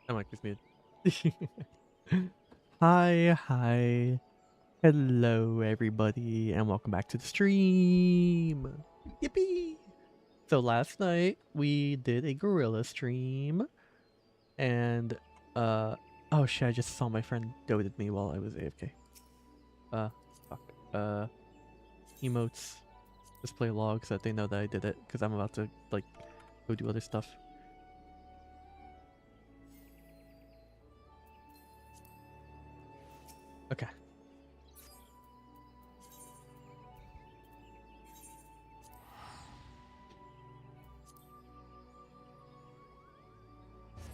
I'm like, just mute. Hi. Hello, everybody, and welcome back to the stream. Yippee! So last night we did a gorilla stream, and oh shit! I just saw my friend doted me while I was AFK. Fuck. Emotes. Display logs so that they know that I did it, because I'm about to like go do other stuff. Okay.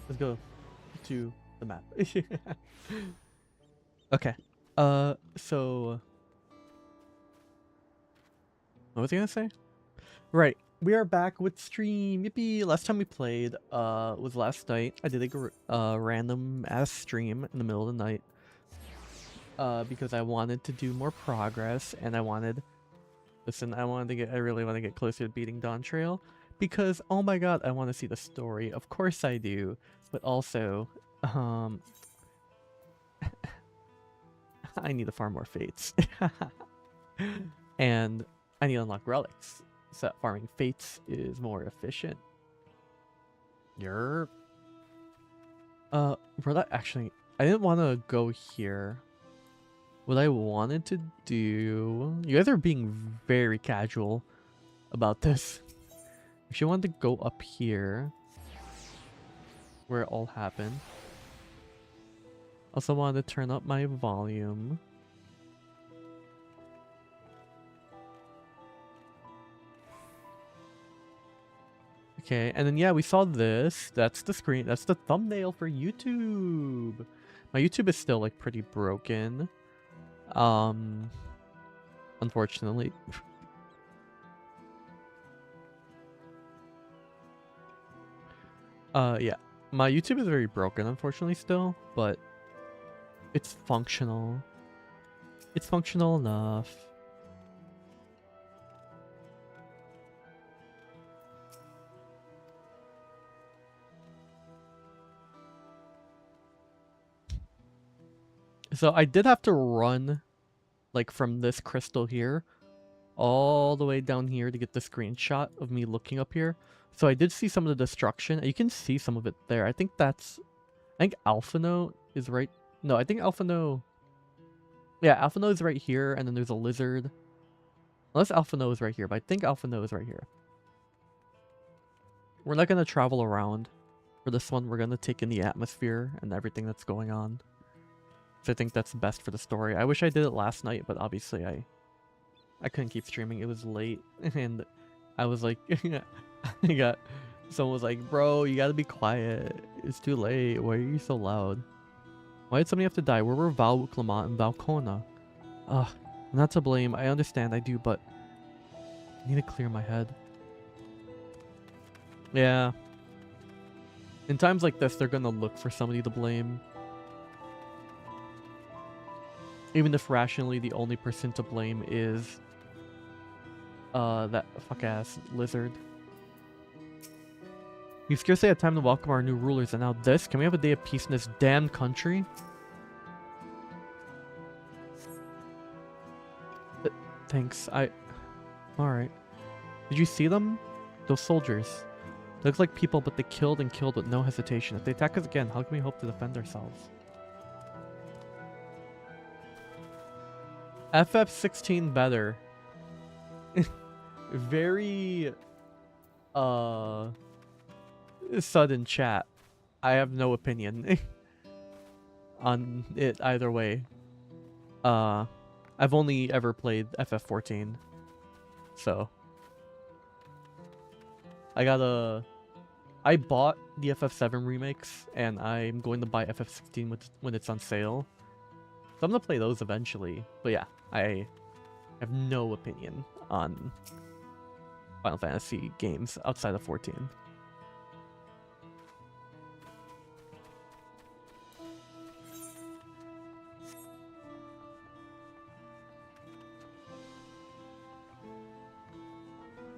Let's go to the map. Okay. So what was I gonna say? Right. We are back with stream. Yippee! Last time we played was last night. I did a random ass stream in the middle of the night. Because I wanted to do more progress, and I really want to get closer to beating Dawn Trail, because oh my god, I want to see the story. Of course I do, but also, I need to farm more fates, and I need to unlock relics, so that farming fates is more efficient. Bro, that actually, I didn't want to go here. What I wanted to do... You guys are being very casual about this. Actually, I wanted to go up here, where it all happened. Also wanted to turn up my volume. Okay, and then yeah, we saw this. That's the screen. That's the thumbnail for YouTube. My YouTube is still like pretty broken. Unfortunately. Yeah. My YouTube is very broken, unfortunately, still, but it's functional. It's functional enough. So I did have to run, like, from this crystal here all the way down here to get the screenshot of me looking up here. So I did see some of the destruction. You can see some of it there. I think Alphano is right. No, I think Alphano... Yeah, Alphano is right here, and then there's a lizard. Unless Alphano is right here, but I think Alphano is right here. We're not going to travel around for this one. We're going to take in the atmosphere and everything that's going on. So I think that's best for the story. I wish I did it last night, but obviously I couldn't keep streaming. It was late, and I was like, someone was like, bro, you gotta be quiet. It's too late. Why are you so loud? Why did somebody have to die? Where were Val, Clement, and Valcona? Ugh, not to blame. I understand, I do, but I need to clear my head. Yeah. In times like this, they're gonna look for somebody to blame. Even if rationally the only person to blame is that fuck-ass lizard. You scarcely had time to welcome our new rulers, and now this? Can we have a day of peace in this damn country? Thanks, Alright. Did you see them? Those soldiers. They look like people, but they killed and killed with no hesitation. If they attack us again, how can we hope to defend ourselves? FF16 better. Very sudden chat. I have no opinion on it either way. I've only ever played FF14, so I bought the FF7 remakes, and I'm going to buy FF16 when it's on sale. So I'm gonna play those eventually. But yeah, I have no opinion on Final Fantasy games outside of 14.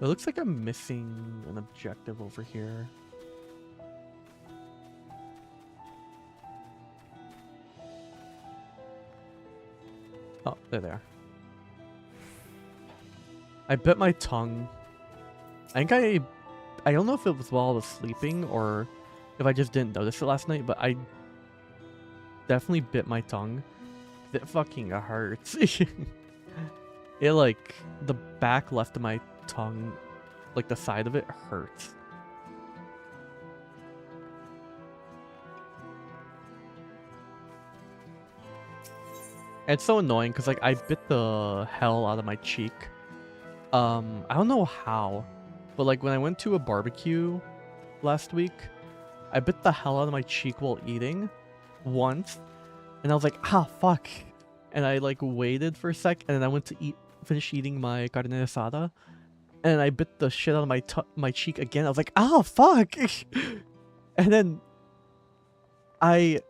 It looks like I'm missing an objective over here. Oh, there they are. I bit my tongue. I think I don't know if it was while I was sleeping or if I just didn't notice it last night, but I definitely bit my tongue. It fucking hurts. It like, the back left of my tongue, like the side of it hurts. And it's so annoying because like I bit the hell out of my cheek. I don't know how, but like when I went to a barbecue last week, I bit the hell out of my cheek while eating once, and I was like, ah, fuck. And I like waited for a sec, and then I went to finish eating my carne asada, and I bit the shit out of my cheek again. I was like, ah, fuck. And then I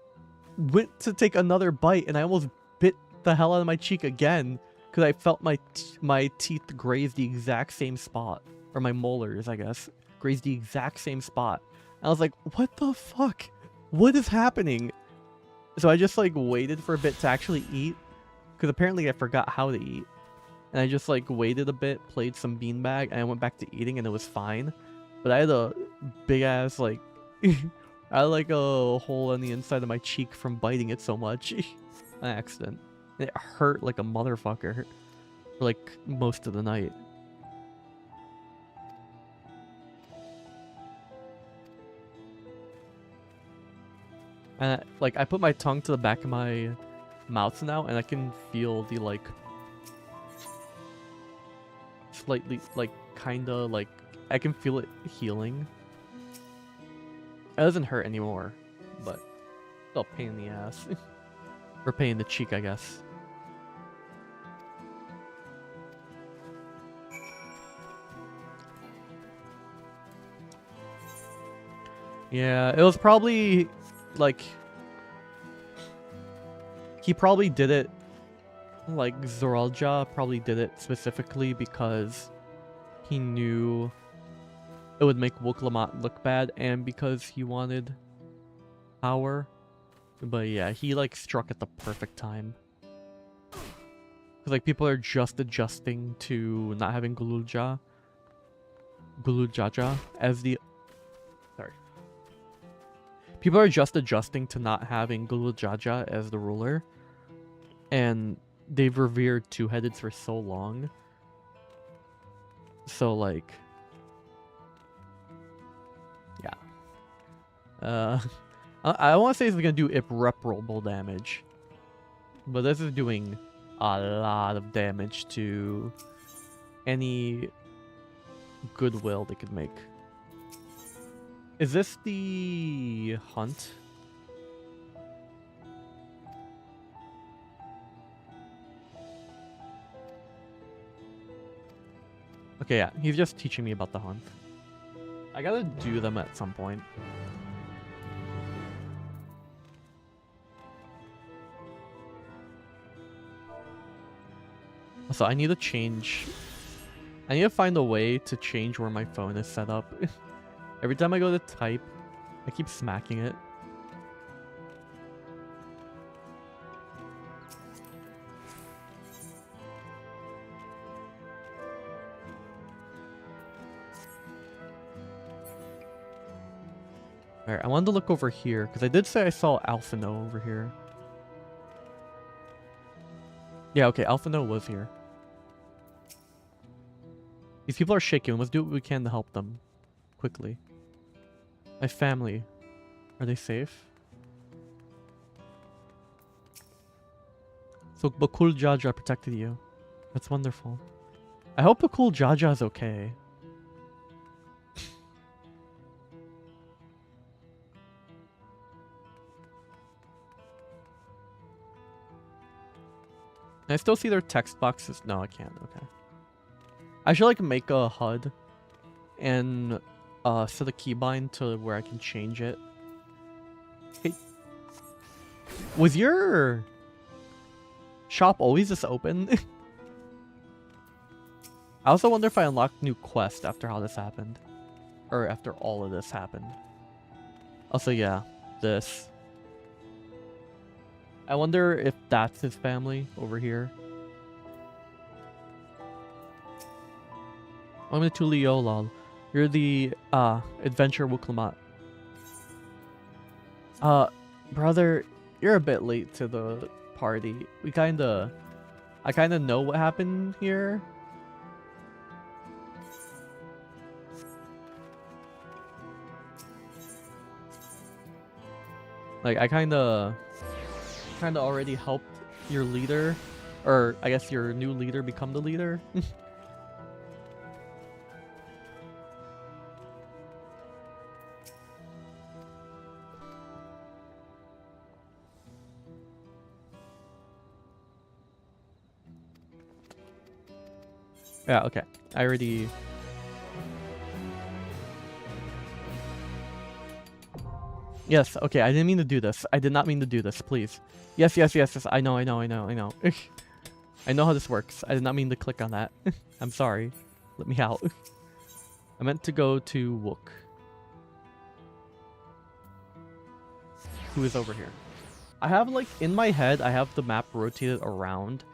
went to take another bite, and I almost bit the hell out of my cheek again because I felt my teeth graze the exact same spot, or my molars, I guess, graze the exact same spot. And I was like, what the fuck? What is happening? So I just like waited for a bit to actually eat, because apparently I forgot how to eat. And I just like waited a bit, played some beanbag, and I went back to eating, and it was fine. But I had a big ass like I had like a hole on the inside of my cheek from biting it so much. An accident. It hurt like a motherfucker for like most of the night. And like I put my tongue to the back of my mouth now, and I can feel the like slightly like kinda like I can feel it healing. It doesn't hurt anymore, but still a pain in the ass. Or pain in the cheek, I guess. Yeah, it was probably like he probably did it like Zoralja probably did it specifically because he knew it would make Wuklamot look bad, and because he wanted power. But yeah, he like struck at the perfect time. Because like people are just adjusting to not having Gulujaja as the... Sorry. People are just adjusting to not having Gulujaja as the ruler. And they've revered two-headeds for so long. So like... Yeah. I want to say it's going to do irreparable damage. But this is doing a lot of damage to any goodwill they could make. Is this the hunt? Okay, yeah, he's just teaching me about the hunt. I gotta do them at some point. So I need to change... I need to find a way to change where my phone is set up. Every time I go to type, I keep smacking it. Alright, I wanted to look over here, because I did say I saw Alphino over here. Yeah, okay, Alphino was here. These people are shaking. Let's do what we can to help them. Quickly. My family. Are they safe? So Bakul Jaja protected you. That's wonderful. I hope Bakul Jaja is okay. Can I still see their text boxes? No, I can't. Okay. I should like make a HUD and set a keybind to where I can change it. Hey, was your shop always this open? I also wonder if I unlocked new quest after how this happened. Or after all of this happened. Also, yeah, this. I wonder if that's his family over here. I'm the Tulio lol. You're the adventure Wuklamat. Brother, you're a bit late to the party. I kinda know what happened here. Like I kinda already helped your leader, or I guess your new leader become the leader. Yeah, okay. I already... Yes, okay, I didn't mean to do this. I did not mean to do this, please. Yes, yes, yes, yes. I know. I know how this works. I did not mean to click on that. I'm sorry. Let me out. I meant to go to Wook, who is over here. I have, like, in my head, I have the map rotated around.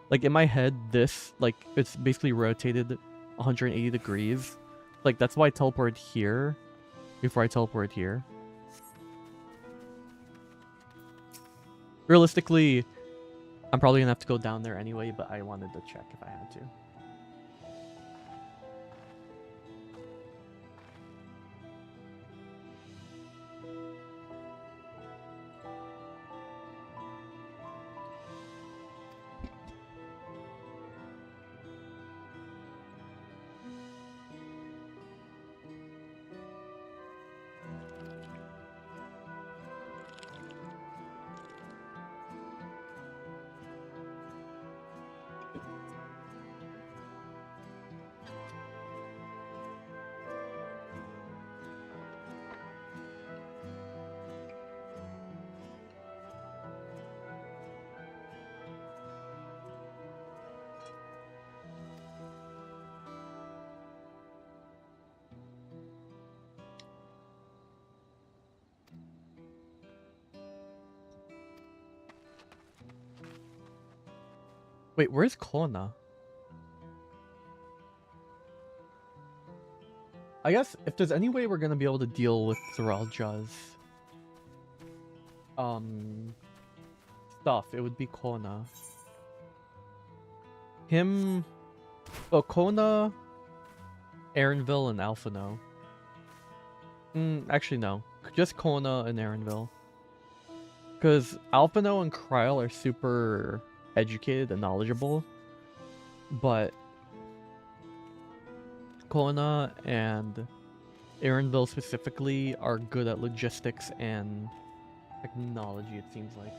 Like, in my head, this, like, it's basically rotated 180 degrees. Like, that's why I teleported here before I teleported here. Realistically, I'm probably gonna have to go down there anyway, but I wanted to check if I had to. Wait, where's Kona? I guess if there's any way we're gonna be able to deal with Zeralja's stuff, it would be Kona. Him, well, Kona, Aaronville, and Alphano. Actually no, just Kona and Aaronville. Because Alphano and Kryl are super educated and knowledgeable, but Kona and Aaronville specifically are good at logistics and technology, it seems like.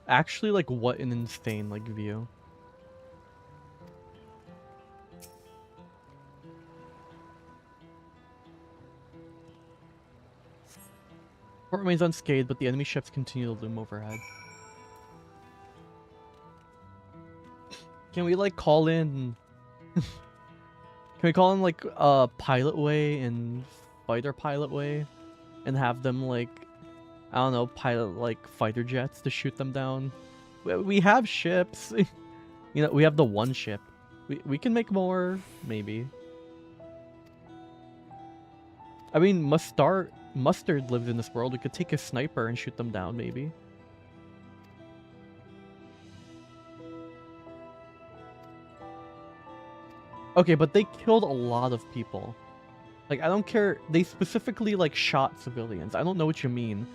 Actually, like, what an insane, like, view. Fort remains unscathed, but the enemy ships continue to loom overhead. Can we, like, call in... Can we call in, like, pilot way and fighter pilot way? And have them, like, I don't know, pilot, like, fighter jets to shoot them down? We have ships. You know, we have the one ship. We can make more, maybe. I mean, Mustard lives in this world. We could take a sniper and shoot them down, maybe. Okay, but they killed a lot of people. Like, I don't care. They specifically, like, shot civilians. I don't know what you mean.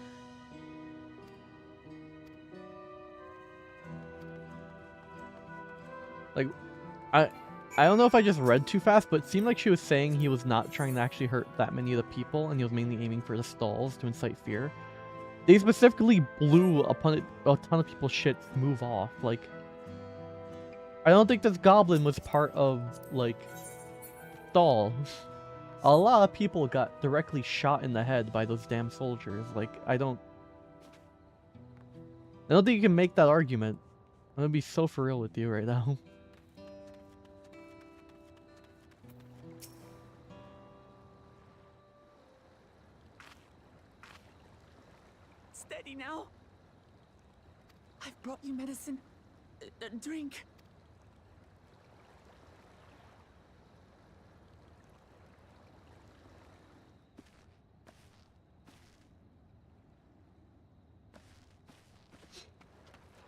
Like, I don't know if I just read too fast, but it seemed like she was saying he was not trying to actually hurt that many of the people, and he was mainly aiming for the stalls to incite fear. They specifically blew a ton of people's shit to move off. Like, I don't think this goblin was part of, like, stalls. A lot of people got directly shot in the head by those damn soldiers. Like, I don't think you can make that argument. I'm gonna be so for real with you right now. Steady now. I've brought you medicine. Drink.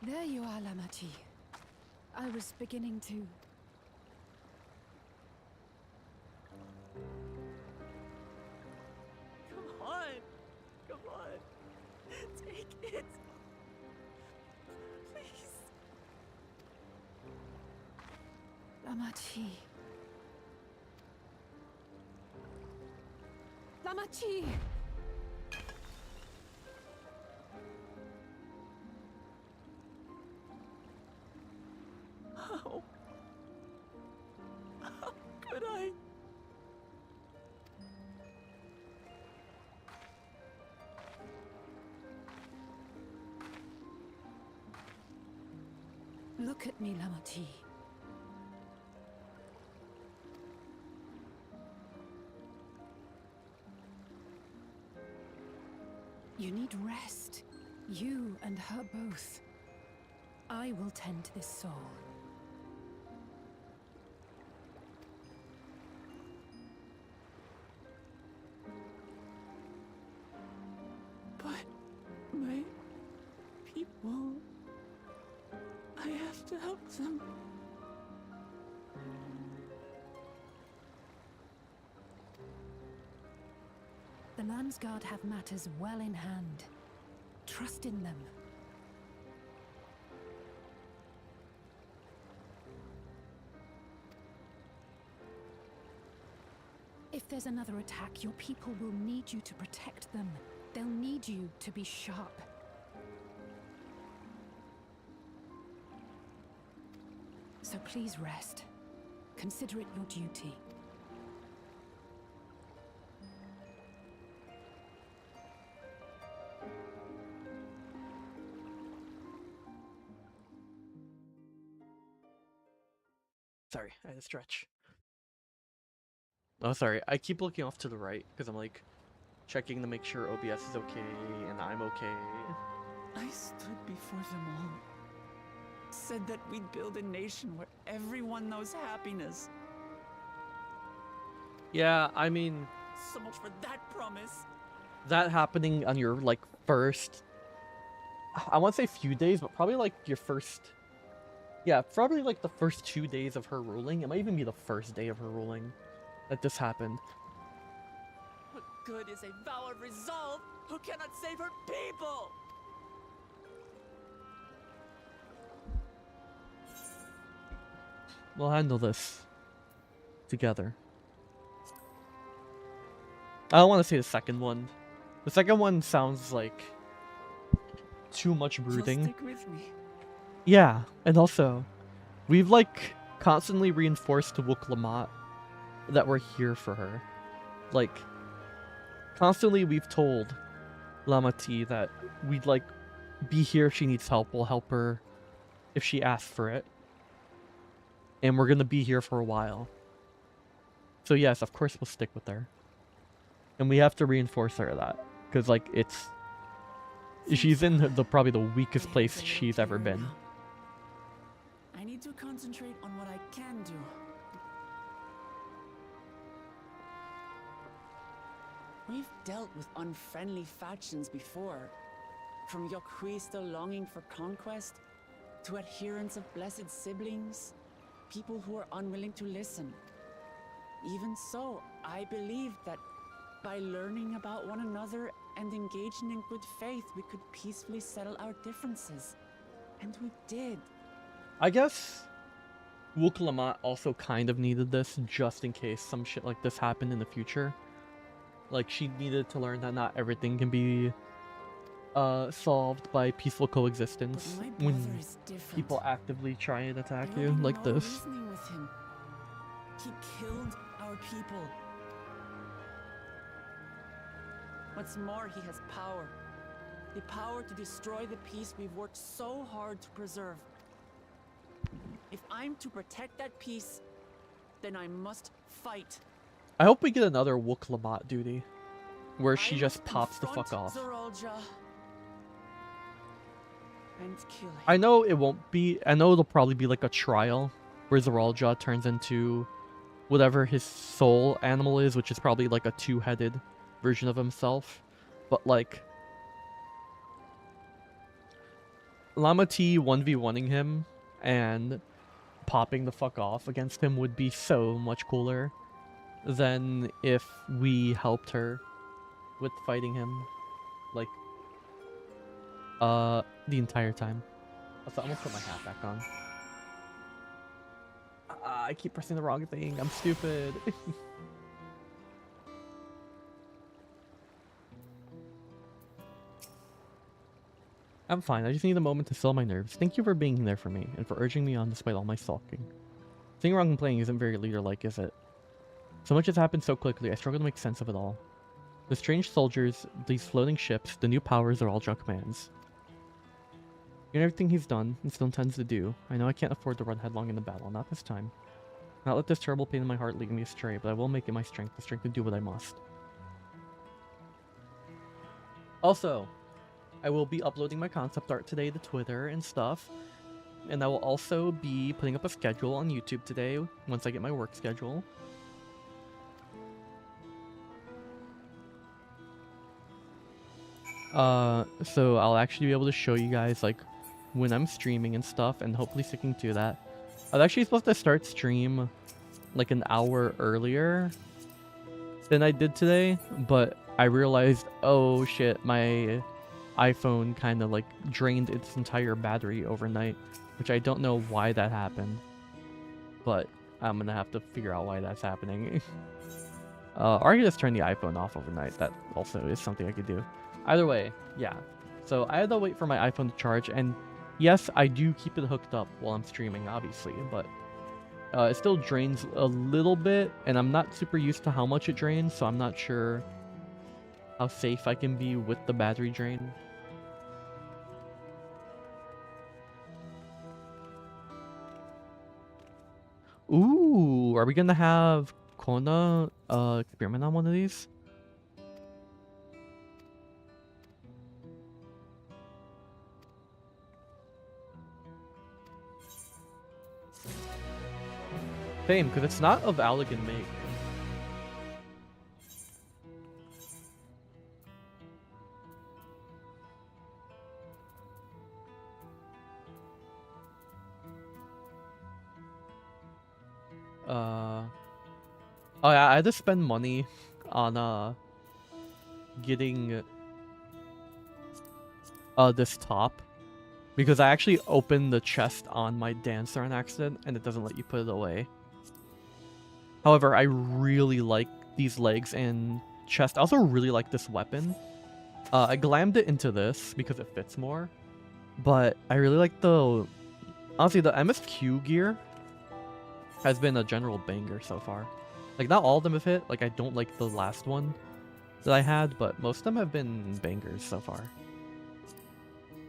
There you are, Lamachi. I was beginning to... Come on. Come on. Take it. Please. Lamachi. Lamachi! How could I? Look at me, Lamachi. You need rest. You and her both. I will tend to this soul. But my people, I have to help them. The Landsguard have matters well in hand. Trust in them. If there's another attack, your people will need you to protect them. They'll need you to be sharp. So please rest. Consider it your duty. Sorry, I had to stretch. Oh, sorry. I keep looking off to the right because I'm like checking to make sure OBS is okay and I'm okay. I stood before them all. Said that we'd build a nation where everyone knows happiness. Yeah, I mean, So much for that promise. that happening on your like first, I want to say few days, but probably like your first, yeah, probably like the first 2 days of her ruling. It might even be the first day of her ruling that this happened. What good is a vow of resolve who cannot save her people? We'll handle this together. I don't want to say the second one. The second one sounds like too much brooding. You'll stick with me. Yeah, and also, we've like constantly reinforced to Wook Lamont that we're here for her. Like, constantly we've told Lamati that we'd like be here if she needs help. We'll help her if she asks for it. And we're gonna be here for a while. So yes, of course we'll stick with her. And we have to reinforce her that. Because like she's in the probably the weakest place she's ever been. I need to concentrate on what I can do. We've dealt with unfriendly factions before. From Yokhui still longing for conquest, to adherents of blessed siblings, people who are unwilling to listen. Even so, I believed that by learning about one another and engaging in good faith, we could peacefully settle our differences. And we did. I guess Wukalamat also kind of needed this just in case some shit like this happened in the future. Like, she needed to learn that not everything can be solved by peaceful coexistence But my brother when is different. people actively try and attack There you will be like no this. reasoning with him. He killed our people. What's more, he has power. The power to destroy the peace we've worked so hard to preserve. If I'm to protect that peace, then I must fight. I hope we get another Wukalamat duty where she I just must pops the fuck confront off. Zoralja and kill him. I know it won't be. I know it'll probably be like a trial where Zoralja turns into whatever his soul animal is, which is probably like a two-headed version of himself. But like, Llama T 1v1ing him and popping the fuck off against him would be so much cooler than if we helped her with fighting him, like, the entire time. Also, I'm gonna put my hat back on. I keep pressing the wrong thing. I'm stupid. I'm fine. I just need a moment to still my nerves. Thank you for being there for me and for urging me on despite all my sulking. Sitting around complaining isn't very leader-like, is it? So much has happened so quickly, I struggle to make sense of it all. The strange soldiers, these floating ships, the new powers are all Junk commands. And everything he's done, and still intends to do, I know I can't afford to run headlong into battle, not this time. Not let this terrible pain in my heart lead me astray, but I will make it my strength, the strength to do what I must. Also, I will be uploading my concept art today to Twitter and stuff. And I will also be putting up a schedule on YouTube today once I get my work schedule. So I'll actually be able to show you guys like when I'm streaming and stuff, and hopefully sticking to that. I was actually supposed to start stream like an hour earlier than I did today, but I realized, oh shit, my iPhone kind of like drained its entire battery overnight, which I don't know why that happened, but I'm gonna have to figure out why that's happening. Or I could just turn the iPhone off overnight. That also is something I could do. Either way, yeah. So I had to wait for my iPhone to charge, and yes, I do keep it hooked up while I'm streaming, obviously, but it still drains a little bit, and I'm not super used to how much it drains, so I'm not sure how safe I can be with the battery drain. Ooh, are we gonna have Kona experiment on one of these? Same, because it's not of Allegan make. Oh yeah, I had to spend money on getting this top, because I actually opened the chest on my dancer on accident and it doesn't let you put it away. However, I really like these legs and chest. I also really like this weapon. I glammed it into this because it fits more, but I really like the, honestly, the MSQ gear has been a general banger so far. Like, not all of them have hit. Like, I don't like the last one that I had, but most of them have been bangers so far.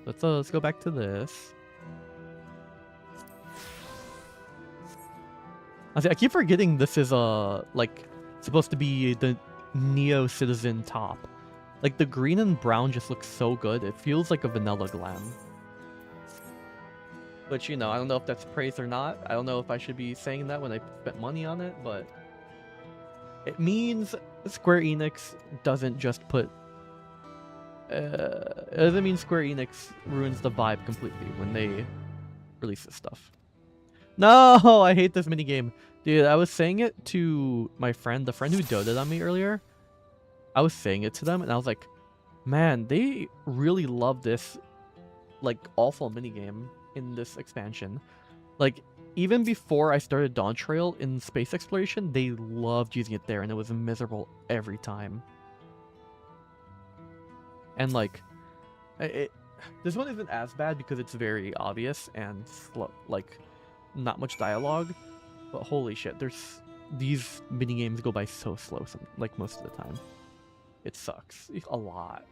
Let's go back to this. I keep forgetting this is like supposed to be the Neo Citizen top. Like, the green and brown just looks so good. It feels like a vanilla glam. But, you know, I don't know if that's praise or not. I don't know if I should be saying that when I spent money on it, but it means Square Enix doesn't just put... it doesn't mean Square Enix ruins the vibe completely when they release this stuff. No! I hate this minigame. Dude, I was saying it to my friend, the friend who doted on me earlier. I was saying it to them, and I was like, man, they really love this, like, awful minigame in this expansion. Like, even before I started Dawn Trail in space exploration, they loved using it there, and it was miserable every time. And, like, this one isn't as bad because it's very obvious and slow, like, not much dialogue. But holy shit, these mini games go by so slow, like most of the time. It sucks a lot.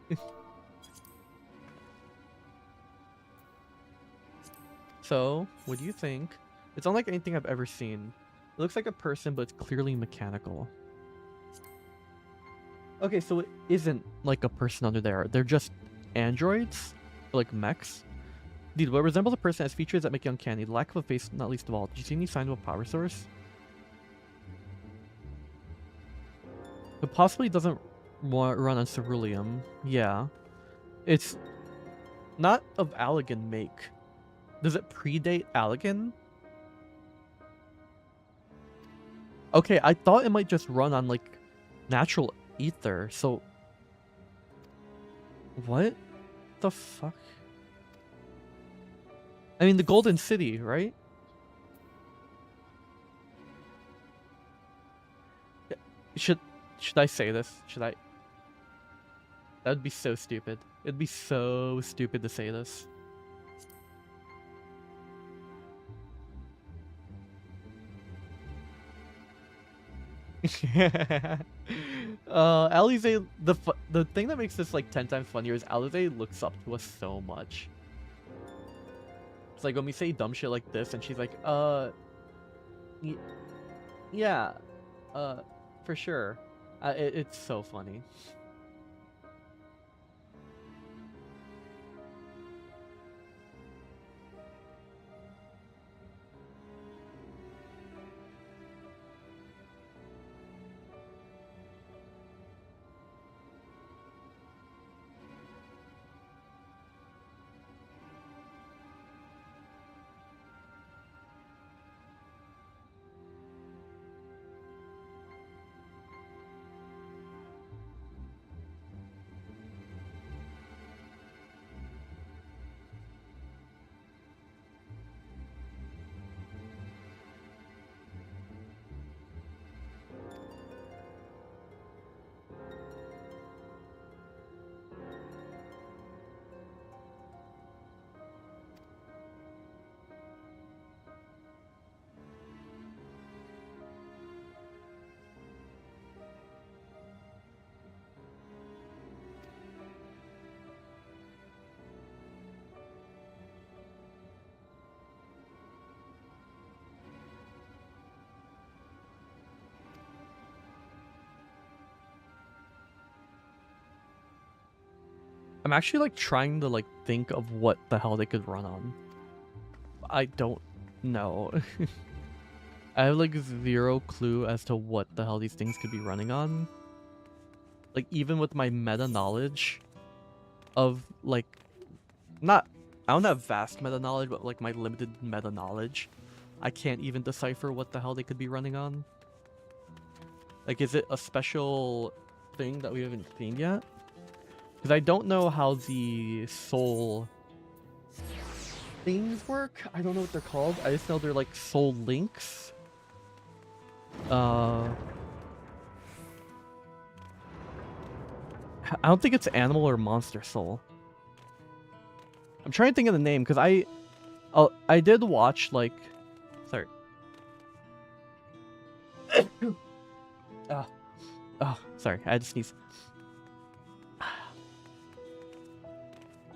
So, what do you think? It's unlike anything I've ever seen. It looks like a person, but it's clearly mechanical. Okay, so it isn't like a person under there. They're just androids, or like mechs. Dude, what resembles a person has features that make you uncanny. The lack of a face, not least of all. Did you see any sign of a power source? It possibly doesn't run on ceruleum. Yeah. It's not of Allegan make. Does it predate Allegan? Okay, I thought it might just run on, like, natural ether, so... What the fuck? I mean, the Golden City, right? Should I say this? Should I? That'd be so stupid. It'd be so stupid to say this. Alize, the thing that makes this like 10 times funnier is Alize looks up to us so much. It's like when we say dumb shit like this, and she's like, yeah, for sure. It's so funny. I'm actually like trying to like think of what the hell they could run on. I don't know. I have like zero clue as to what the hell these things could be running on. Like even with my meta knowledge of like I don't have vast meta knowledge, but like my limited meta knowledge, I can't even decipher what the hell they could be running on. Like, is it a special thing that we haven't seen yet? Because I don't know how the soul things work. I don't know what they're called. I just know they're like soul links. I don't think it's animal or monster soul. I'm trying to think of the name because I did watch like, sorry. Sorry, I had to sneeze.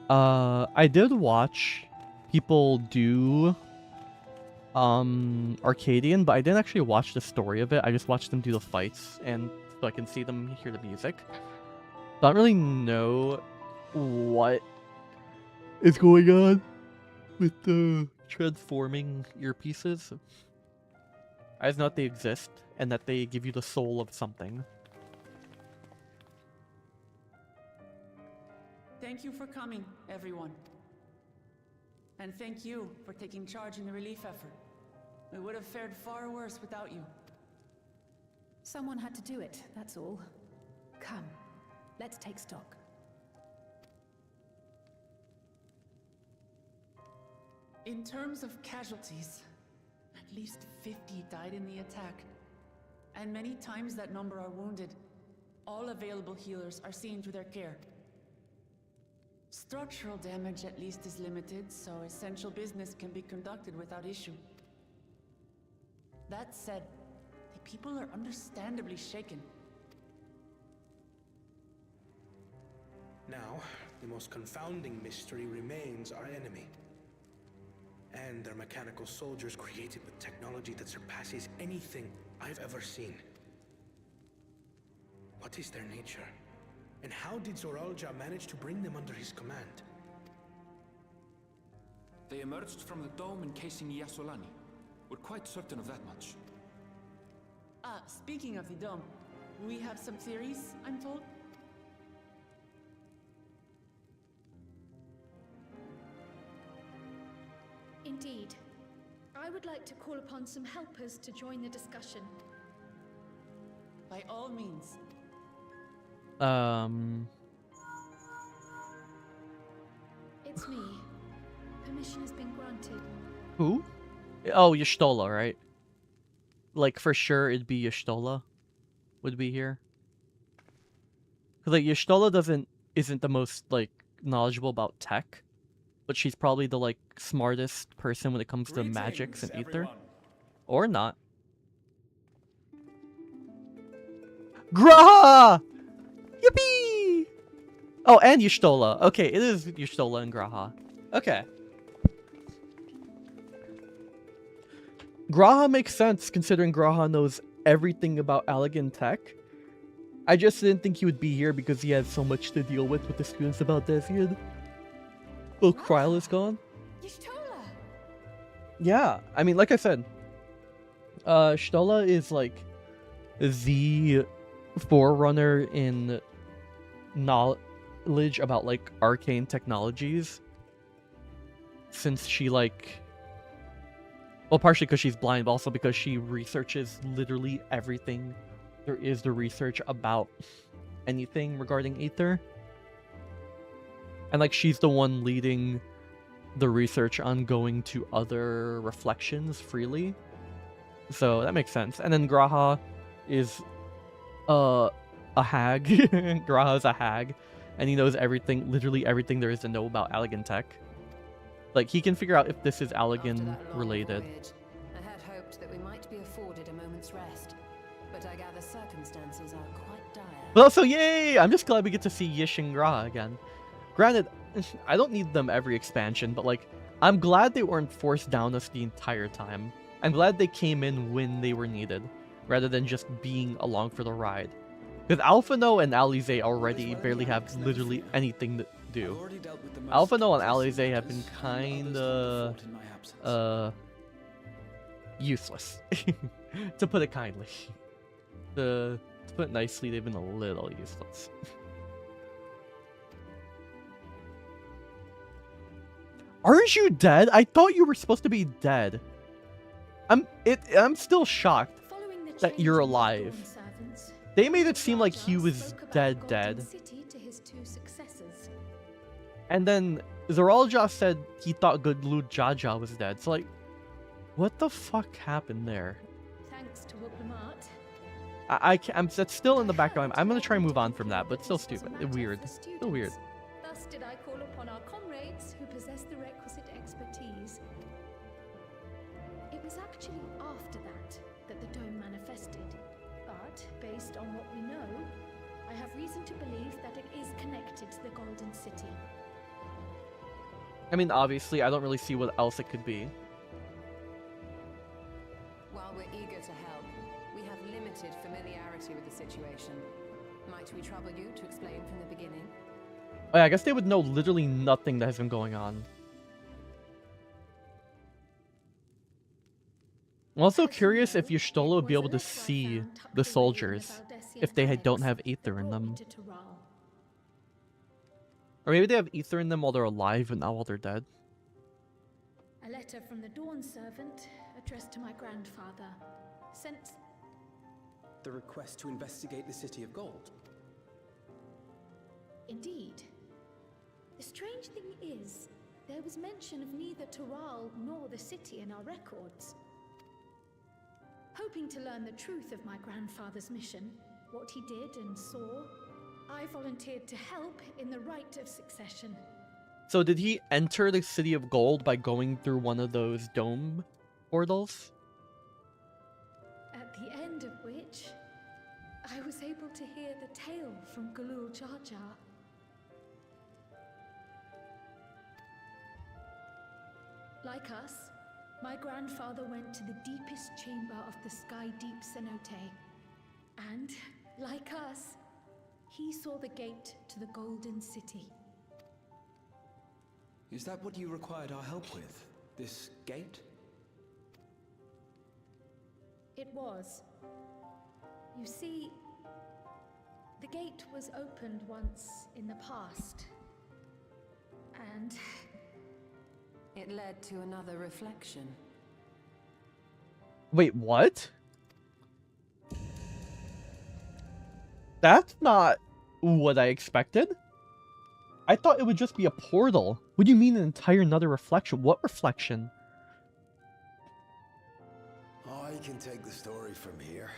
I did watch people do Arcadian, but I didn't actually watch the story of it. I just watched them do the fights, and so I can see them, hear the music. So I don't really know what is going on with the transforming earpieces. I just know that they exist and that they give you the soul of something. Thank you for coming, everyone. And thank you for taking charge in the relief effort. We would have fared far worse without you. Someone had to do it, that's all. Come, let's take stock. In terms of casualties, at least 50 died in the attack. And many times that number are wounded. All available healers are seen to their care. Structural damage at least is limited, so essential business can be conducted without issue. That said, the people are understandably shaken. Now, the most confounding mystery remains our enemy. And their mechanical soldiers created with technology that surpasses anything I've ever seen. What is their nature? And how did Zoralja manage to bring them under his command? They emerged from the dome encasing Yasolani. We're quite certain of that much. Speaking of the dome, we have some theories, I'm told? Indeed. I would like to call upon some helpers to join the discussion. By all means. It's me. Permission has been granted. Who? Oh, Y'shtola, right? Like, for sure it'd be Y'shtola would be here. Because, like, Y'shtola isn't the most, like, knowledgeable about tech. But she's probably the, like, smartest person when it comes to magics and ether. Everyone. Or not. Graha! Yippee! Oh, and Y'shtola. Okay, it is Y'shtola and Graha. Okay. Graha makes sense, considering Graha knows everything about Allegan tech. I just didn't think he would be here because he had so much to deal with the students about Desian. Oh, Kryl is gone? Y'shtola! Yeah, I mean, like I said, Y'shtola is, like, the forerunner in knowledge about, like, arcane technologies. Since she, like... Well, partially because she's blind, but also because she researches literally everything there is to research about anything regarding Aether. And, like, she's the one leading the research on going to other reflections freely. So, that makes sense. And then Graha is a hag. Graha's a hag. And he knows everything, literally everything there is to know about Allegan tech. Like, he can figure out if this is Allegan related. I had hoped that we might be afforded a moment's rest, but I gather circumstances are quite dire. But also, yay! I'm just glad we get to see Yish and Graha again. Granted, I don't need them every expansion, but, like, I'm glad they weren't forced down us the entire time. I'm glad they came in when they were needed, rather than just being along for the ride. Because Alphino and Alize already barely have literally anything to do. Alphino and Alize have been kinda useless, to put it kindly. To put it nicely, they've been a little useless. Aren't you dead? I thought you were supposed to be dead. I'm still shocked that you're alive. They made it seem like he was dead. And then Zoralja said he thought Goodlud Jaja was dead. So, like, what the fuck happened there? Thanks to Wuglamat. I'm that's still in the back of my mind. I'm gonna try and move on from that, but still stupid. Weird. Still weird. Thus did I call upon our comrades who possess the requisite expertise. It was actually after that the dome manifested. But, based on what we know, I have reason to believe that it is connected to the Golden City. I mean, obviously, I don't really see what else it could be. While we're eager to help, we have limited familiarity with the situation. Might we trouble you to explain from the beginning? Oh, yeah, I guess they would know literally nothing that has been going on. I'm also curious if Y'shtola would be able to see the soldiers if they don't have Aether in them. Or maybe they have Aether in them while they're alive and not while they're dead. A letter from the Dawn Servant, addressed to my grandfather. Since The request to investigate the City of Gold. indeed. The strange thing is, there was mention of neither Tural nor the city in our records. Hoping to learn the truth of my grandfather's mission, what he did and saw, I volunteered to help in the rite of succession. So did he enter the City of Gold by going through one of those dome portals? At the end of which, I was able to hear the tale from Galul Jar Jar. Like us, my grandfather went to the deepest chamber of the Sky Deep Cenote. And, like us, he saw the gate to the Golden City. Is that what you required our help with? This gate? It was. You see, the gate was opened once in the past. And It led to another reflection. Wait, what? That's not what I expected. I thought it would just be a portal. What do you mean an entire another reflection? What reflection? I can take the story from here.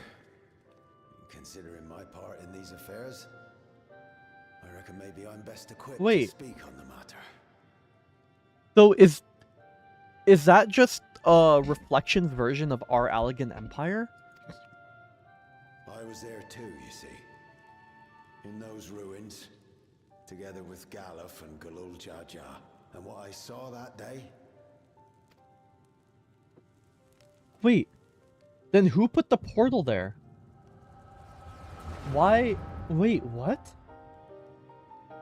Considering my part in these affairs, I reckon maybe I'm best equipped to speak on the matter. So is that just a Reflections version of our Allegan Empire? I was there too, you see. In those ruins, together with Galuf and Galul Jar Jar. And what I saw that day... Wait, then who put the portal there? Why? Wait, what?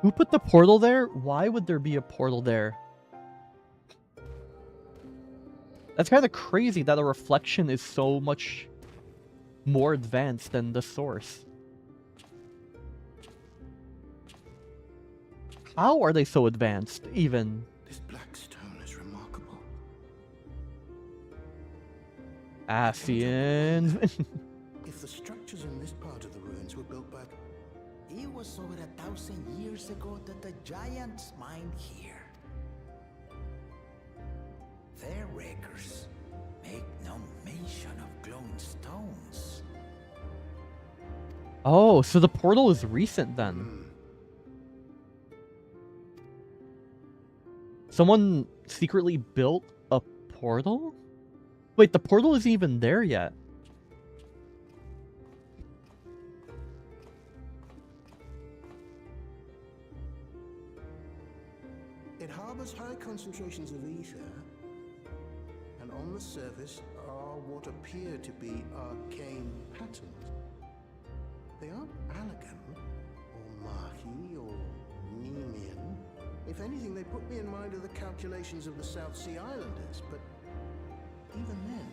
Who put the portal there? Why would there be a portal there? That's kind of crazy that a reflection is so much more advanced than the source. How are they so advanced, even? This black stone is remarkable. Ascians. If the structures in this part of the ruins were built back... It was over 1,000 years ago that the giants mined here. Their records make no mention of glowing stones. Oh, so the portal is recent then. Someone secretly built a portal? Wait, the portal isn't even there yet. It harbors high concentrations of ether, and on the surface are what appear to be arcane patterns. They aren't Allegan, or Mahi, or Nemean. If anything, they put me in mind of the calculations of the South Sea Islanders, but even then...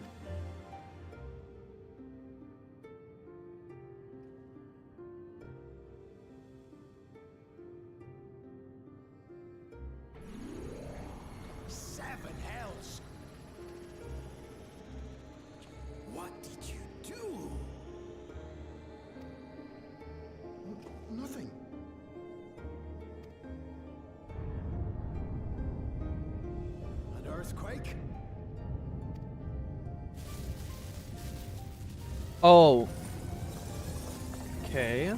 Seven hells! What did you do? Nothing. An earthquake? Oh. Okay.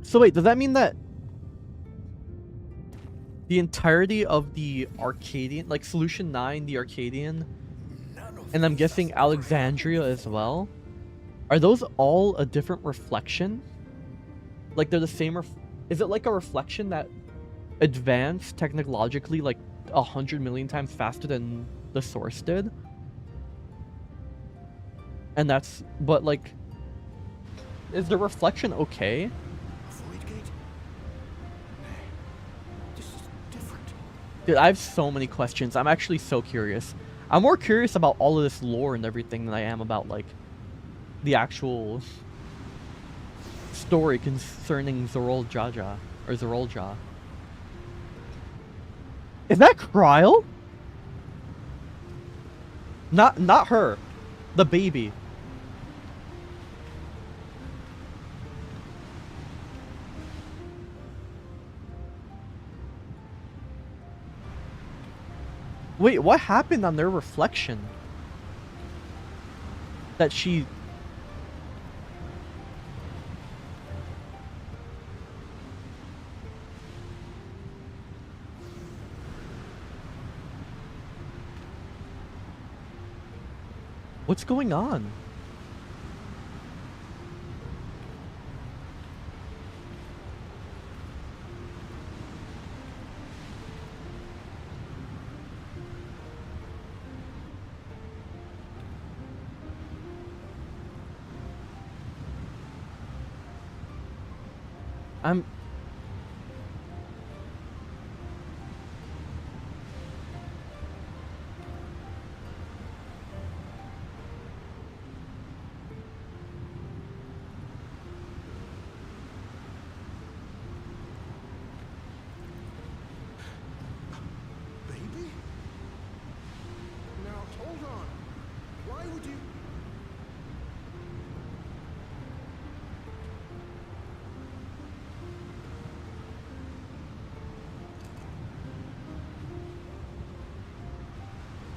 So wait, does that mean that the entirety of the Arcadian, like Solution 9, the Arcadian, and I'm guessing Alexandria as well, are those all a different reflection? Like they're the same is it like a reflection that advanced technologically like 100 million times faster than the source did? And that's, but like, is the reflection okay? Dude, I have so many questions. I'm actually so curious. I'm more curious about all of this lore and everything than I am about, like, the actual story concerning Zoroljaja or Zorolja. Is that Kryl? Not her. The baby. Wait, what happened on their reflection? That she... What's going on? I'm... Baby? Now, hold on. Why would you...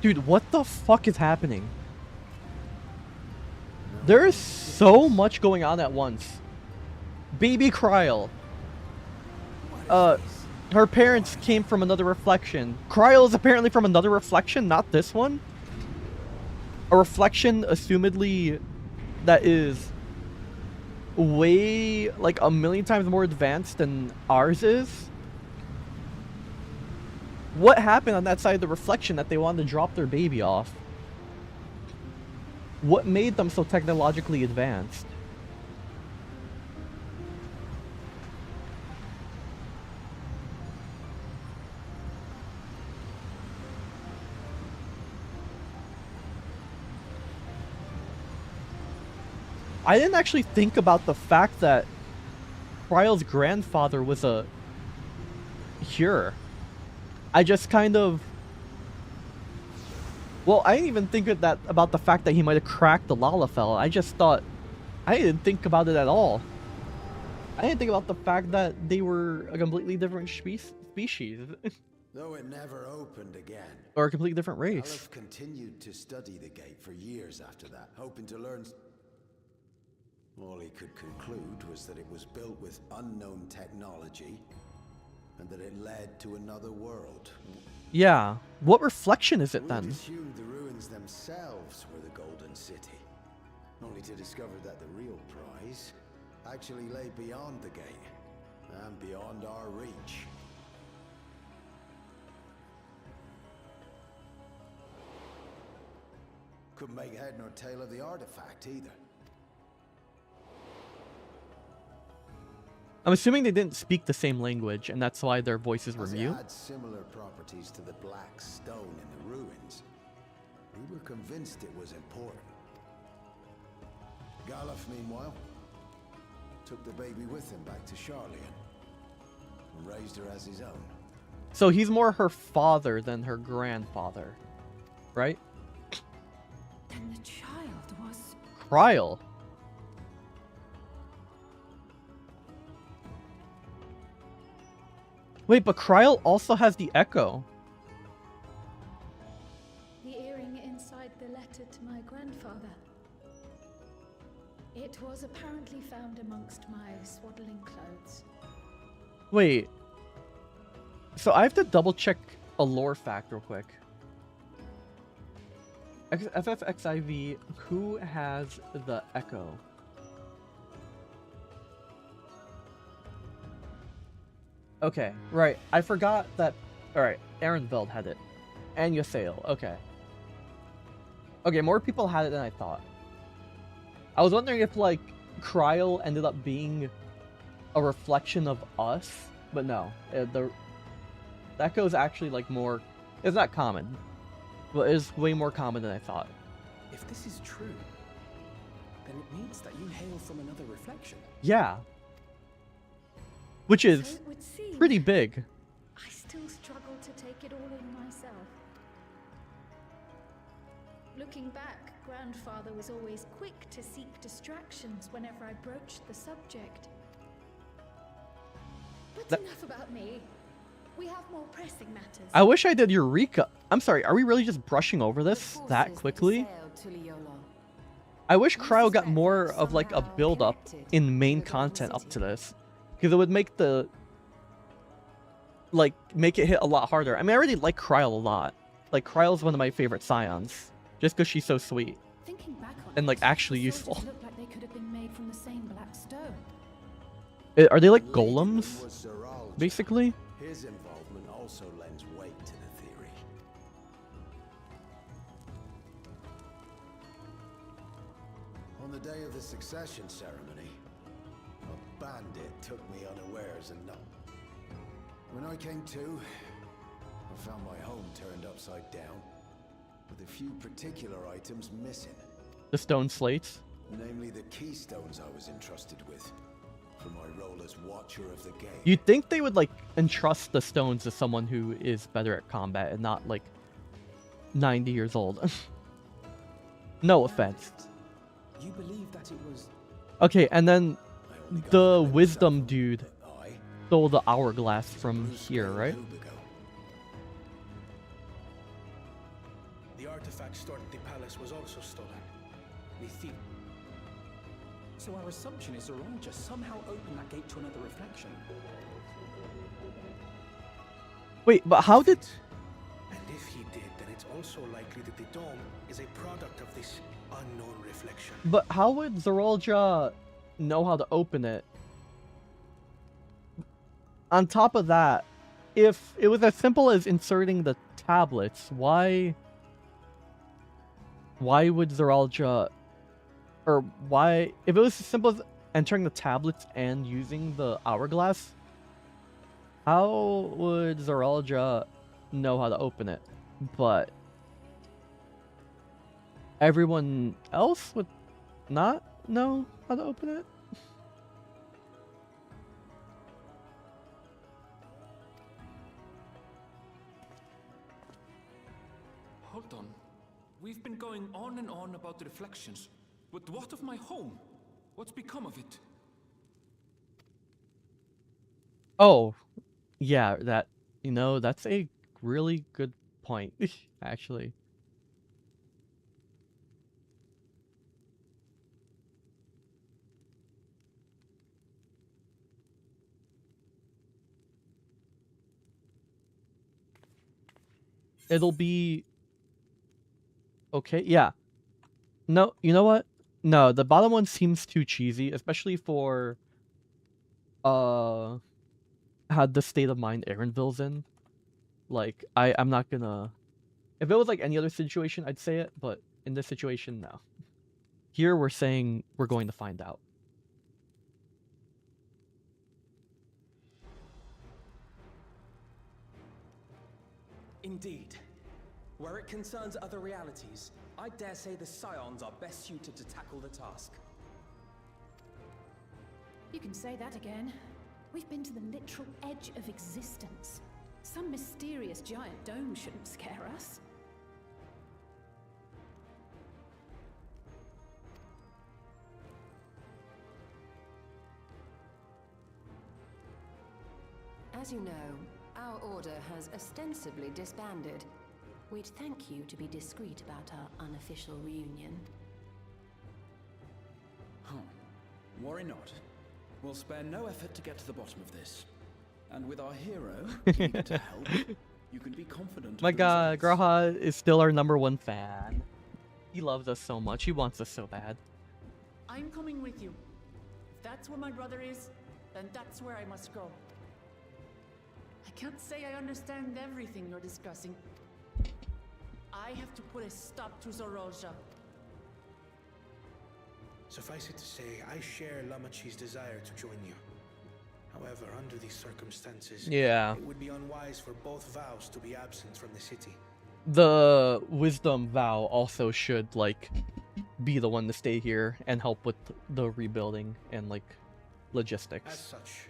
Dude, what the fuck is happening? There is so much going on at once. Baby Kryl. Her parents came from another reflection. Kryl is apparently from another reflection, not this one. A reflection, assumedly, that is way, like, a million times more advanced than ours is. What happened on that side of the reflection that they wanted to drop their baby off? What made them so technologically advanced? I didn't actually think about the fact that Kryl's grandfather was a Cure. I just kind of... Well, I didn't even think of that about the fact that he might have cracked the Lalafell. I just thought... I didn't think about it at all. I didn't think about the fact that they were a completely different species. Though it never opened again. Or a completely different race. Galuf continued to study the gate for years after that, hoping to learn... All he could conclude was that it was built with unknown technology, and that it led to another world. Yeah. What reflection is it then? We'd assumed the ruins themselves were the Golden City, only to discover that the real prize actually lay beyond the gate, and beyond our reach. Couldn't make head nor tail of the artifact either. I'm assuming they didn't speak the same language, and that's why their voices were As mute. it had similar properties to the black stone in the ruins, we were convinced it was important. Galuf, meanwhile, took the baby with him back to Charlian and raised her as his own. So he's more her father than her grandfather, right? Then the child was... Kryl. Wait, but Kryl also has the echo. The earring inside the letter to my grandfather. It was apparently found amongst my swaddling clothes. Wait. So I have to double check a lore fact real quick. FFXIV, who has the echo? Okay, right. I forgot that... Alright, Ehrenfeld had it. And Ysael, okay. Okay, more people had it than I thought. I was wondering if, like, Kryl ended up being a reflection of us, but no. The echo is actually, like, more... It's not common, but it is way more common than I thought. If this is true, then it means that you hail from another reflection. Yeah. which is So it would seem. pretty big. I still struggle to take it all in myself. Looking back, Grandfather was always quick to seek distractions whenever I broached the subject. But enough about me. We have more pressing matters. I wish I did Eureka. I'm sorry, are we really just brushing over this that quickly? I wish Cryo got more of like a build-up in main content up to this. Because it would make the... like, make it hit a lot harder. I mean, I already like Cryo a lot. Like, Cryo's one of my favorite scions. Just because she's so sweet. Thinking back on And like, it, actually the useful. soldiers look like they could have been made from the same black stone. Are they like golems? Basically? His involvement also lends weight to the theory. On the day of the succession ceremony, a bandit took me unawares and when I came to, I found my home turned upside down, with a few particular items missing. The stone slates? Namely the keystones I was entrusted with, for my role as Watcher of the Gate. You'd think they would like entrust the stones to someone who is better at combat and not like 90 years old. No offense. You believe that it was... Okay, and then the wisdom dude stole the hourglass from here, right? The artifact stored at the palace was also stolen. The thief. So our assumption is Zorong just somehow opened that gate to another reflection. Wait, but how did... And if he did, then it's also likely that the dome is a product of this unknown reflection. But how would Zorolja know how to open it? On top of that, if it was as simple as inserting the tablets, why would Zorolja... Or why... If it was as simple as entering the tablets and using the hourglass, how would Zorolja know how to open it? But everyone else would not know how to open it? Hold on. We've been going on and on about the reflections. But what of my home? What's become of it? Oh, yeah, that, you know, that's a really good point, actually. It'll be... Okay, yeah. No, you know what? No, the bottom one seems too cheesy, especially for... had the state of mind Aaronville's in. Like, I'm not gonna... If it was like any other situation, I'd say it, but in this situation, no. Here we're saying we're going to find out. Indeed. Where it concerns other realities, I dare say the Scions are best suited to tackle the task. You can say that again. We've been to the literal edge of existence. Some mysterious giant dome shouldn't scare us. As you know, our order has ostensibly disbanded. We'd thank you to be discreet about our unofficial reunion. Huh. Worry not. We'll spare no effort to get to the bottom of this. And with our hero eager to help, you can be confident. My god, Graha is still our #1 fan. He loves us so much. He wants us so bad. I'm coming with you. If that's where my brother is, then that's where I must go. I can't say I understand everything you're discussing. I have to put a stop to Zorolja. Suffice it to say, I share Lamachi's desire to join you. However, under these circumstances, Yeah. it would be unwise for both vows to be absent from the city. The wisdom vow also should, like, be the one to stay here and help with the rebuilding and, like, logistics. As such,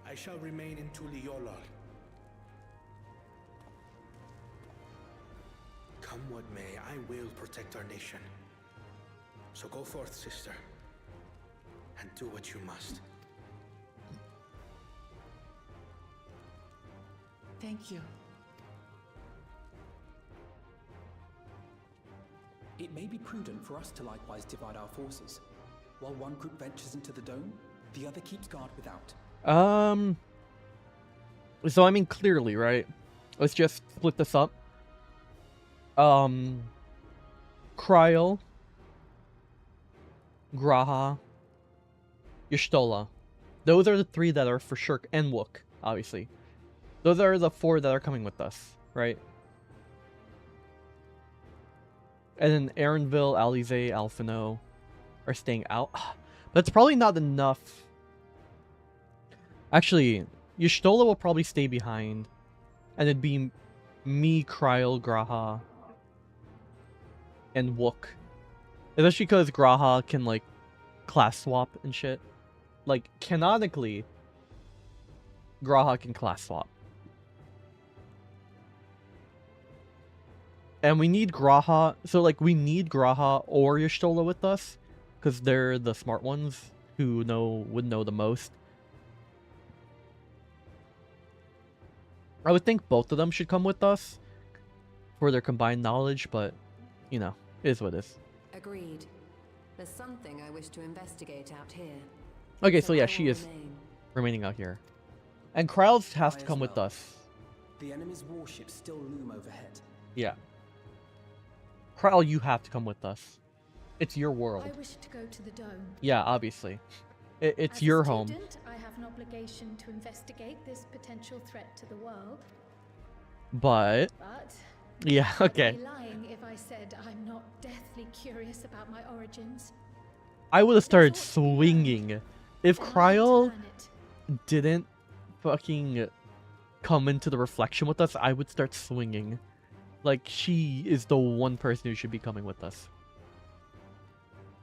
I shall remain in Tuliolor. Come what may, I will protect our nation. So go forth, sister, and do what you must. Thank you. It may be prudent for us to likewise divide our forces. While one group ventures into the dome, the other keeps guard without. So I mean, clearly, right? Let's just split this up. Kryl, Graha, Y'shtola. Those are the three that are for sure, and Wook, obviously. Those are the four that are coming with us, right? And then Erenville, Alize, Alphino are staying out. But it's probably not enough. Actually, Y'shtola will probably stay behind. And it'd be me, Kryl, Graha, and Wook. Especially because Graha can, like, class swap and shit. Like, canonically, Graha can class swap. And we need Graha, so like we need Graha or Y'shtola with us, because they're the smart ones who would know the most. I would think both of them should come with us for their combined knowledge, but you know, it is what it is. Agreed. There's something I wish to investigate out here. Okay, so yeah, she is remaining out here. And Kryl has to come with us. The enemy's warships still loom overhead. Yeah. Kryl, you have to come with us. It's your world. I wish to go to the dome. Yeah, obviously. It's your home. As a student, I have an obligation to investigate this potential threat to the world. But yeah, okay. I'd be lying if I said I'm not deathly curious about my origins. I would have started swinging. If Kryl didn't fucking come into the reflection with us, I would start swinging. Like, she is the one person who should be coming with us.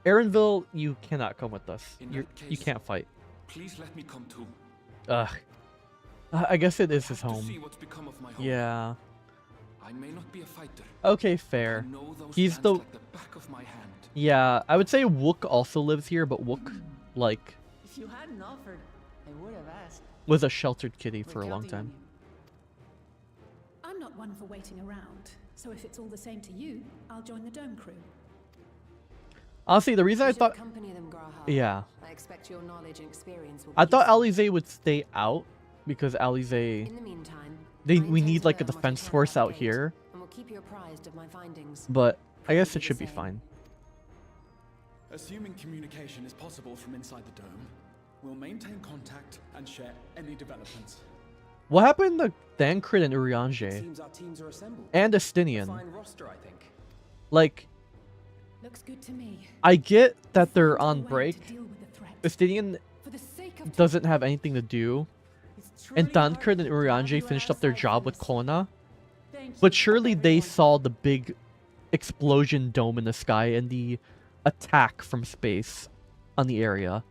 Erenville, you cannot come with us. You can't fight. Please let me come too. Ugh. I guess it is his home. See what's become of my home. Yeah. I may not be a fighter. Okay, fair. He's the... like the back of my hand. Yeah, I would say Wook also lives here, but Wook, like... If you hadn't offered, I would have asked. Was a sheltered kitty for a long time. I'm not one for waiting around, so if it's all the same to you, I'll join the dome crew. Honestly, the reason I thought... Accompany them, Graha. Yeah. I expect your knowledge and experience will I thought Alize would stay out, because Alize... In the meantime, we need like a defense force out here. And we'll keep you apprised of my findings. But I guess it should be fine. Assuming communication is possible from inside the dome, we'll maintain contact and share any developments. What happened to Thancred and Urianger? Seems our teams are assembled. And Estinian. Fine roster, I think. Like, looks good to me. I get that they're on break. Estinian doesn't have anything to do. And Thancred and Urianger finished up their job with Kona. But surely they saw the big explosion dome in the sky and the attack from space on the area.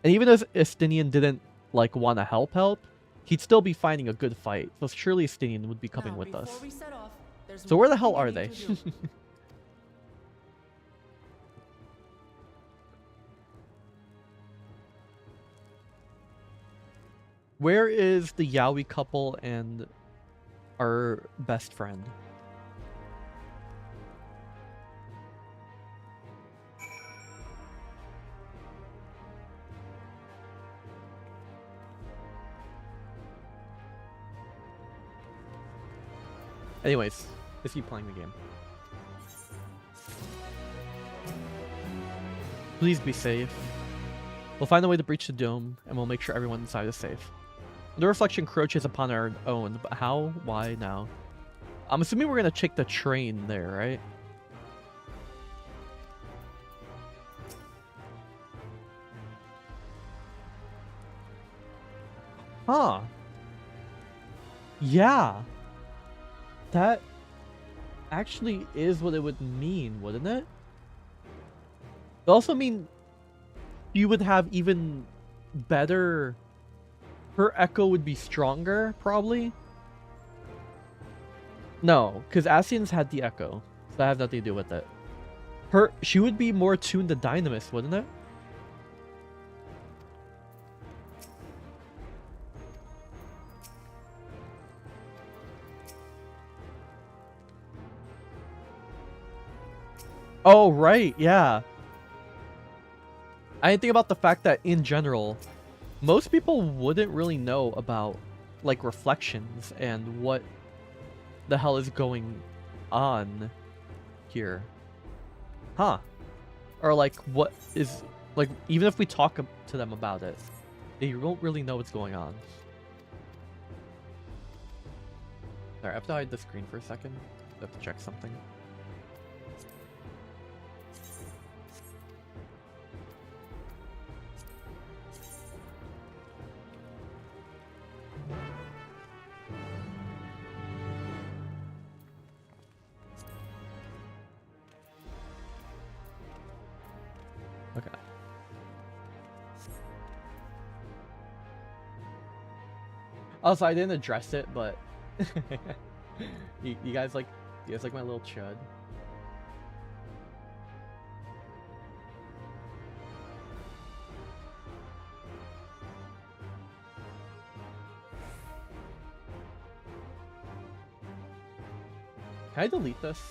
And even if Estinian didn't like want to help, he'd still be fighting a good fight. So surely Estinian would be coming with us. So where the hell are they? Where is the Yaoi couple and our best friend? Anyways, let's keep playing the game. Please be safe. We'll find a way to breach the dome, and we'll make sure everyone inside is safe. The reflection encroaches upon our own, but how? Why now? I'm assuming we're gonna check the train there, right? Huh. Yeah. That actually is what it would mean, wouldn't it? It also mean you would have even better her echo would be stronger, probably. No, because Asian's had the echo, so that has nothing to do with it. She would be more tuned to Dynamis, wouldn't it? Oh, right, yeah. I didn't think about the fact that, in general, most people wouldn't really know about, like, reflections and what the hell is going on here. Huh. Or, like, what is... Like, even if we talk to them about it, they won't really know what's going on. Sorry, I have to hide the screen for a second. I have to check something. Okay. Also, I didn't address it, but you guys like my little chud. Can I delete this?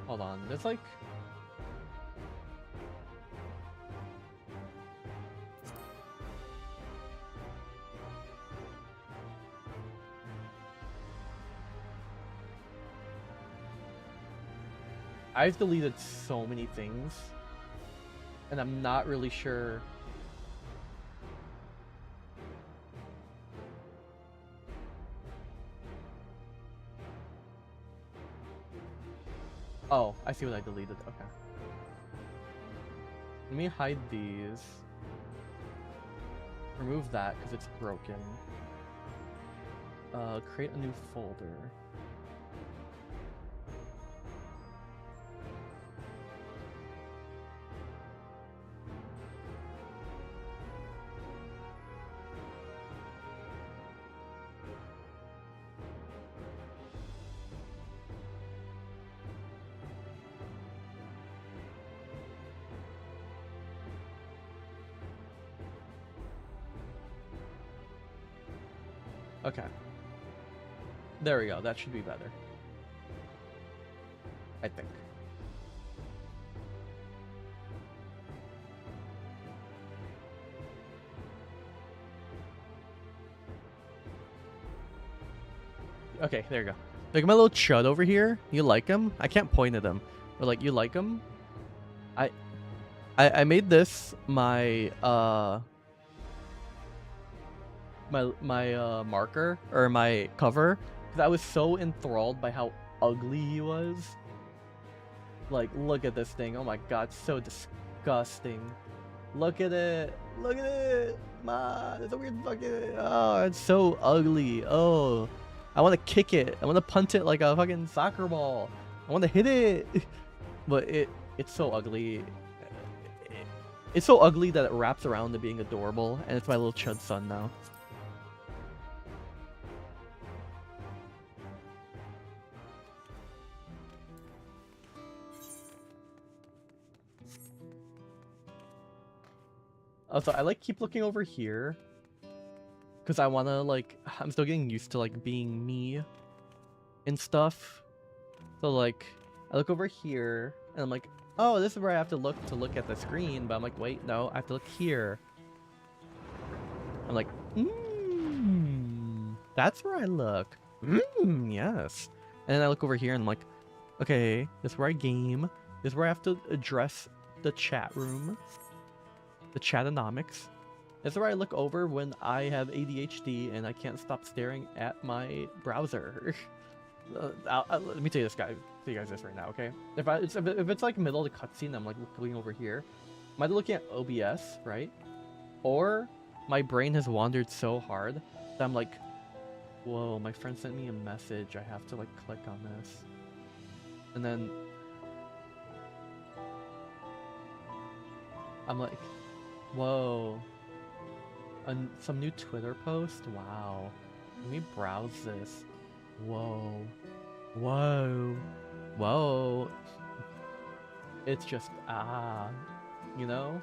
Hold on, there's like... I've deleted so many things, and I'm not really sure. Oh, I see what I deleted. Okay. Let me hide these. Remove that because it's broken. Create a new folder. Okay. There we go. That should be better. I think. Okay, there you go. Like my little chud over here. You like him? I can't point at him. But like, you like him? I made this my marker or my cover because I was so enthralled by how ugly he was. Like, look at this thing. Oh my god, so disgusting. Look at it. Look at it. Man, it's a weird fucking... Oh, it's so ugly. Oh, I want to kick it. I want to punt it like a fucking soccer ball. I want to hit it. But it's so ugly. It's so ugly that it wraps around to being adorable, and it's my little chud son now. Also, I like keep looking over here because I want to like I'm still getting used to like being me and stuff. So like I look over here and I'm like, oh, this is where I have to look at the screen, but I'm like, wait, no, I have to look here. I'm like, that's where I look. Yes. And then I look over here and I'm like, okay, this is where I game. This is where I have to address the chat room. The chatonomics. This is where I look over when I have ADHD and I can't stop staring at my browser. Let me tell you guys this right now, okay? If it's like middle of the cutscene, I'm like looking over here. I'm either looking at OBS, right? Or my brain has wandered so hard that I'm like, whoa, my friend sent me a message. I have to like click on this. And then I'm like, whoa. some new Twitter post? Wow. Let me browse this. Whoa. Whoa. Whoa. It's just, you know?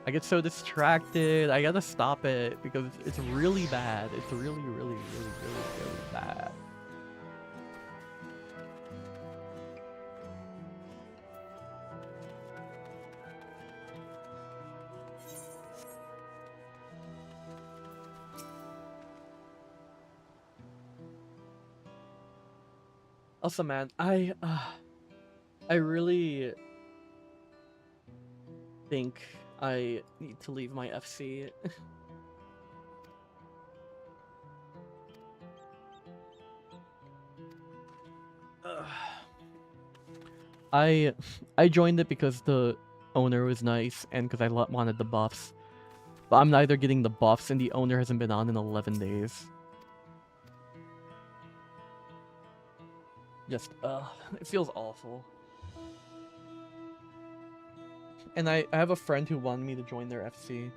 I get so distracted. I gotta stop it because it's really bad. It's really, really, really, really, really bad. Also, man, I really think I need to leave my FC. I joined it because the owner was nice and because I wanted the buffs. But I'm neither getting the buffs and the owner hasn't been on in 11 days. Just, it feels awful. And I have a friend who wanted me to join their FC.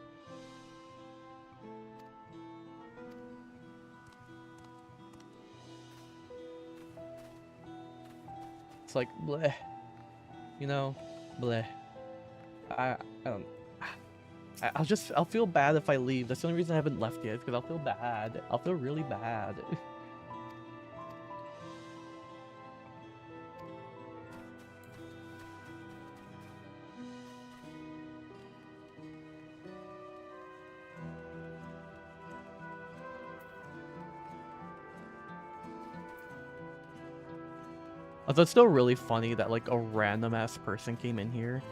It's like, bleh. You know? Bleh. I don't... I'll feel bad if I leave. That's the only reason I haven't left yet, because I'll feel bad. I'll feel really bad. Although it's still really funny that like a random ass person came in here,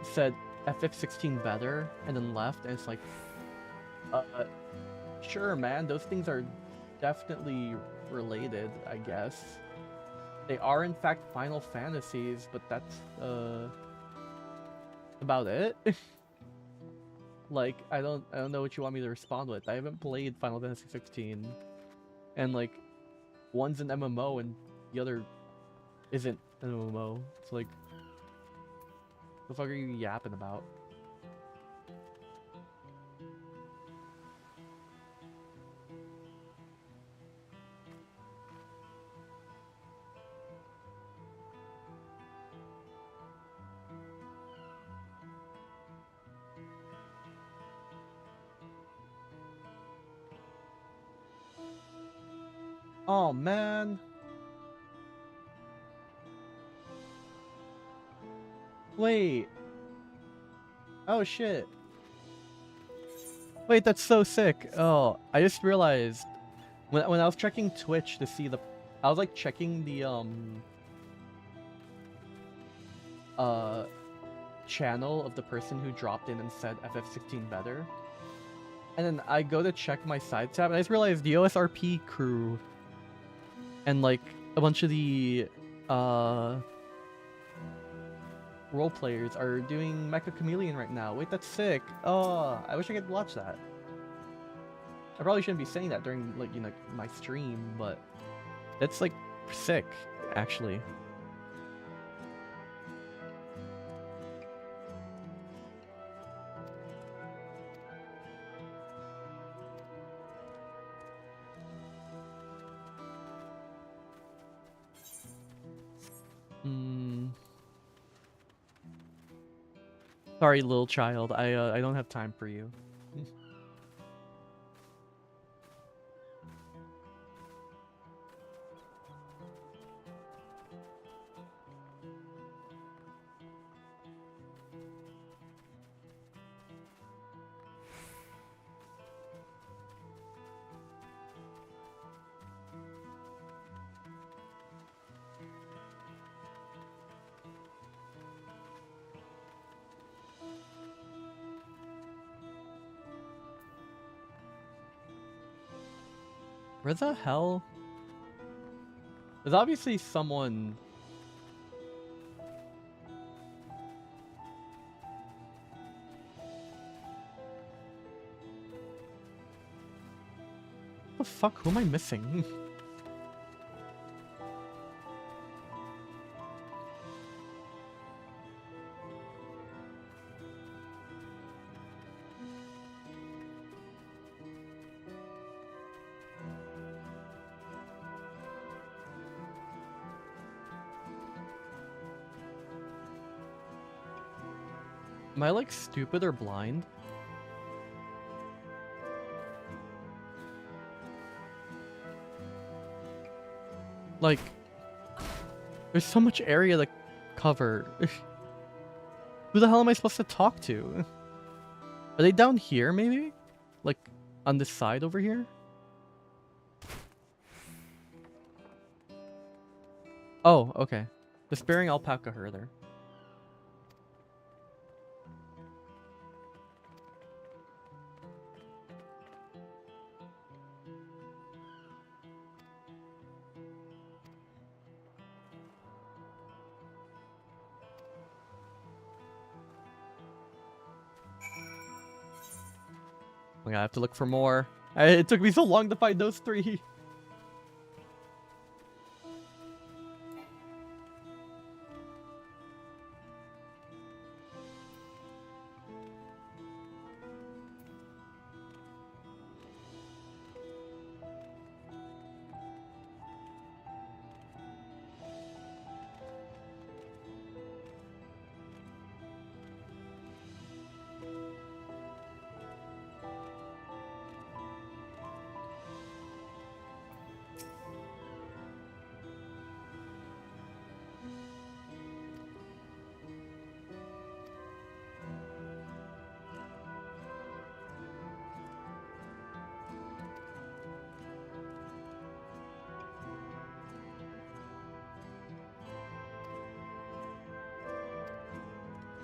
said FF16 better, and then left, and it's like, sure man, those things are definitely related, I guess. They are in fact Final Fantasies, but that's about it. Like, I don't know what you want me to respond with. I haven't played Final Fantasy 16. And like, one's an MMO and the other isn't an MMO. It's like, what the fuck are you yapping about? Oh man. Wait. Oh shit. Wait, that's so sick. Oh, I just realized when I was checking Twitch to see the, I was like checking the channel of the person who dropped in and said FF16 better. And then I go to check my side tab and I just realized the OSRP crew and like a bunch of the role players are doing Mecha Chameleon right now. Wait, that's sick. Oh, I wish I could watch that. I probably shouldn't be saying that during like, you know, my stream, but that's like sick, actually. Sorry, little child. I don't have time for you. Where the hell? There's obviously someone... What the fuck? Who am I missing? Am I like stupid or blind? Like, there's so much area to cover. Who the hell am I supposed to talk to? Are they down here, maybe? Like, on this side over here? Oh, okay. The Sparing Alpaca Herder. I have to look for more. It took me so long to find those 3.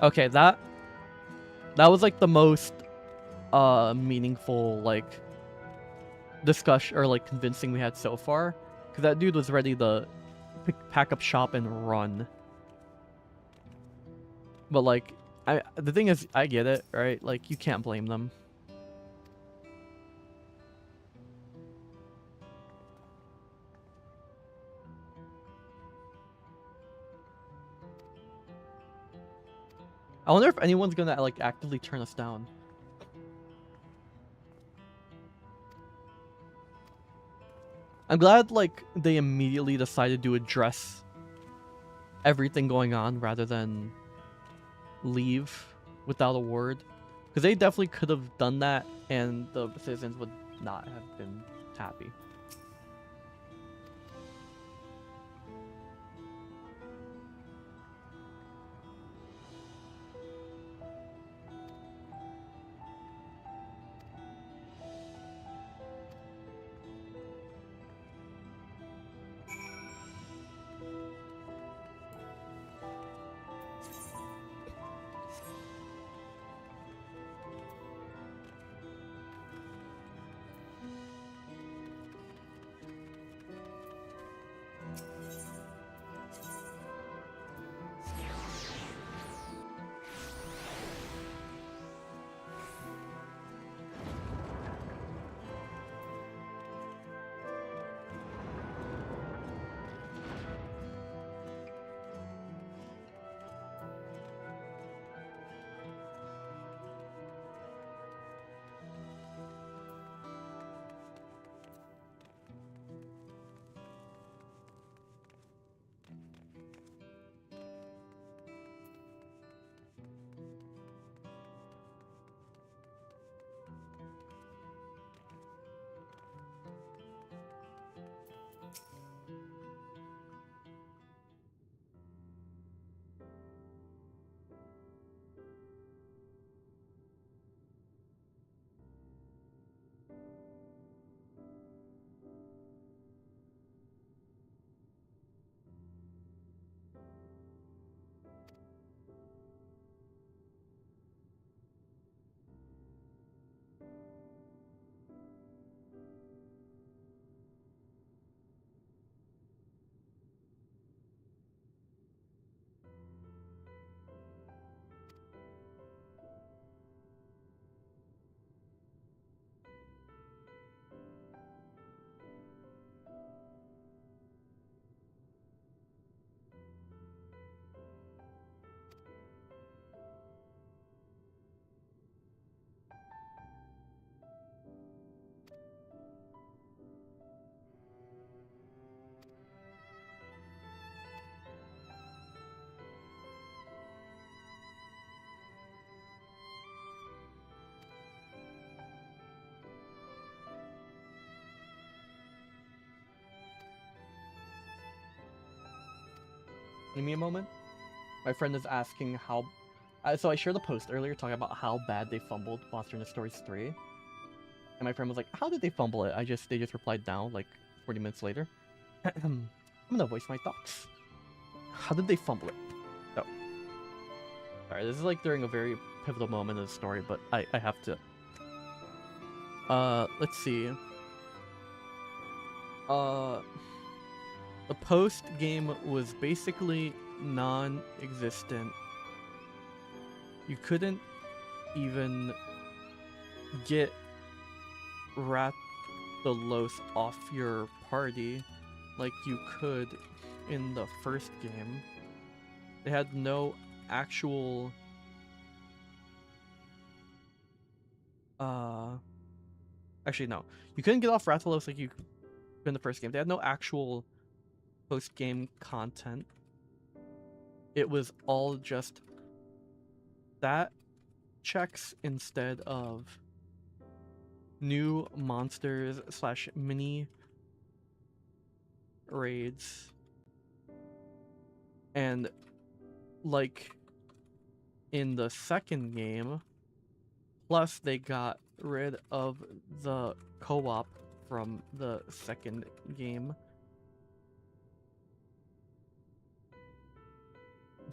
Okay, that was like the most meaningful like discussion or like convincing we had so far, because that dude was ready to pack up shop and run. But like, the thing is, I get it, right? Like, you can't blame them. I wonder if anyone's gonna like actively turn us down. I'm glad like they immediately decided to address everything going on rather than leave without a word, because they definitely could have done that and the citizens would not have been happy. Give me a moment. My friend is asking how. So I shared a post earlier talking about how bad they fumbled Monster Hunter Stories 3, and my friend was like, "How did they fumble it?" They just replied now, like 40 minutes later. I'm gonna voice my thoughts. How did they fumble it? Oh, sorry. This is like during a very pivotal moment of the story, but I have to. Let's see. The post game was basically non-existent. You couldn't even get Rathalos off your party like you could in the first game. They had no actual actually no. You couldn't get off Rathalos like you could in the first game. They had no actual post-game content. It was all just that checks instead of new monsters / mini raids. And like in the second game, plus they got rid of the co-op from the second game.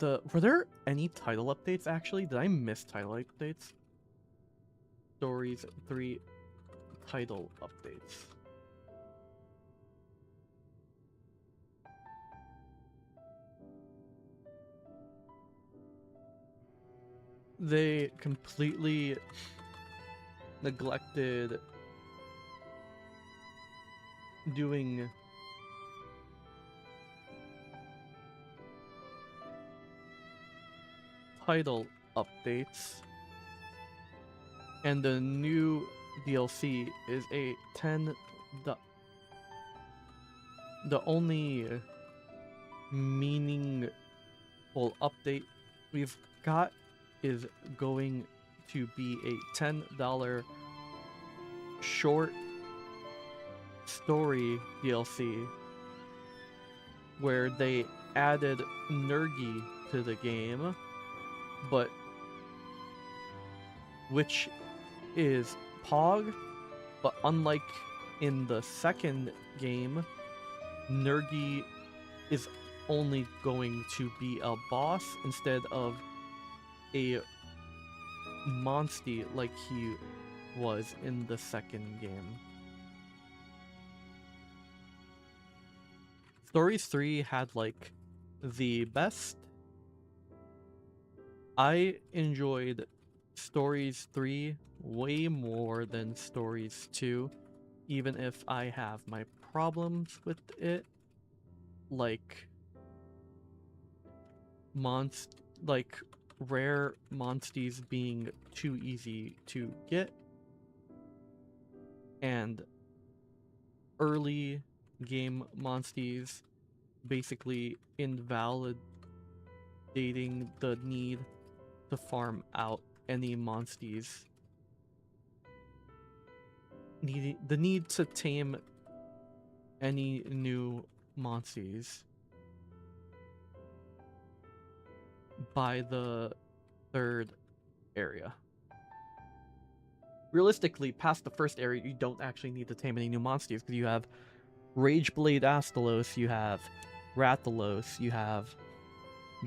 Were there any title updates actually? Did I miss title updates? Stories 3 title updates. They completely neglected doing title updates, and the new DLC is a 10. The only meaningful update we've got is going to be a $10 short story DLC where they added Nergi to the game, but which is Pog, but unlike in the second game, Nergi is only going to be a boss instead of a monstie like he was in the second game. Stories 3 had like the best. I enjoyed Stories 3 way more than Stories 2, even if I have my problems with it, like rare monsties being too easy to get, and early game monsties basically invalidating the need to farm out any monsties. The need to tame any new monsties by the third area. Realistically, past the first area, you don't actually need to tame any new monsters because you have Rageblade Astalos, you have Rathalos, you have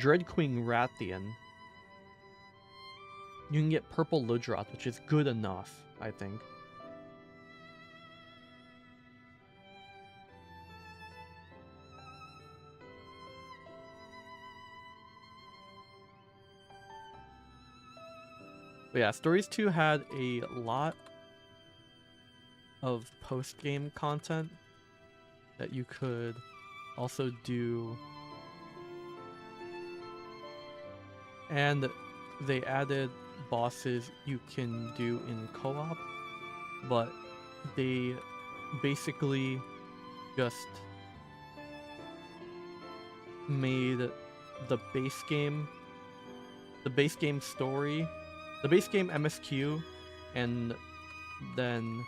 Dreadqueen Rathian. You can get Purple Ludroth, which is good enough, I think. But yeah, Stories 2 had a lot of post-game content that you could also do. And they added bosses you can do in co-op, but they basically just made the base game story, the base game MSQ, and then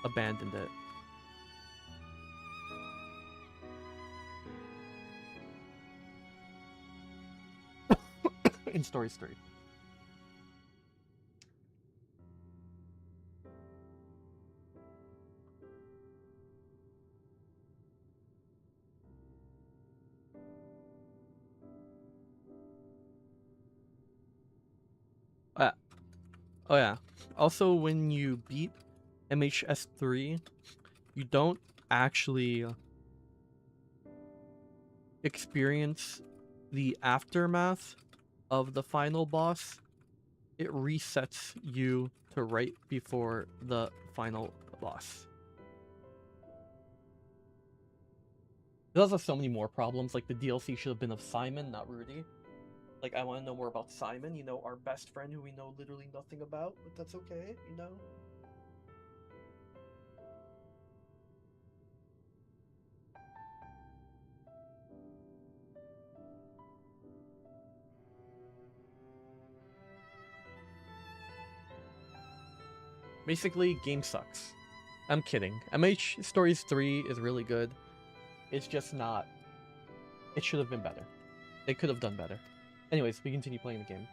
abandoned it. in Stories 3. Oh yeah. Also, when you beat MHS3, you don't actually experience the aftermath of the final boss. It resets you to right before the final boss. There's also so many more problems, like the DLC should have been of Simon, not Rudy. Like, I want to know more about Simon, you know, our best friend who we know literally nothing about, but that's okay, you know? Basically, game sucks. I'm kidding. MH Stories 3 is really good. It's just not... It should have been better. They could have done better. Anyways, we continue playing the game.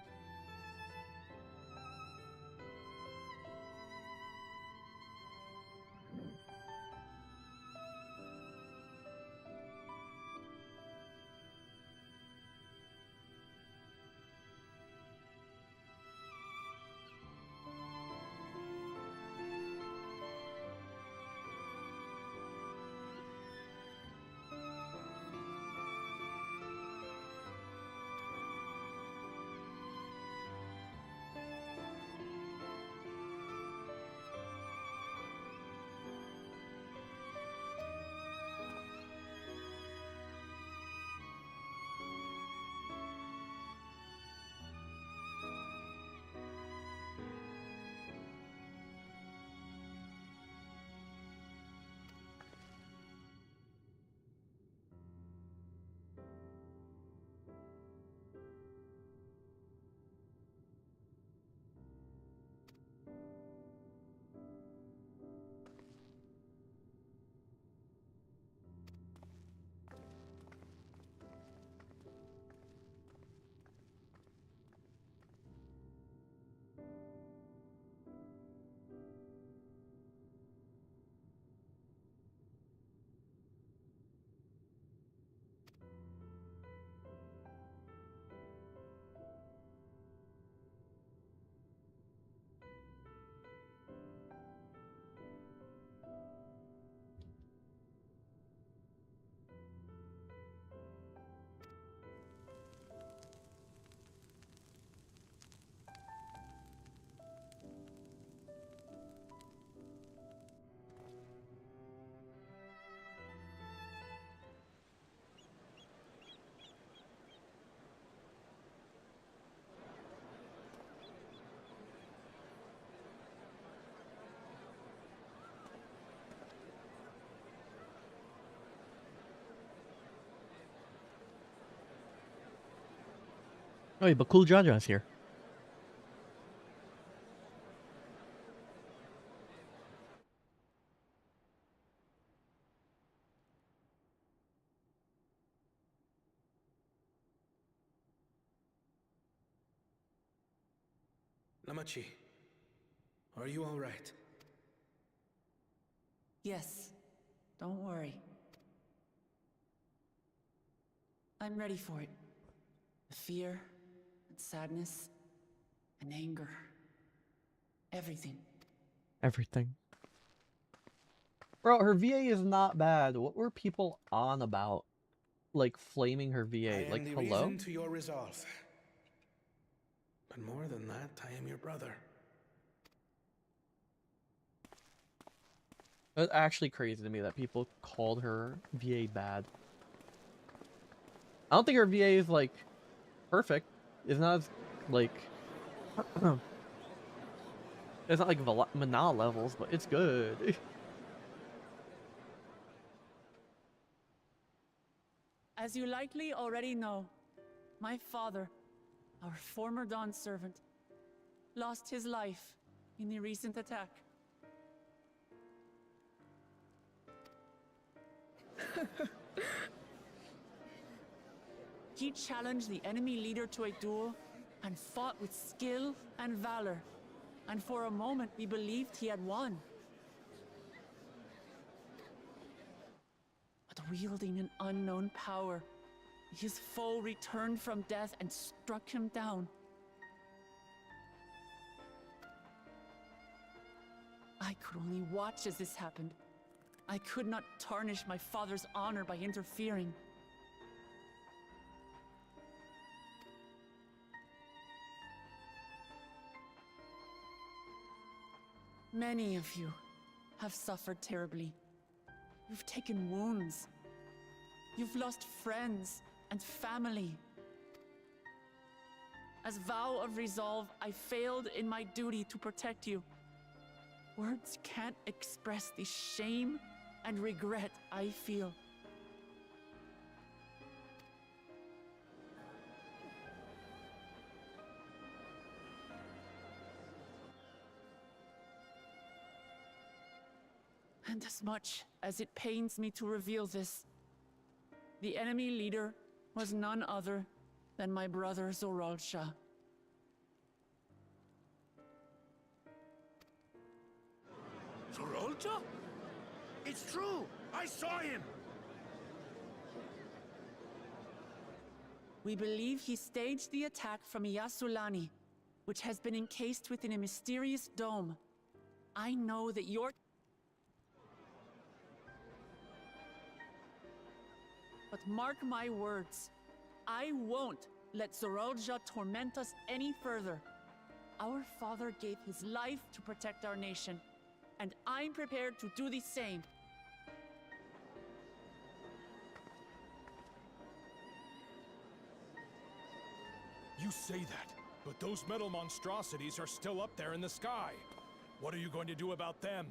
Oh, yeah, but Cool Jaja's here. Namachi, are you all right? Yes, don't worry. I'm ready for it. The fear, and sadness, and anger. Everything. Everything. Bro, her VA is not bad. What were people on about? Like, flaming her VA? I am Like, the hello? reason to your resolve. But more than that, I am your brother. It's actually crazy to me that people called her VA bad. I don't think her VA is, like, perfect. It's not as, like... it's not like Mana levels, but it's good. As you likely already know, my father, our former Dawn servant, lost his life in the recent attack. He challenged the enemy leader to a duel and fought with skill and valor. And for a moment, we believed he had won. But wielding an unknown power, his foe returned from death and struck him down. I could only watch as this happened. I could not tarnish my father's honor by interfering. Many of you have suffered terribly. You've taken wounds. You've lost friends and family. As vow of resolve, I failed in my duty to protect you. Words can't express the shame and regret I feel. And as much as it pains me to reveal this, the enemy leader was none other than my brother Zoralsha. Zoralsha? It's true! I saw him! We believe he staged the attack from Yasulani, which has been encased within a mysterious dome. I know that your... But mark my words, I won't let Zoralsha torment us any further. Our father gave his life to protect our nation, and I'm prepared to do the same. You say that, but those metal monstrosities are still up there in the sky. What are you going to do about them?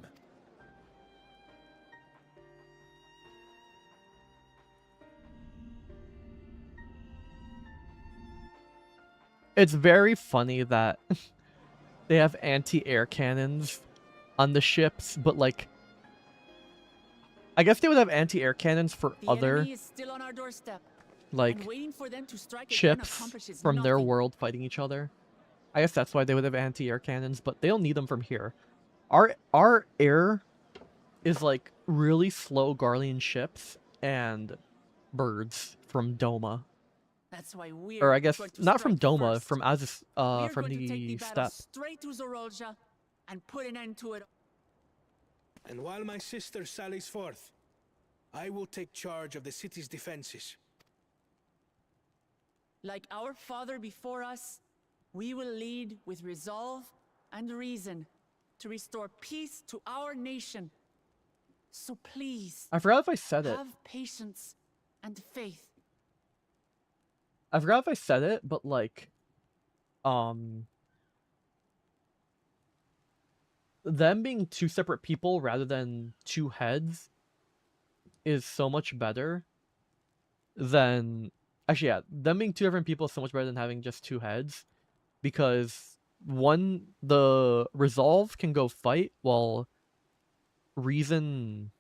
It's very funny that they have anti-air cannons on the ships, but like, I guess they would have anti-air cannons for The other enemy is still on our doorstep, like and waiting for them to strike again ships accomplishes from their nothing. world fighting each other. I guess that's why they would have anti-air cannons, but they don't need them from here. Our air is like really slow Garlean ships and birds from Doma. That's why we're Or I guess going to not from strike Doma, first. from Aziz, We're from going to take the battle steppe. straight to Zoralsha and put an end to it. And while my sister sallies forth, I will take charge of the city's defenses. Like our father before us, we will lead with resolve and reason to restore peace to our nation. So please, I forgot if I said it. have patience and faith. I forgot if I said it, but like, them being two separate people rather than two heads is so much better than... Actually, yeah, them being two different people is so much better than having just two heads, because one, the resolve can go fight while reason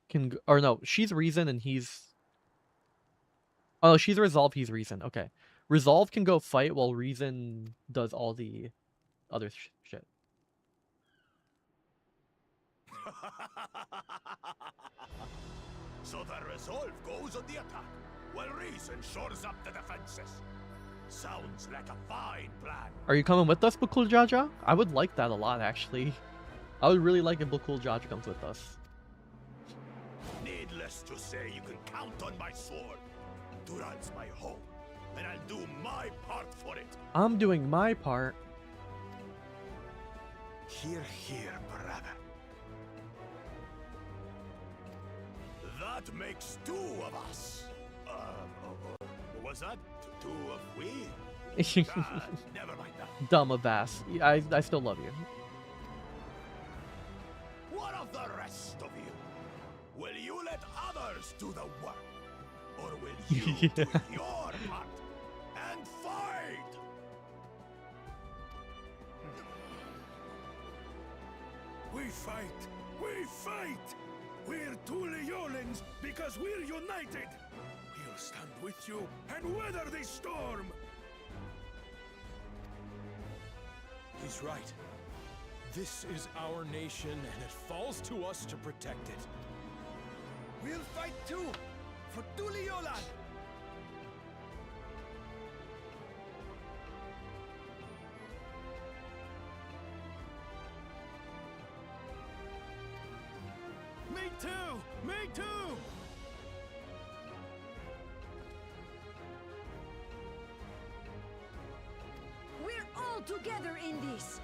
can... Or no, she's reason and he's... Oh, she's resolve, he's reason. Okay. Resolve can go fight while reason does all the other shit. So the resolve goes on the attack, while reason shores up the defenses. Sounds like a fine plan. Are you coming with us, Bakul Jaja? I would like that a lot, actually. I would really like if Bakul Jaja comes with us. Needless to say, you can count on my sword. Duran's my home, and I'll do my part for it. I'm doing my part. Hear, hear, brother. That makes two of us. What was that? Two of we? Never mind that. Dumb of ass. I still love you. What of the rest of you? Will you let others do the work? Or will you do your part and fight? We fight! We fight! We're two Leolings because we're united! We'll stand with you and weather this storm! He's right. This is our nation, and it falls to us to protect it. We'll fight too! For Tuliolan! Me too! Me too! We're all together in this!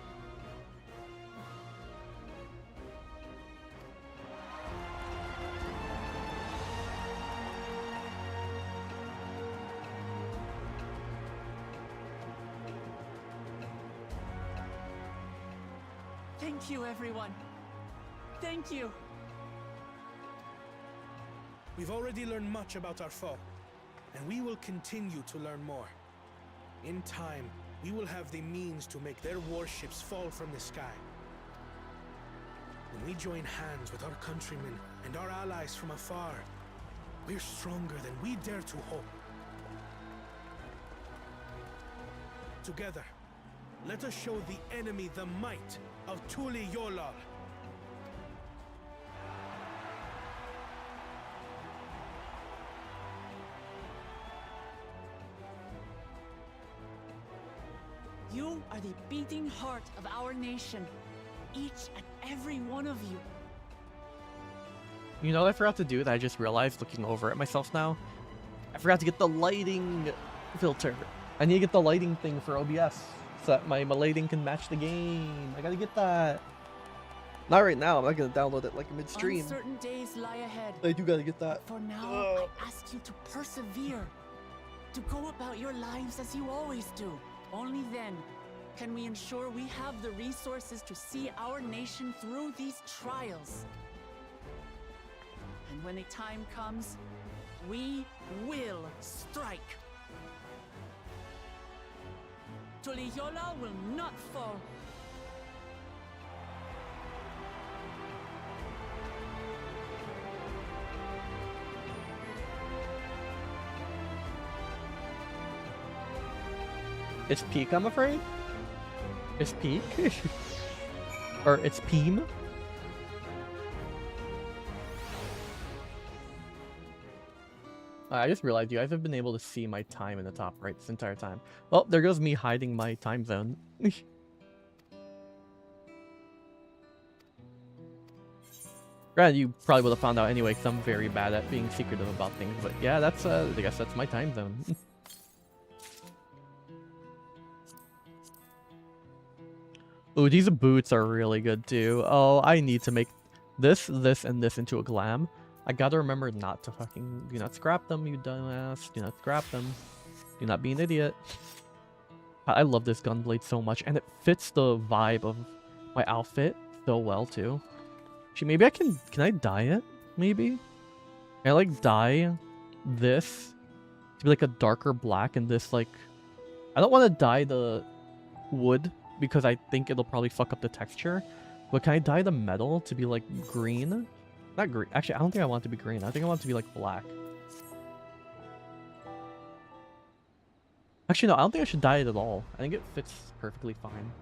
Thank you, everyone. Thank you. We've already learned much about our foe, and we will continue to learn more. In time, we will have the means to make their warships fall from the sky. When we join hands with our countrymen and our allies from afar, we're stronger than we dare to hope. Together, let us show the enemy the might of Tuliyolal. You are the beating heart of our nation. Each and every one of you. You know what I forgot to do that I just realized looking over at myself now? I forgot to get the lighting filter. I need to get the lighting thing for OBS so that my lighting can match the game. I gotta get that. Not right now, I'm not gonna download it like midstream. Uncertain days lie ahead. I do gotta get that. For now, I ask you to persevere. To go about your lives as you always do. Only then can we ensure we have the resources to see our nation through these trials. And when the time comes, we will strike. Tuliyola will not fall. It's peak, I'm afraid? It's peak? Or it's Peem? I just realized you guys have been able to see my time in the top right this entire time. Well, there goes me hiding my time zone. Granted, you probably would have found out anyway, because I'm very bad at being secretive about things. But yeah, that's I guess that's my time zone. Ooh, these boots are really good too. Oh, I need to make this, and this into a glam. I gotta remember not to fucking... Do not scrap them, you dumbass. Do not scrap them. Do not be an idiot. I love this gunblade so much, and it fits the vibe of my outfit so well too. Actually, maybe I can... Can I dye it? Maybe? Can I like dye this to be like a darker black and this like... I don't want to dye the wood because I think it'll probably fuck up the texture. But can I dye the metal to be like green? Not green. Actually, I don't think I want it to be green. I think I want it to be like black. Actually, no, I don't think I should dye it at all. I think it fits perfectly fine.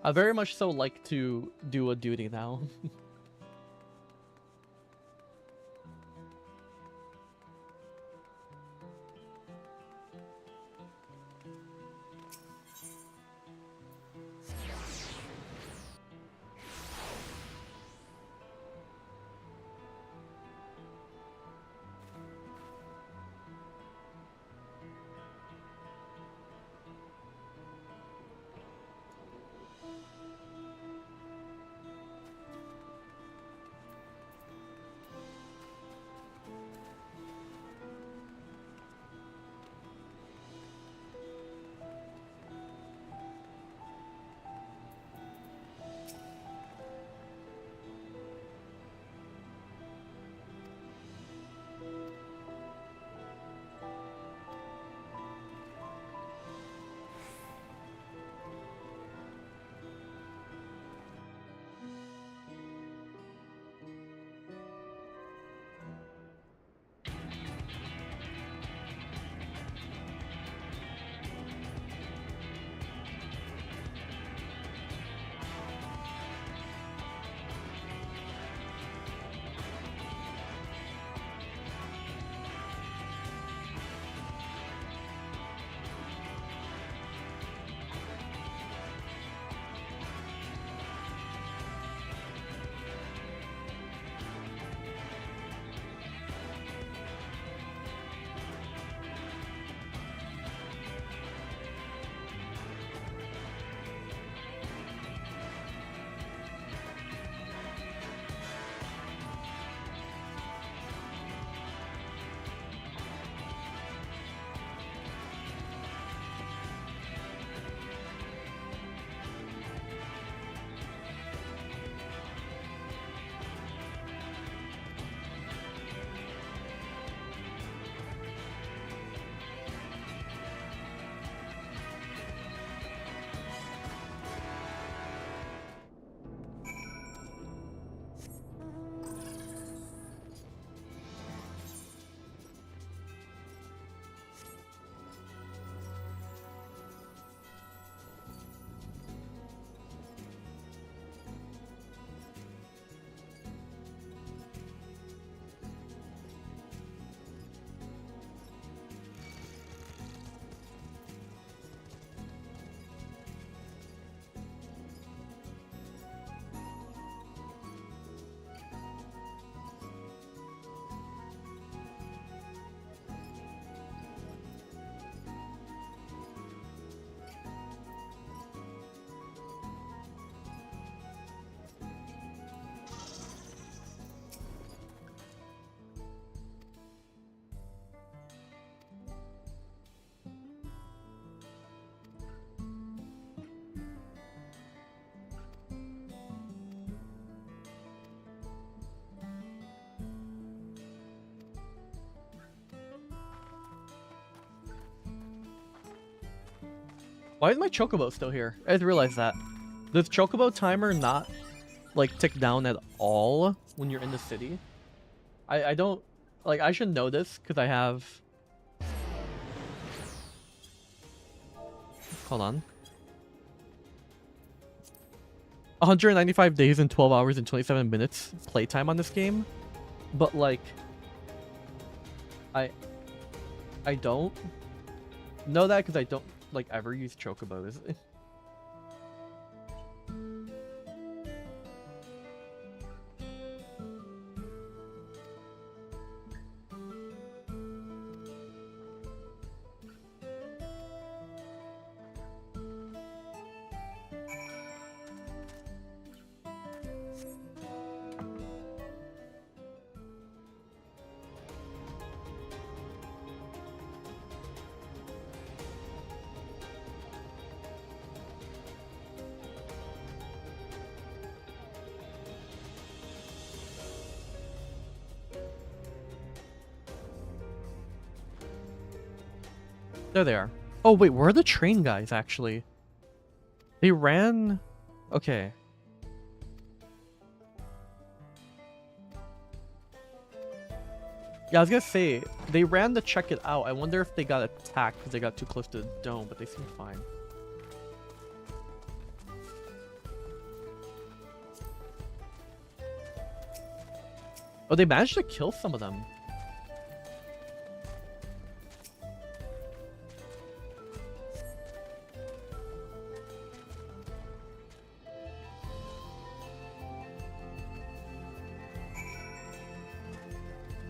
I very much so like to do a duty now. Why is my chocobo still here? I just realized that. Does chocobo timer not like tick down at all when you're in the city? I don't like, I should know this because I have, hold on, 195 days and 12 hours and 27 minutes playtime on this game, but like I don't know that because I don't like ever use chocobos. There they are. Oh wait, where are the train guys actually? They ran... Okay. Yeah, I was gonna say, they ran to check it out. I wonder if they got attacked because they got too close to the dome, but they seem fine. Oh, they managed to kill some of them.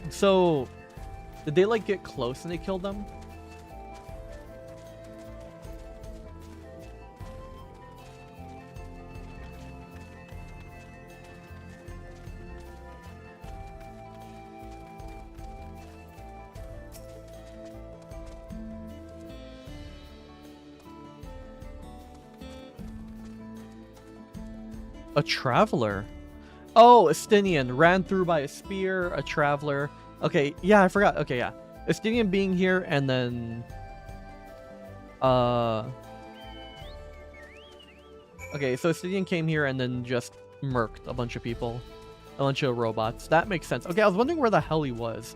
So, did they like get close and they killed them? A traveler. Oh, Estinian ran through by a spear, a traveler. Okay, yeah, I forgot. Okay, yeah. Estinian being here and then okay, so Estinian came here and then just murked a bunch of people. A bunch of robots. That makes sense. Okay, I was wondering where the hell he was.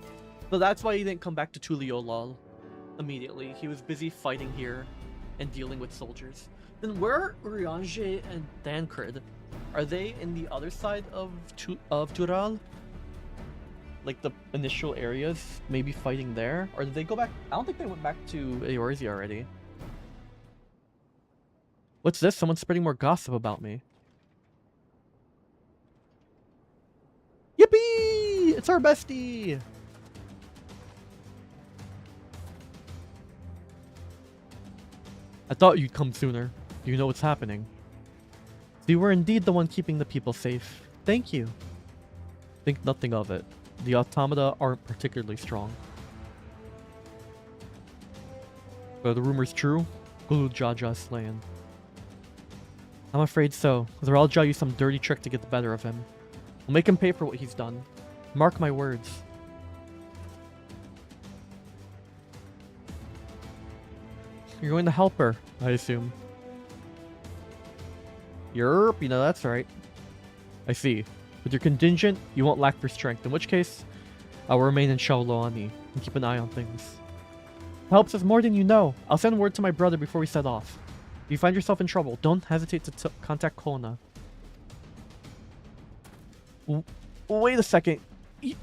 So that's why he didn't come back to Tuliolol immediately. He was busy fighting here and dealing with soldiers. Then where are Urianger and Dancred? Are they in the other side of Tural? Like the initial areas? Maybe fighting there? Or did they go back? I don't think they went back to Eorzea already. What's this? Someone's spreading more gossip about me. Yippee! It's our bestie! I thought you'd come sooner. You know what's happening. You were indeed the one keeping the people safe. Thank you. Think nothing of it. The automata aren't particularly strong. Are the rumors true? Gulu Jaja slain. I'm afraid so. Or I'll draw you some dirty trick to get the better of him. We'll make him pay for what he's done. Mark my words. You're going to help her, I assume. Yerp, you know that's right. I see. With your contingent, you won't lack for strength, in which case, I'll remain in Shaoloani and keep an eye on things. It helps us more than you know. I'll send word to my brother before we set off. If you find yourself in trouble, don't hesitate to contact Kona. Wait a second.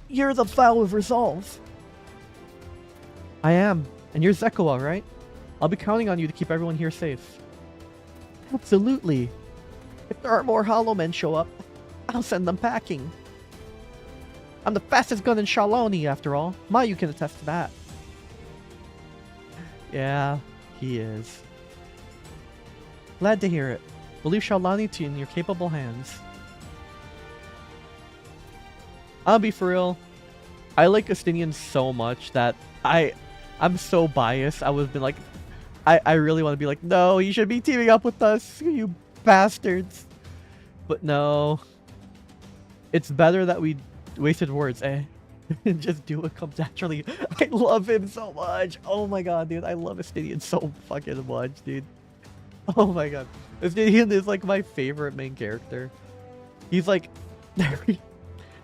You're the Vow of Resolve. I am. And you're Zekoa, right? I'll be counting on you to keep everyone here safe. Absolutely. If there are more Hollow Men show up, I'll send them packing. I'm the fastest gun in Shaloni, after all. Mayu can attest to that. Yeah, he is. Glad to hear it. We'll leave Shalani to you in your capable hands. I'll be for real. I like Estinian so much that I'm so biased. I would have been like, I really want to be like, no, you should be teaming up with us, you bastards. But no. It's better that we wasted words, eh? Just do what comes naturally. I love him so much. Oh my god, dude. I love Estinian so fucking much, dude. Oh my god. Estinian is like my favorite main character. He's like...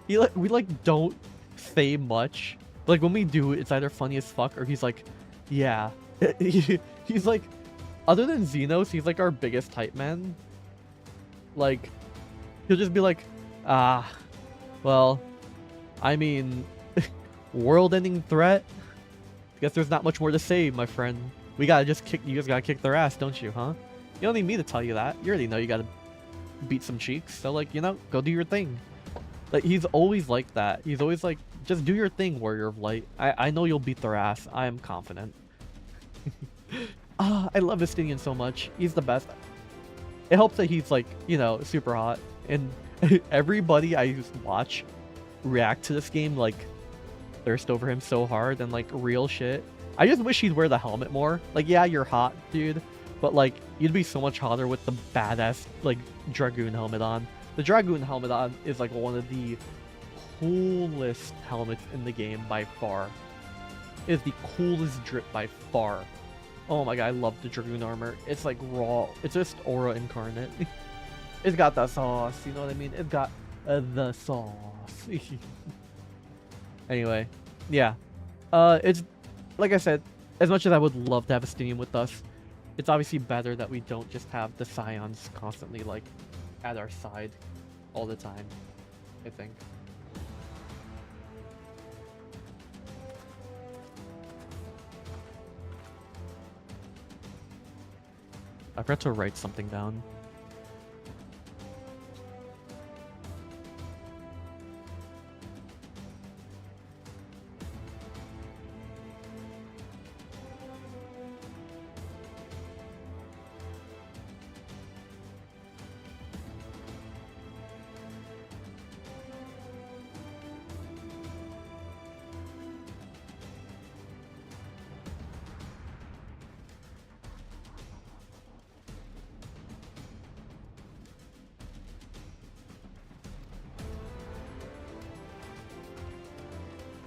we like don't say much. Like when we do, it's either funny as fuck or he's like, yeah. He's like, other than Xenos, he's like our biggest hype man. Like, he'll just be like, well, I mean, world-ending threat? Guess there's not much more to say, my friend. We gotta just kick, you guys gotta kick their ass, don't you, huh? You don't need me to tell you that. You already know you gotta beat some cheeks. So like, you know, go do your thing. Like, he's always like that. He's always like, just do your thing, Warrior of Light. I know you'll beat their ass. I am confident. I love Estinian so much. He's the best. It helps that he's like, you know, super hot. And everybody I watch react to this game like thirst over him so hard and like real shit. I just wish he'd wear the helmet more. Like, yeah, you're hot, dude. But like, you'd be so much hotter with the badass like Dragoon helmet on. The Dragoon helmet on is like one of the coolest helmets in the game by far. It is the coolest drip by far. Oh my god, I love the Dragoon armor. It's like raw. It's just aura incarnate. It's got the sauce, you know what I mean? It's got the sauce. Anyway, yeah. It's, like I said, as much as I would love to have Estinian with us, it's obviously better that we don't just have the Scions constantly, like, at our side all the time, I think. I forgot to write something down.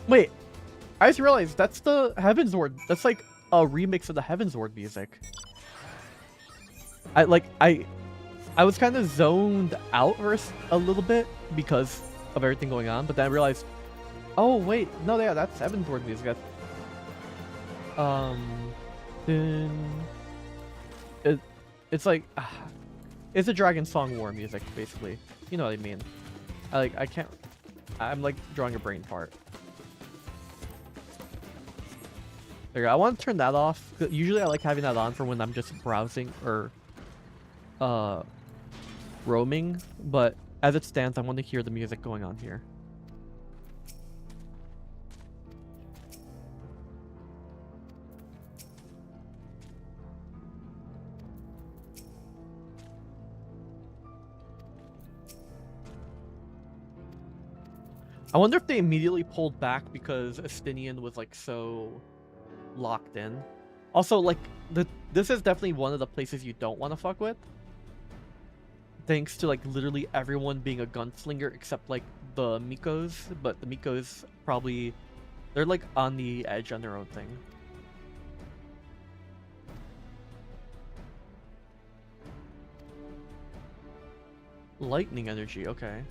Wait, I just realized that's the Heavensward. That's like a remix of the Heavensward music. I was kind of zoned out for a little bit because of everything going on, but then I realized, oh wait, no, yeah, that's Heavensward music. It's like it's a Dragon Song War music, basically. You know what I mean? I'm like drawing a brain fart. There you go. I want to turn that off. Usually I like having that on for when I'm just browsing or roaming, but as it stands, I want to hear the music going on here. I wonder if they immediately pulled back because Estinian was like so locked in. Also, like, this is definitely one of the places you don't want to fuck with. Thanks to like literally everyone being a gunslinger except like the Mikos, but the Mikos probably, they're like on the edge on their own thing. Lightning energy, okay.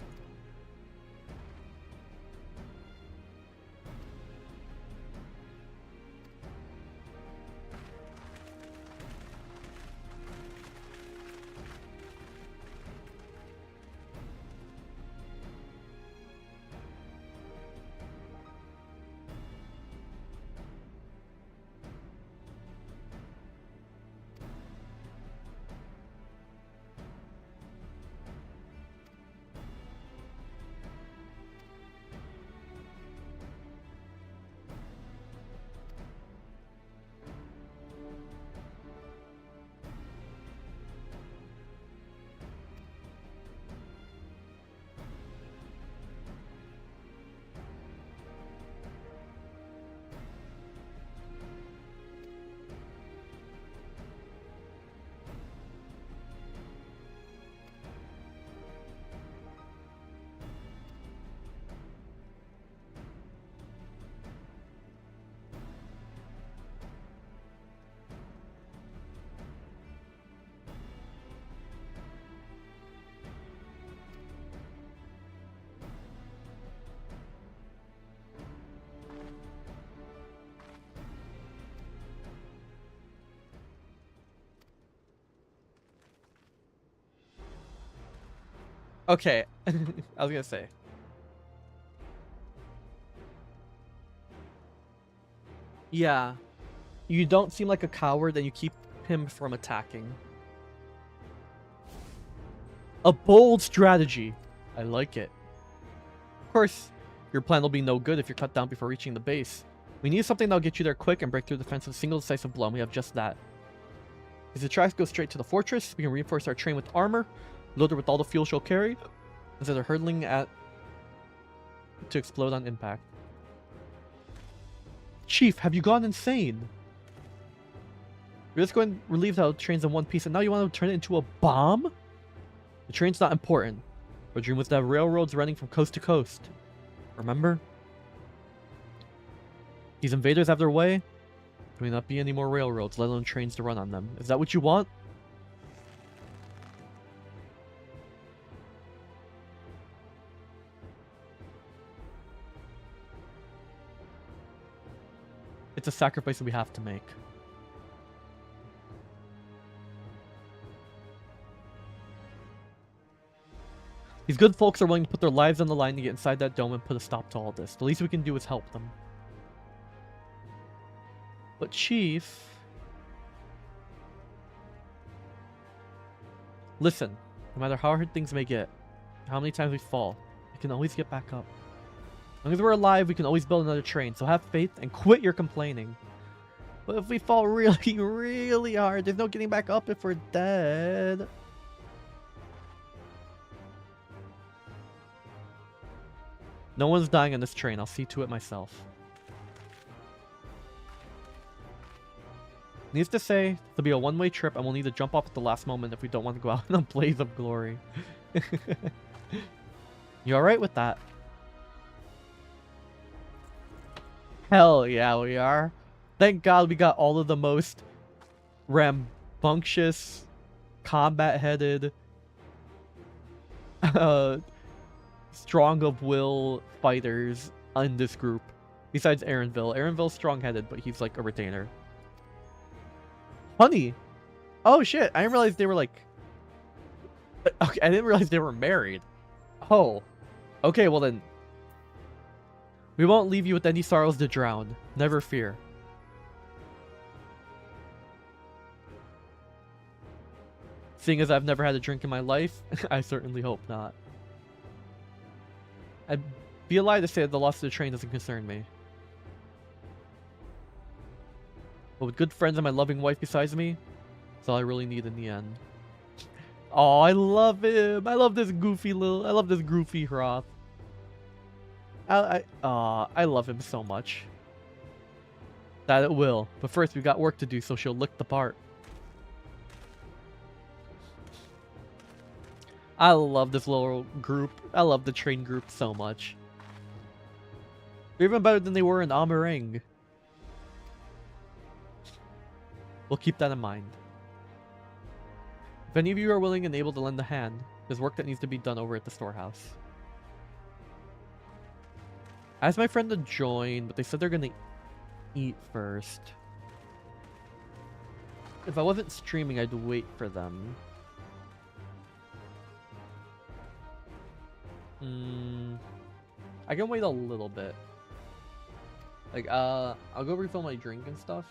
Okay, I was gonna say. Yeah, you don't seem like a coward and you keep him from attacking. A bold strategy. I like it. Of course, your plan will be no good if you're cut down before reaching the base. We need something that'll get you there quick and break through the defense with a single decisive blow, and we have just that. As the tracks go straight to the fortress, we can reinforce our train with armor, load her with all the fuel she'll carry, instead of hurtling at to explode on impact. Chief, have you gone insane? You're just going to relieve the trains in one piece, and now you want to turn it into a bomb? The train's not important. Our dream was to have railroads running from coast to coast. Remember? These invaders have their way. There may not be any more railroads, let alone trains to run on them. Is that what you want? It's a sacrifice that we have to make. These good folks are willing to put their lives on the line to get inside that dome and put a stop to all this. The least we can do is help them. But Chief... Listen, no matter how hard things may get, how many times we fall, we can always get back up. As long as we're alive, we can always build another train, so have faith and quit your complaining. But if we fall really, really hard, there's no getting back up if we're dead. No one's dying on this train. I'll see to it myself. Needs to say, it'll be a one-way trip and we'll need to jump off at the last moment if we don't want to go out in a blaze of glory. You alright with that? Hell yeah, we are. Thank God we got all of the most rambunctious, combat-headed, strong of will fighters in this group. Besides Aaronville. Aaronville's strong-headed, but he's like a retainer. Honey! Oh shit, I didn't realize they were like... Okay, I didn't realize they were married. Oh. Okay, well then... We won't leave you with any sorrows to drown. Never fear. Seeing as I've never had a drink in my life, I certainly hope not. I'd be a lie to say that the loss of the train doesn't concern me. But with good friends and my loving wife besides me, that's all I really need in the end. Oh, I love him! I love this goofy Hroth. I love him so much. That it will. But first, we got work to do, so she'll lick the part. I love this little group. I love the train group so much. They're even better than they were in Amarang. We'll keep that in mind. If any of you are willing and able to lend a hand, there's work that needs to be done over at the storehouse. I asked my friend to join, but they said they're gonna eat first. If I wasn't streaming, I'd wait for them. I can wait a little bit. Like, I'll go refill my drink and stuff.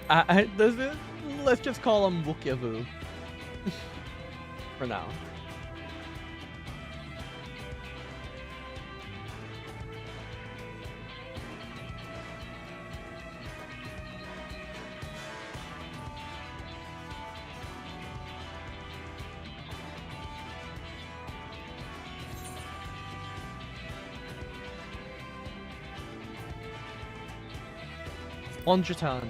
Let's just call him Wukiavu for now. Onjutan.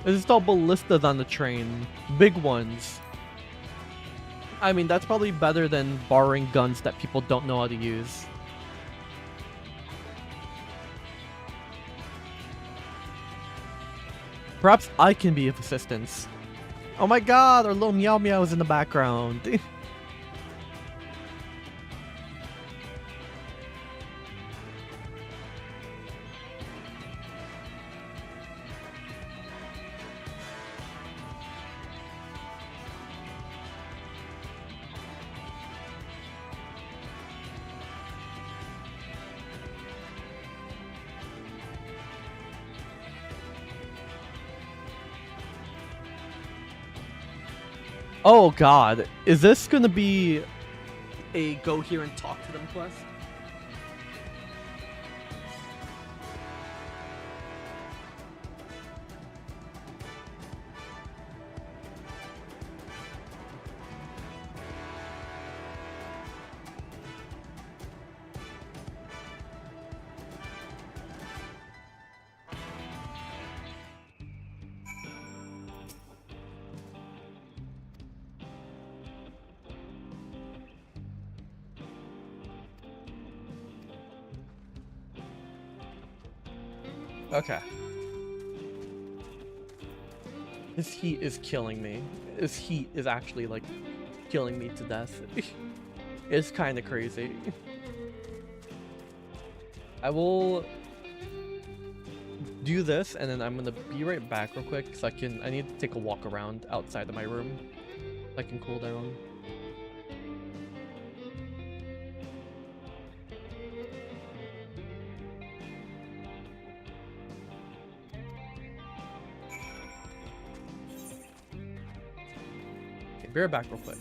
There's still ballistas on the train. Big ones. I mean, that's probably better than borrowing guns that people don't know how to use. Perhaps I can be of assistance. Oh my god, our little meow meow is in the background. Oh god, is this gonna be a go here and talk to them quest? Okay. This heat is killing me. This heat is actually, like, killing me to death. It's kind of crazy. I will do this, and then I'm gonna be right back real quick, so I need to take a walk around outside of my room. So I can cool down. Be right back real quick.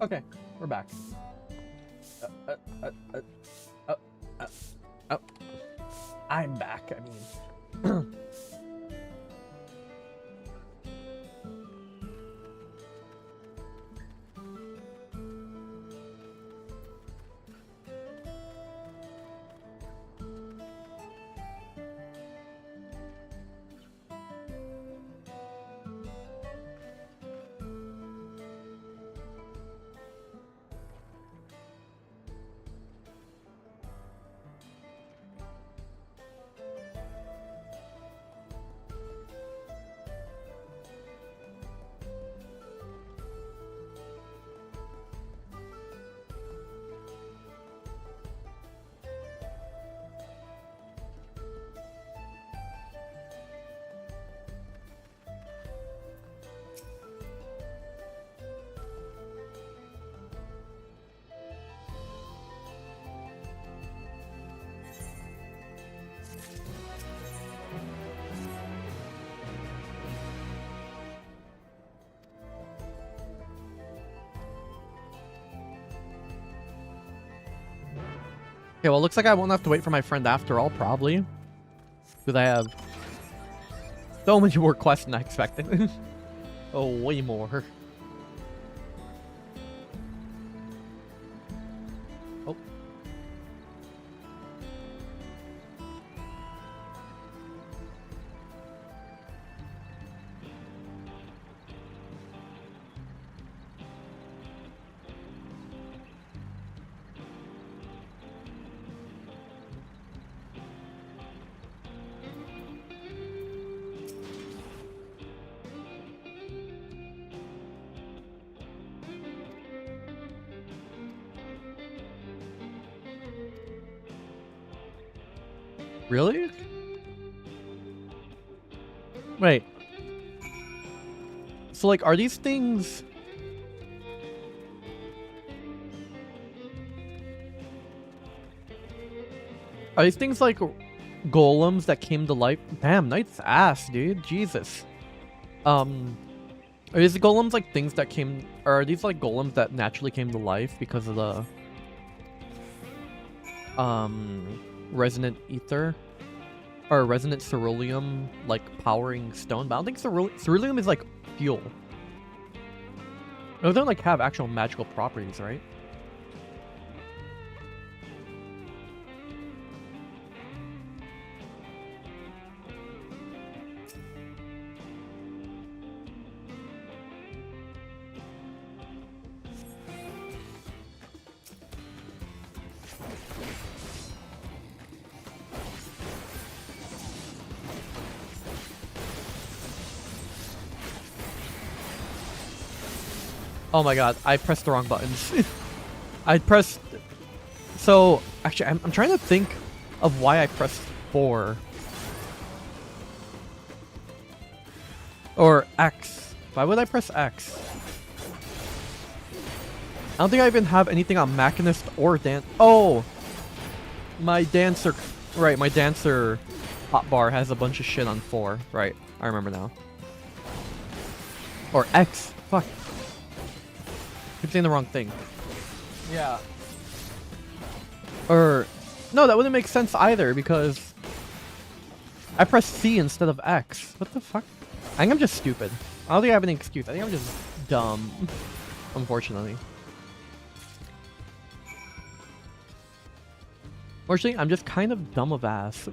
Okay, we're back. I'm back, I mean. Okay, well, it looks like I won't have to wait for my friend after all, probably. Because I have so many more quests than I expected. Oh, way more. Oh. Really? Wait. So, like, are these things... Are these things like golems that came to life? Damn, Knight's ass, dude. Jesus. Are these golems like things that came... Or are these like golems that naturally came to life because of the... resonant ether? Or resonant ceruleum, like, powering stone. But I don't think ceruleum is like fuel. Those don't like have actual magical properties, right? Oh my god, I pressed the wrong buttons. I pressed... So, actually, I'm trying to think of why I pressed 4. Or X. Why would I press X? I don't think I even have anything on Machinist or Dance... Oh! My Dancer... Right, my Dancer hotbar has a bunch of shit on 4. Right, I remember now. Or X. Fuck. I'm saying the wrong thing. Yeah. Or... No, that wouldn't make sense either, because... I pressed C instead of X. What the fuck? I think I'm just stupid. I don't think I have any excuse. I think I'm just dumb. Unfortunately. Fortunately, I'm just kind of dumb of ass.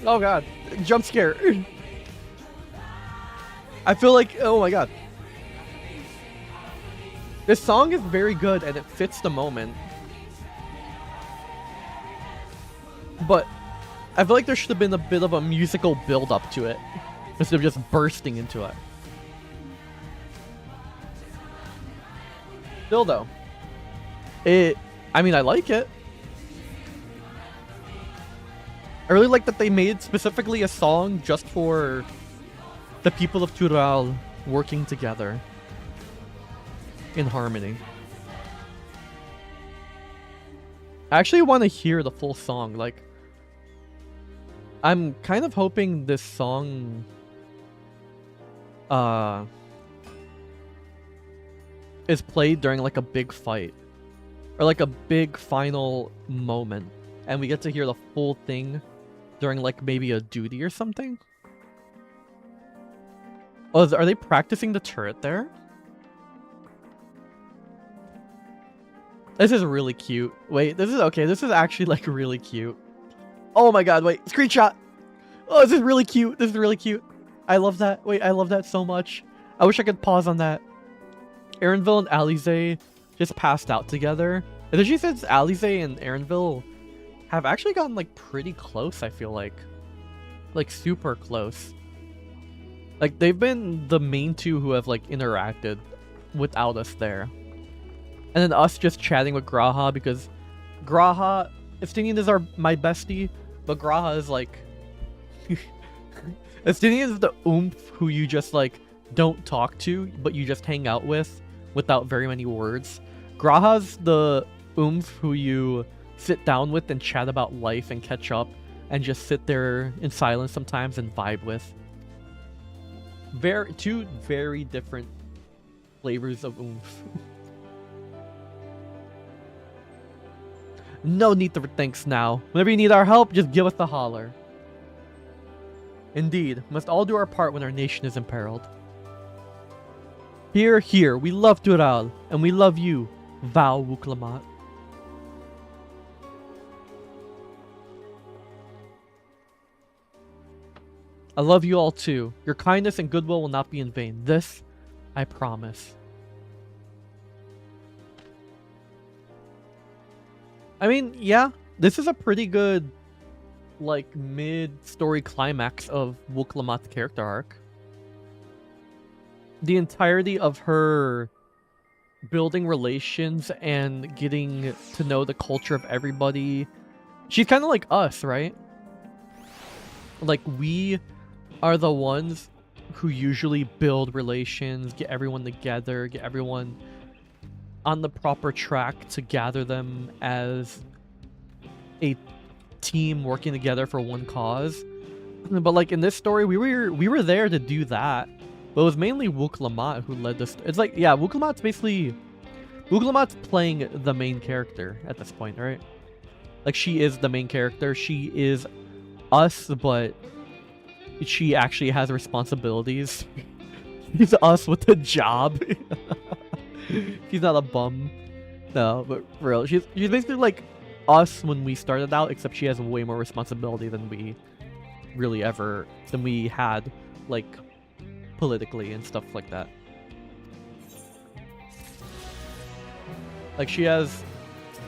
Oh god, jump scare. I feel like, oh my god. This song is very good and it fits the moment. But I feel like there should have been a bit of a musical build up to it instead of just bursting into it. Still though, I mean, I like it. I really like that they made specifically a song just for the people of Tural working together in harmony. I actually want to hear the full song. Like, I'm kind of hoping this song is played during like a big fight or like a big final moment, and we get to hear the full thing during like maybe a duty or something. Oh, are they practicing the turret there? This is really cute. Wait, this is okay. This is actually like really cute. Oh my god, wait, screenshot. Oh, this is really cute. This is really cute. I love that. Wait, I love that so much. I wish I could pause on that. Erinville and Alize just passed out together. And then she says Alize and Erinville have actually gotten like pretty close, I feel like. Like super close. Like they've been the main two who have like interacted without us there. And then us just chatting with Graha because Graha, Estinian is my bestie, but Graha is like Estinian is the oomph who you just like don't talk to, but you just hang out with without very many words. Graha's the oomph who you sit down with and chat about life and catch up and just sit there in silence sometimes and vibe with. Two very different flavors of oomph. No need for thanks now. Whenever you need our help, just give us a holler. Indeed, we must all do our part when our nation is imperiled. Here, here, we love Tural, and we love you, Val Wuklamat. I love you all too. Your kindness and goodwill will not be in vain. This, I promise. I mean, yeah, this is a pretty good, like, mid-story climax of Wuklamat's character arc. The entirety of her building relations and getting to know the culture of everybody. She's kind of like us, right? Like, we are the ones who usually build relations, get everyone together, get everyone on the proper track to gather them as a team working together for one cause. But like in this story, we were there to do that. But it was mainly Wuklamat who led this. It's like, yeah, Wuklamat's playing the main character at this point, right? Like she is the main character. She is us, but she actually has responsibilities. She's us with a job. She's not a bum. No, but for real, she's basically like us when we started out, except she has way more responsibility than we had, like, politically and stuff like that. Like, she has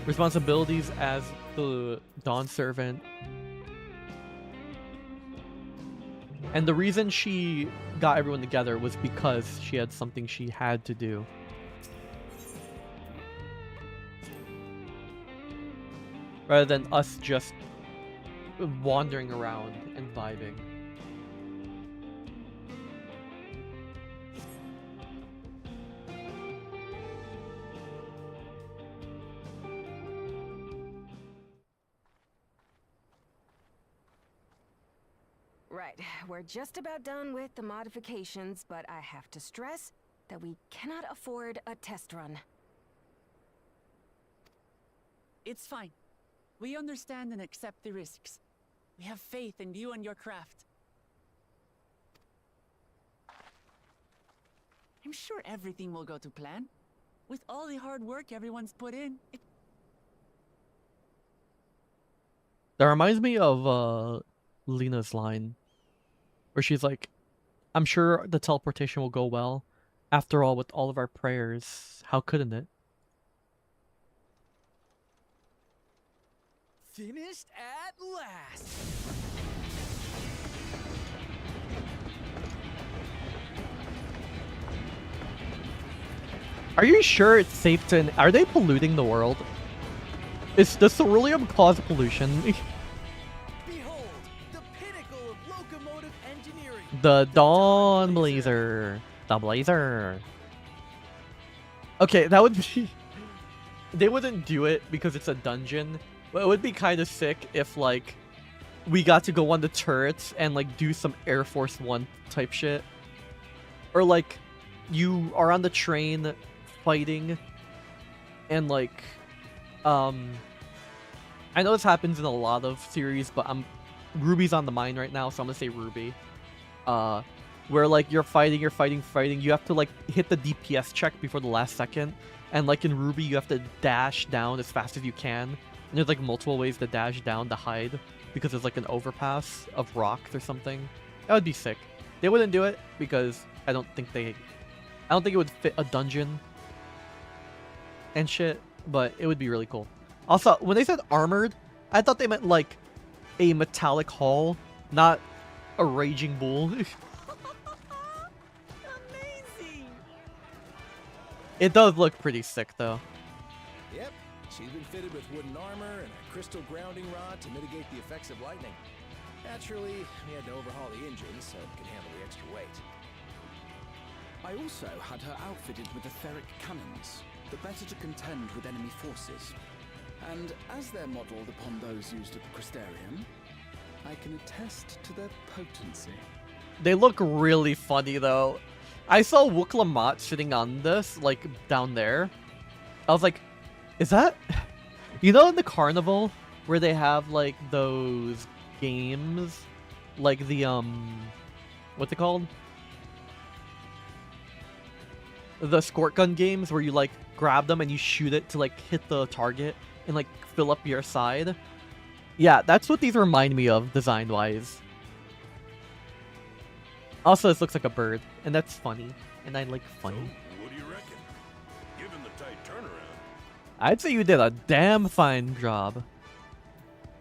responsibilities as the Dawn Servant. And the reason she got everyone together was because she had something she had to do. Rather than us just wandering around and vibing. Right, we're just about done with the modifications, but I have to stress that we cannot afford a test run. It's fine. We understand and accept the risks. We have faith in you and your craft. I'm sure everything will go to plan. With all the hard work everyone's put in, That reminds me of Lena's line, where she's like, I'm sure the teleportation will go well. After all, with all of our prayers, how couldn't it? Finished at last. Are you sure it's safe to... Are they polluting the world? Does ceruleum cause pollution? Behold, the pinnacle of locomotive engineering. The Dawn Blazer. The Blazer. Okay, that would be... They wouldn't do it because it's a dungeon, but it would be kind of sick if, like, we got to go on the turrets and, like, do some Air Force One type shit. Or, like, you are on the train fighting and, like, I know this happens in a lot of series, but Ruby's on the mind right now, so I'm gonna say Ruby. Where, like, you're fighting, you have to, like, hit the DPS check before the last second, and, like, in Ruby, you have to dash down as fast as you can, and there's, like, multiple ways to dash down to hide, because there's, like, an overpass of rocks or something. That would be sick. They wouldn't do it, because I don't think it would fit a dungeon and shit, but it would be really cool. Also, when they said armored, I thought they meant, like, a metallic hull, not a raging bull. Amazing. It does look pretty sick, though. Yep, she's been fitted with wooden armor and a crystal grounding rod to mitigate the effects of lightning. Naturally, we had to overhaul the engine so it could handle the extra weight. I also had her outfitted with etheric cannons, the better to contend with enemy forces. And as they're modelled upon those used at the Crystarium, I can attest to their potency. They look really funny, though. I saw Wooklamat sitting on this, like, down there. I was like, is that... You know in the carnival, where they have, like, those games? Like the, what's it called? The squirt gun games, where you, like, grab them and you shoot it to, like, hit the target and, like, fill up your side. Yeah, that's what these remind me of, design-wise. Also, this looks like a bird, and that's funny. And I like funny. So, what do you reckon? Given the tight turnaround. I'd say you did a damn fine job.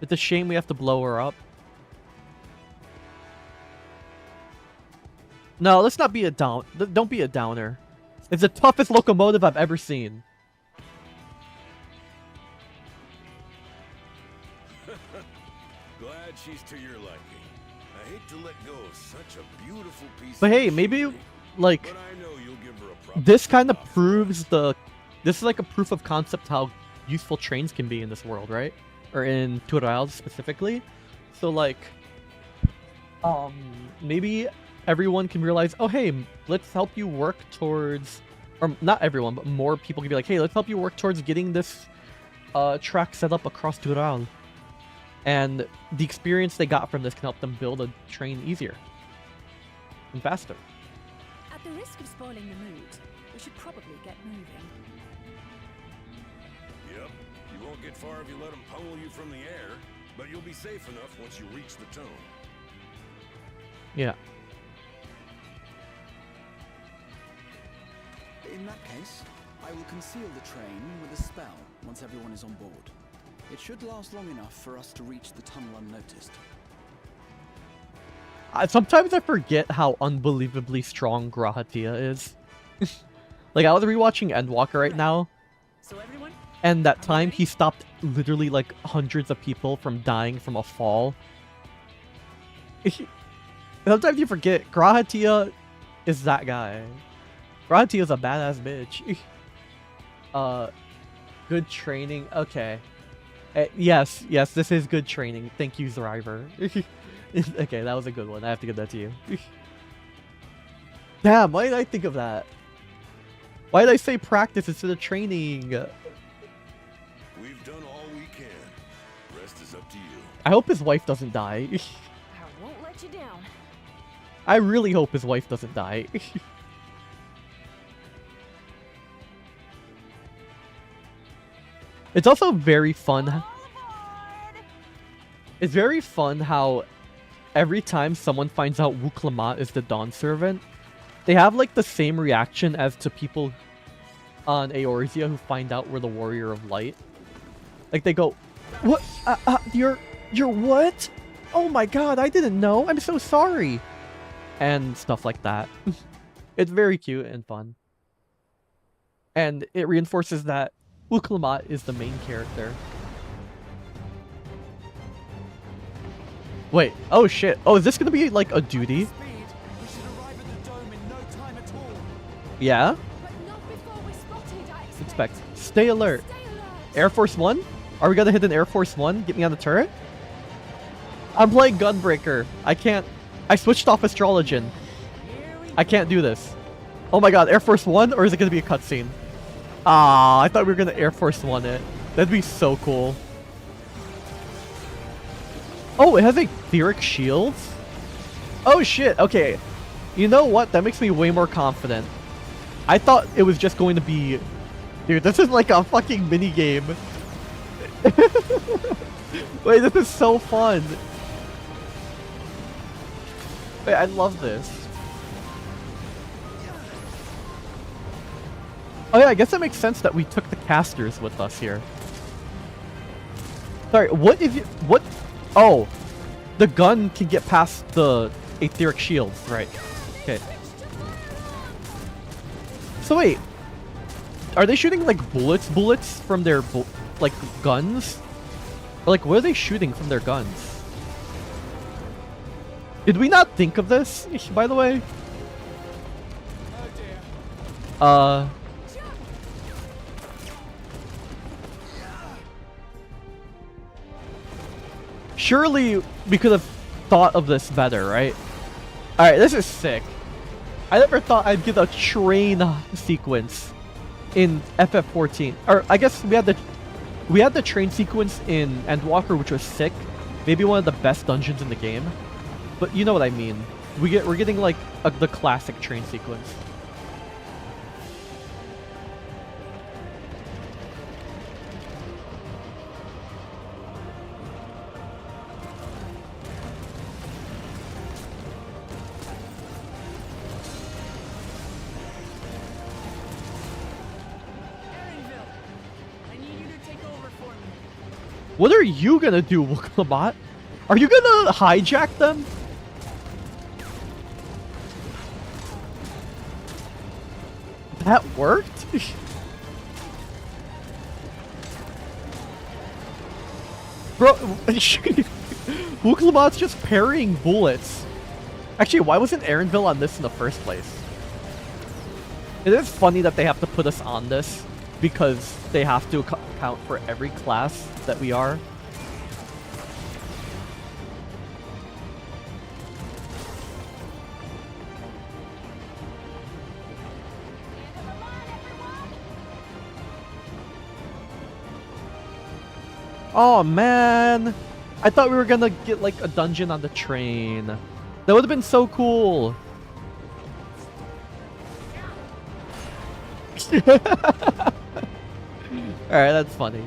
It's a shame we have to blow her up. No, let's not be a down. Don't be a downer. It's the toughest locomotive I've ever seen. Glad she's to your liking. I hate to let go of such a beautiful piece But of hey, maybe, machinery, like, but I know you'll give her a proper this kind of send-off. proves the... This is like a proof of concept how useful trains can be in this world, right? Or in Tural specifically. So, like, maybe everyone can realize, oh, hey, let's help you work towards... Or not everyone, but more people can be like, hey, let's help you work towards getting this track set up across Tural. And the experience they got from this can help them build a train easier and faster. At the risk of spoiling the mood, we should probably get moving. Yep, you won't get far if you let them pummel you from the air, but you'll be safe enough once you reach the tone. Yeah. In that case, I will conceal the train with a spell once everyone is on board. It should last long enough for us to reach the tunnel unnoticed. Sometimes I forget how unbelievably strong Grahatia is. Like, I was rewatching Endwalker right now, So everyone, and that time he stopped literally like hundreds of people from dying from a fall. Sometimes you forget Grahatia is that guy. Grahatia is a badass bitch. Good training. Okay. Yes, this is good training. Thank you, Driver. Okay, that was a good one. I have to give that to you. Damn, why did I think of that? Why did I say practice instead of training? We've done all we can. Rest is up to you. I hope his wife doesn't die. I won't let you down. I really hope his wife doesn't die. It's also very fun. It's very fun how every time someone finds out Wuklamat is the Dawn Servant, they have like the same reaction as to people on Eorzea who find out we're the Warrior of Light. Like they go, "What? You're what? Oh my god, I didn't know. I'm so sorry." And stuff like that. It's very cute and fun. And it reinforces that Wuklamat is the main character. Wait, oh shit. Oh, is this gonna be like a duty? Yeah? Expect. Stay alert. Air Force One? Are we gonna hit an Air Force One? Get me on the turret? I'm playing Gunbreaker. I can't. I switched off Astrologian. I can't do this. Oh my god, Air Force One? Or is it gonna be a cutscene? Ah, I thought we were gonna Air Force One it. That'd be so cool. Oh, it has etheric shields? Oh shit, okay. You know what? That makes me way more confident. I thought it was just going to be... Dude, this is like a fucking mini game. Wait, this is so fun. Wait, I love this. Oh yeah, I guess it makes sense that we took the casters with us here. Sorry, what if you... What... Oh, the gun can get past the etheric shields, right? Okay. So wait, are they shooting like bullets from their like guns? Or like what are they shooting from their guns? Did we not think of this, by the way? Surely we could have thought of this better, right? Alright, this is sick. I never thought I'd get a train sequence in FF14. Or I guess we had the train sequence in Endwalker, which was sick. Maybe one of the best dungeons in the game. But you know what I mean. We're getting like the classic train sequence. What are you gonna do, Wuklamat? Are you gonna hijack them? That worked? Bro, Wuklamat's just parrying bullets. Actually, why wasn't Erenville on this in the first place? It is funny that they have to put us on this because they have to account for every class that we are. Oh man, I thought we were gonna get like a dungeon on the train. That would have been so cool. Alright, that's funny.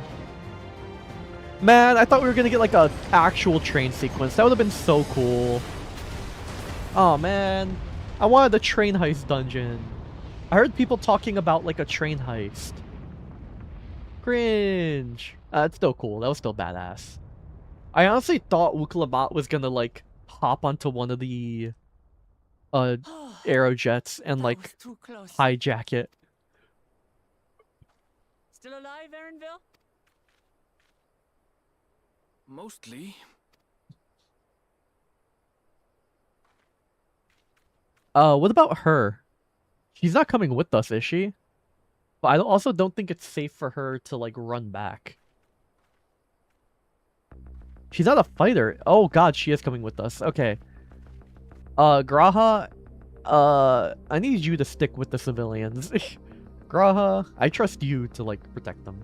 Man, I thought we were gonna get like a actual train sequence. That would have been so cool. Oh man, I wanted the train heist dungeon. I heard people talking about like a train heist. Cringe. It's still cool. That was still badass. I honestly thought Wuklamat was gonna like hop onto one of the aerojets and like hijack it. Still alive, Erenville? Mostly. What about her? She's not coming with us, is she? But I also don't think it's safe for her to like run back. She's not a fighter. Oh god, she is coming with us. Okay. Graha, I need you to stick with the civilians. Graha, I trust you to like protect them.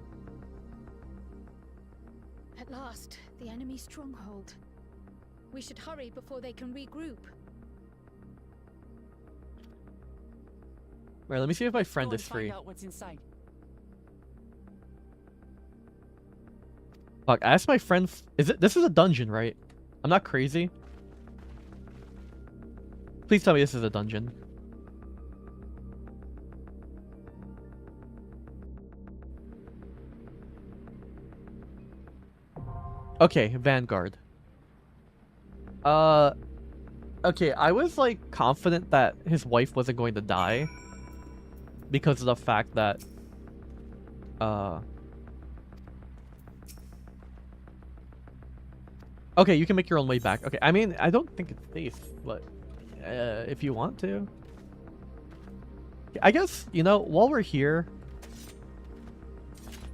At last, the enemy stronghold. We should hurry before they can regroup. Alright, let me see if my friend Go is and free. find out what's inside. Fuck, I asked my friend. This is a dungeon, right? I'm not crazy. Please tell me this is a dungeon. Okay, Vanguard. Okay, I was like confident that his wife wasn't going to die because of the fact that okay, you can make your own way back. Okay, I mean, I don't think it's safe, but if you want to. I guess, you know, while we're here,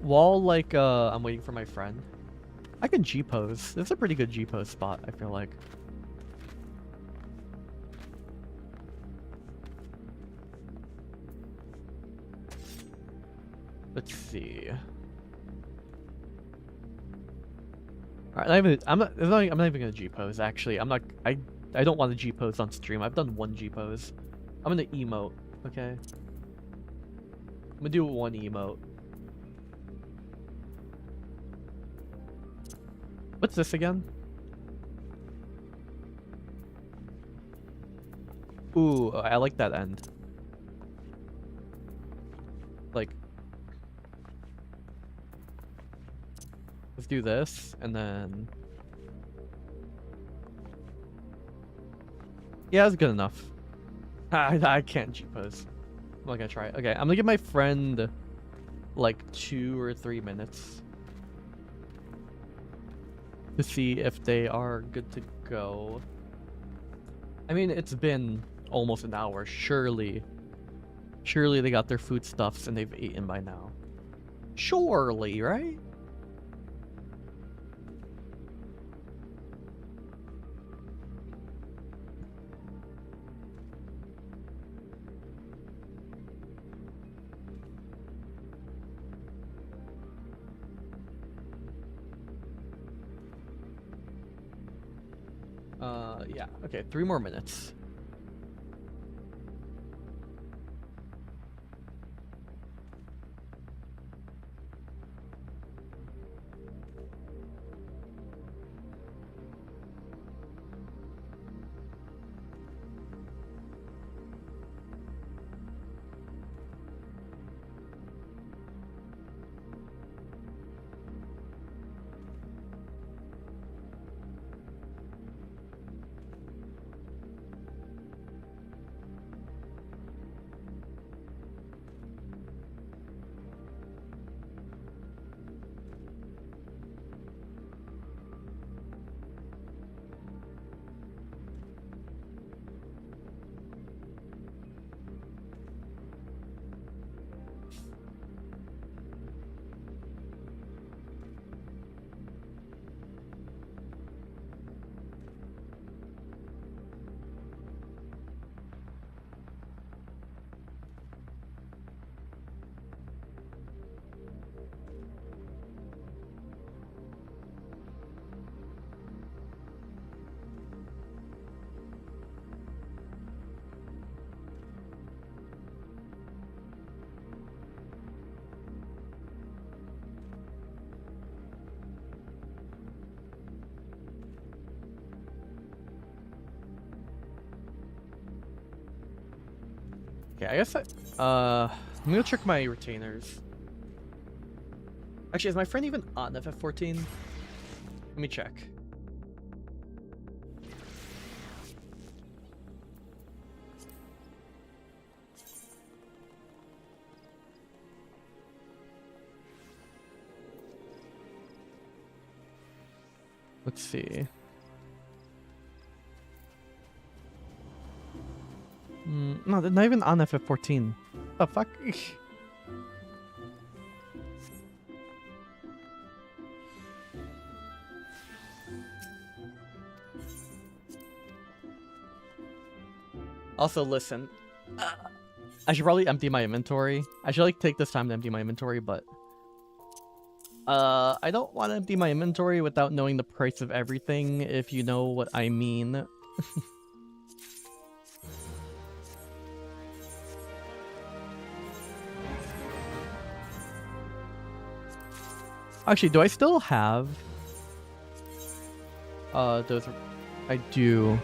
while like I'm waiting for my friend, I can G-pose. This is a pretty good G-pose spot, I feel like. Let's see. Alright, I'm not even gonna G-pose, actually. I don't want to G-pose on stream. I've done one G-pose. I'm gonna emote, okay? I'm gonna do one emote. What's this again? Ooh, I like that end. Like, let's do this, and then... Yeah, that's good enough. I can't G-pose. I'm not gonna try it. Okay, I'm gonna give my friend like 2 or 3 minutes to see if they are good to go. I mean, it's been almost an hour. Surely they got their foodstuffs and they've eaten by now. Surely, right? Yeah, okay, 3 more minutes. Okay, I guess I'm gonna check my retainers. Actually, is my friend even on FF14? Let me check. Let's see. No, they're not even on FF14. The fuck? Also, listen. I should probably empty my inventory. I should like take this time to empty my inventory, but I don't want to empty my inventory without knowing the price of everything, if you know what I mean. Actually, do I still have those? I do.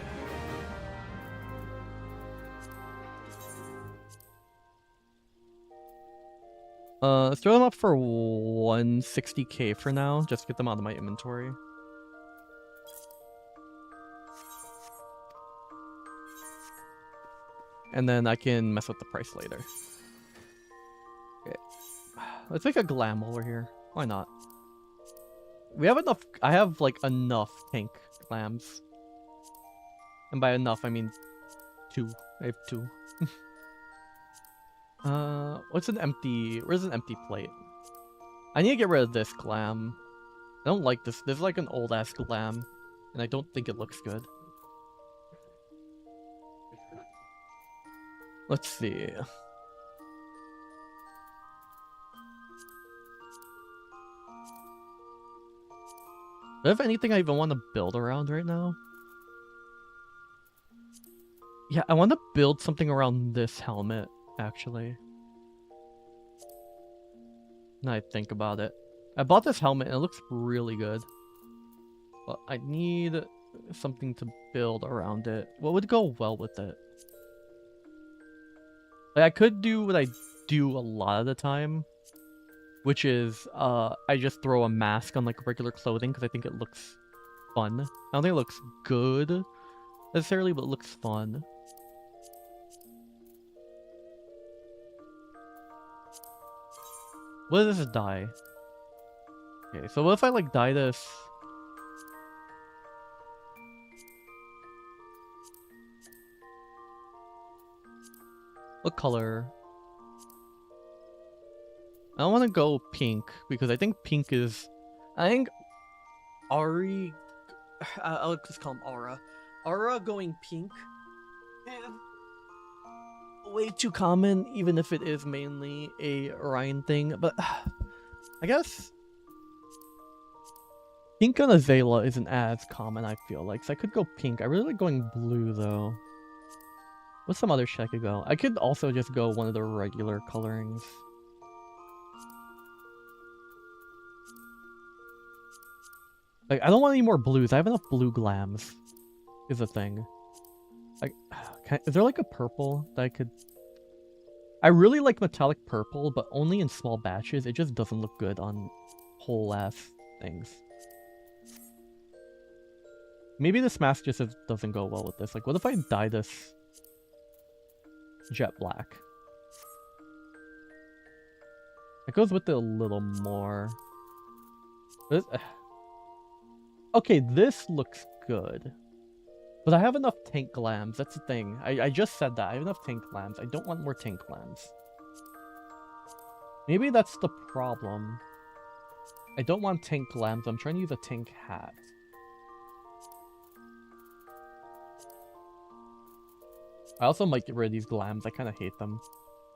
Let's throw them up for 160k for now. Just get them out of my inventory. And then I can mess with the price later. Okay. Let's make a glam while we're here. Why not? We have enough. I have like enough tank glams. And by enough, I mean 2. I have 2. What's an empty... Where's an empty plate? I need to get rid of this glam. I don't like this. This is like an old-ass glam. And I don't think it looks good. Let's see. Do I have anything I even want to build around right now? Yeah, I want to build something around this helmet, actually. Now I think about it. I bought this helmet and it looks really good. But I need something to build around it. What would go well with it? Like, I could do what I do a lot of the time, which is I just throw a mask on like regular clothing because I think it looks fun. I don't think it looks good necessarily, but it looks fun. What does this dye? Okay, so what if I like dye this? What color? I don't want to go pink because I think pink is... I think Ari... I'll just call him Aura. Aura going pink is way too common, even if it is mainly a Orion thing. But I guess pink on Azala isn't as common, I feel like. So I could go pink. I really like going blue, though. What's some other shit I could go? I could also just go one of the regular colorings. Like, I don't want any more blues. I have enough blue glams, is the thing. Like, is there like a purple that I could... I really like metallic purple, but only in small batches. It just doesn't look good on whole-ass things. Maybe this mask just doesn't go well with this. Like, what if I dye this jet black? It goes with it a little more. Okay, this looks good. But I have enough tank glams. That's the thing. I just said that. I have enough tank glams. I don't want more tank glams. Maybe that's the problem. I don't want tank glams. I'm trying to use a tank hat. I also might get rid of these glams. I kind of hate them.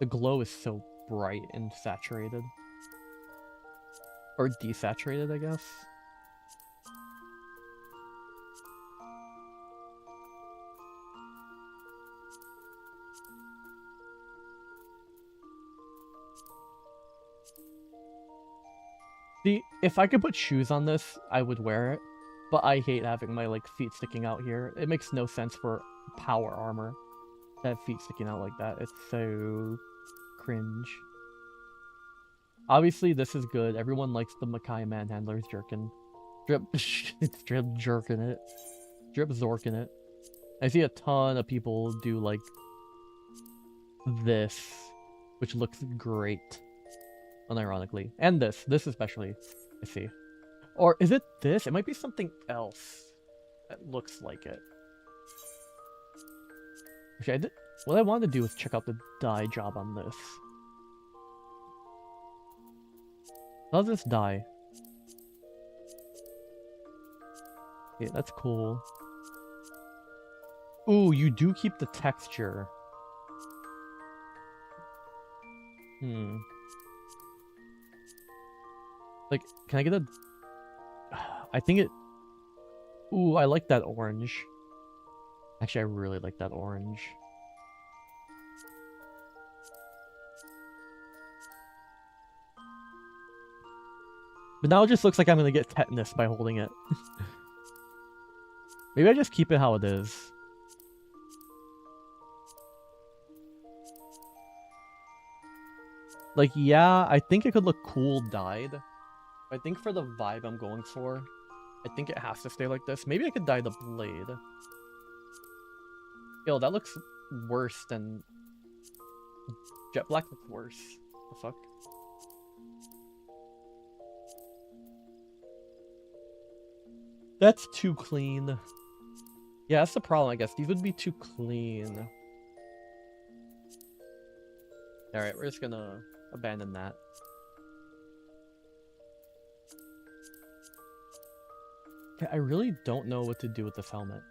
The glow is so bright and saturated. Or desaturated, I guess. See, if I could put shoes on this, I would wear it. But I hate having my like feet sticking out here. It makes no sense for power armor to have feet sticking out like that. It's so cringe. Obviously, this is good. Everyone likes the Makai Manhandler's jerkin. Drip, it's drip jerking it. Drip zorking it. I see a ton of people do like this, which looks great. Unironically. And this especially, I see. Or is it this? It might be something else that looks like it. Actually, what I wanted to do was check out the dye job on this. How does this dye? Okay, that's cool. Ooh, you do keep the texture. Like, can I get a... I think it... Ooh, I like that orange. Actually, I really like that orange. But now it just looks like I'm gonna get tetanus by holding it. Maybe I just keep it how it is. Like, yeah, I think it could look cool dyed. I think for the vibe I'm going for, I think it has to stay like this. Maybe I could dye the blade. Yo, that looks worse than... Jet black looks worse. The fuck? That's too clean. Yeah, that's the problem, I guess. These would be too clean. Alright, we're just gonna abandon that. Okay, I really don't know what to do with this helmet.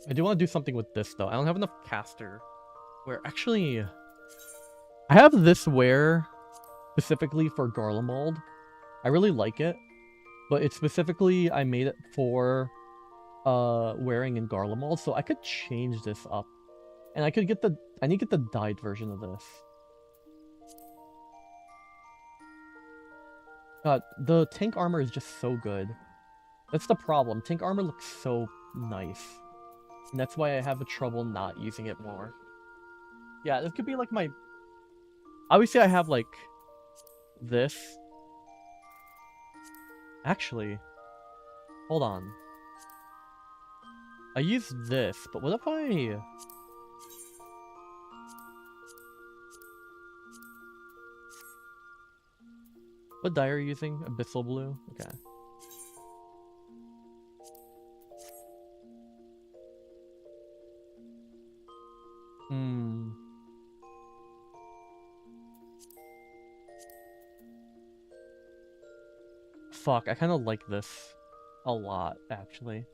I do want to do something with this, though. I don't have enough caster. Where, actually... I have this wear specifically for Garlemald. I really like it. But it's specifically, I made it for wearing in Garlemald, so I could change this up. And I could get the... I need to get the dyed version of this. God, the tank armor is just so good. That's the problem. Tank armor looks so nice. And that's why I have trouble not using it more. Yeah, this could be like my... Obviously, I have like this. Actually, hold on. I use this, but what if I... What dye are you using? Abyssal blue? Okay. Fuck, I kind of like this a lot, actually.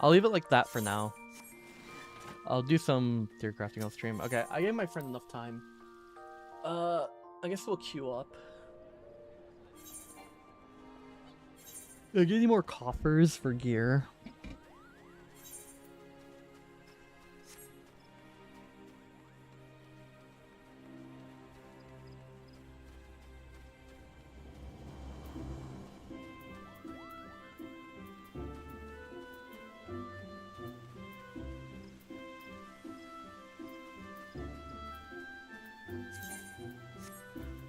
I'll leave it like that for now. I'll do some theory crafting on stream. Okay, I gave my friend enough time. I guess we'll queue up. Do I get any more coffers for gear?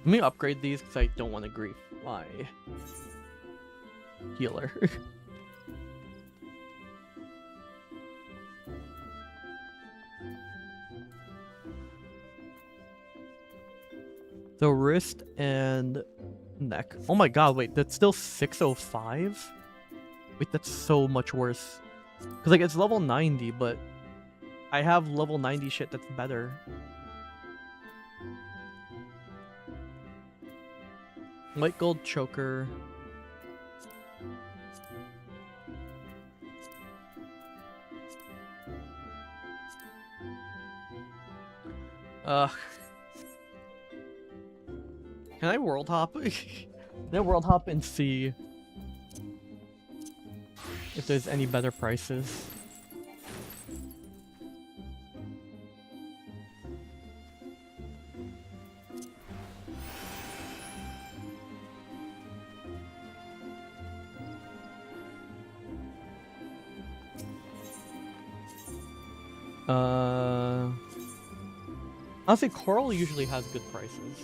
Let me upgrade these because I don't want to grief my healer. The wrist and neck. Oh my god, wait, that's still 605? Wait, that's so much worse. Because, like, it's level 90, but I have level 90 shit that's better. White gold choker. Can I world hop? Can I world hop and see if there's any better prices? Honestly, Coral usually has good prices.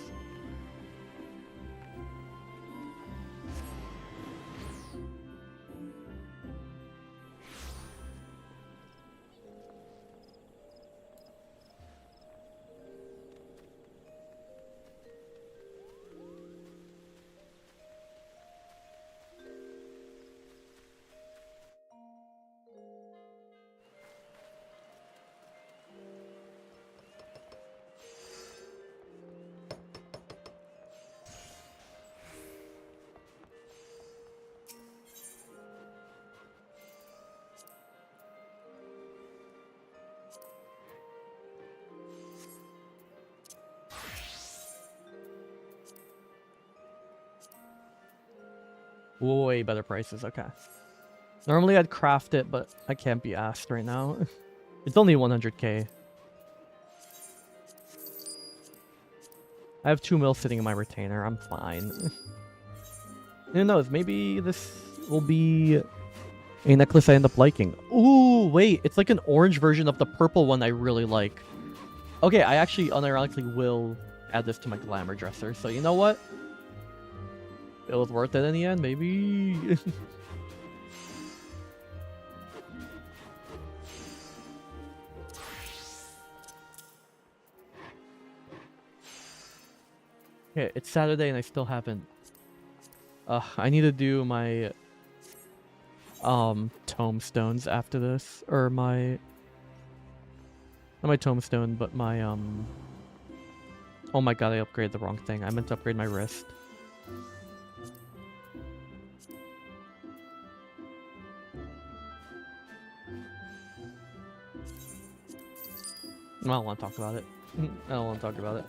Way better prices, okay. Normally I'd craft it, but I can't be asked right now. It's only 100k. I have 2 mil sitting in my retainer, I'm fine. Who knows, maybe this will be a necklace I end up liking. Ooh, wait, it's like an orange version of the purple one I really like. Okay, I actually unironically will add this to my glamour dresser, so you know what? It was worth it in the end, maybe. Okay, it's Saturday and I still haven't. I need to do my tombstones after this, or my not my tombstone, but my oh my god, I upgraded the wrong thing. I meant to upgrade my wrist. I don't want to talk about it. I don't want to talk about it.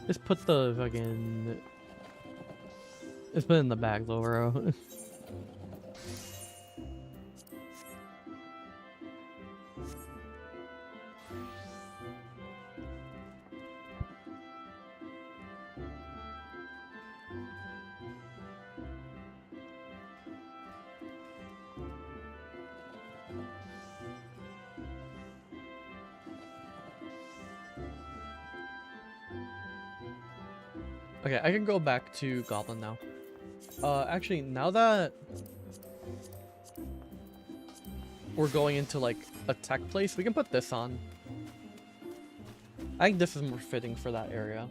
Just put the fucking... Just put it in the bag, Loro. Okay, I can go back to Goblin now. Actually, now that we're going into like a tech place, we can put this on. I think this is more fitting for that area.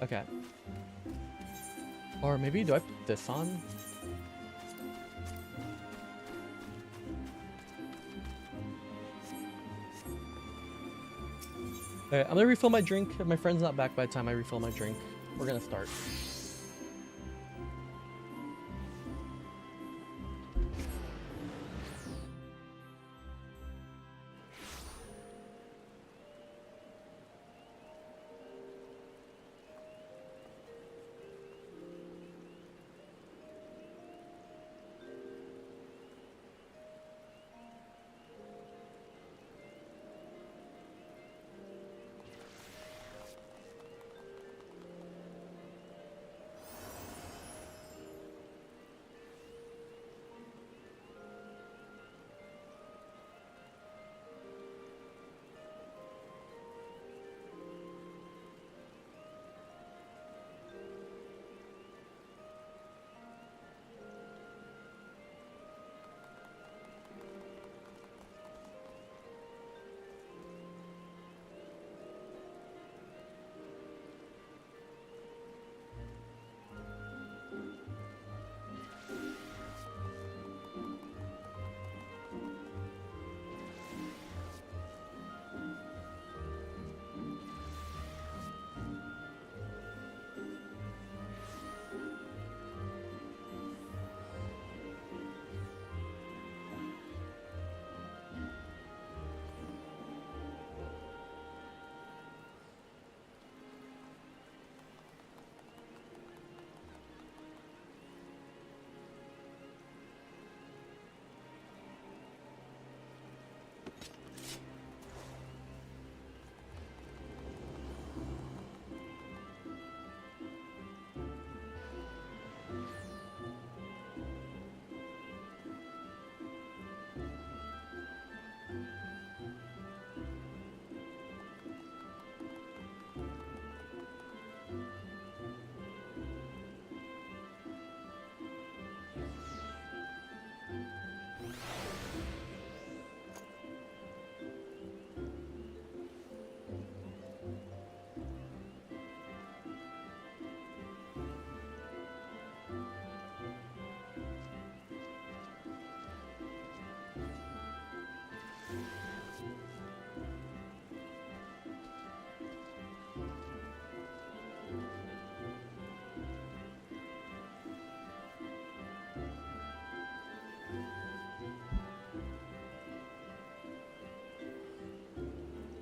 Okay. Or maybe do I put this on? Okay, I'm gonna refill my drink. If my friend's not back by the time I refill my drink, we're gonna start.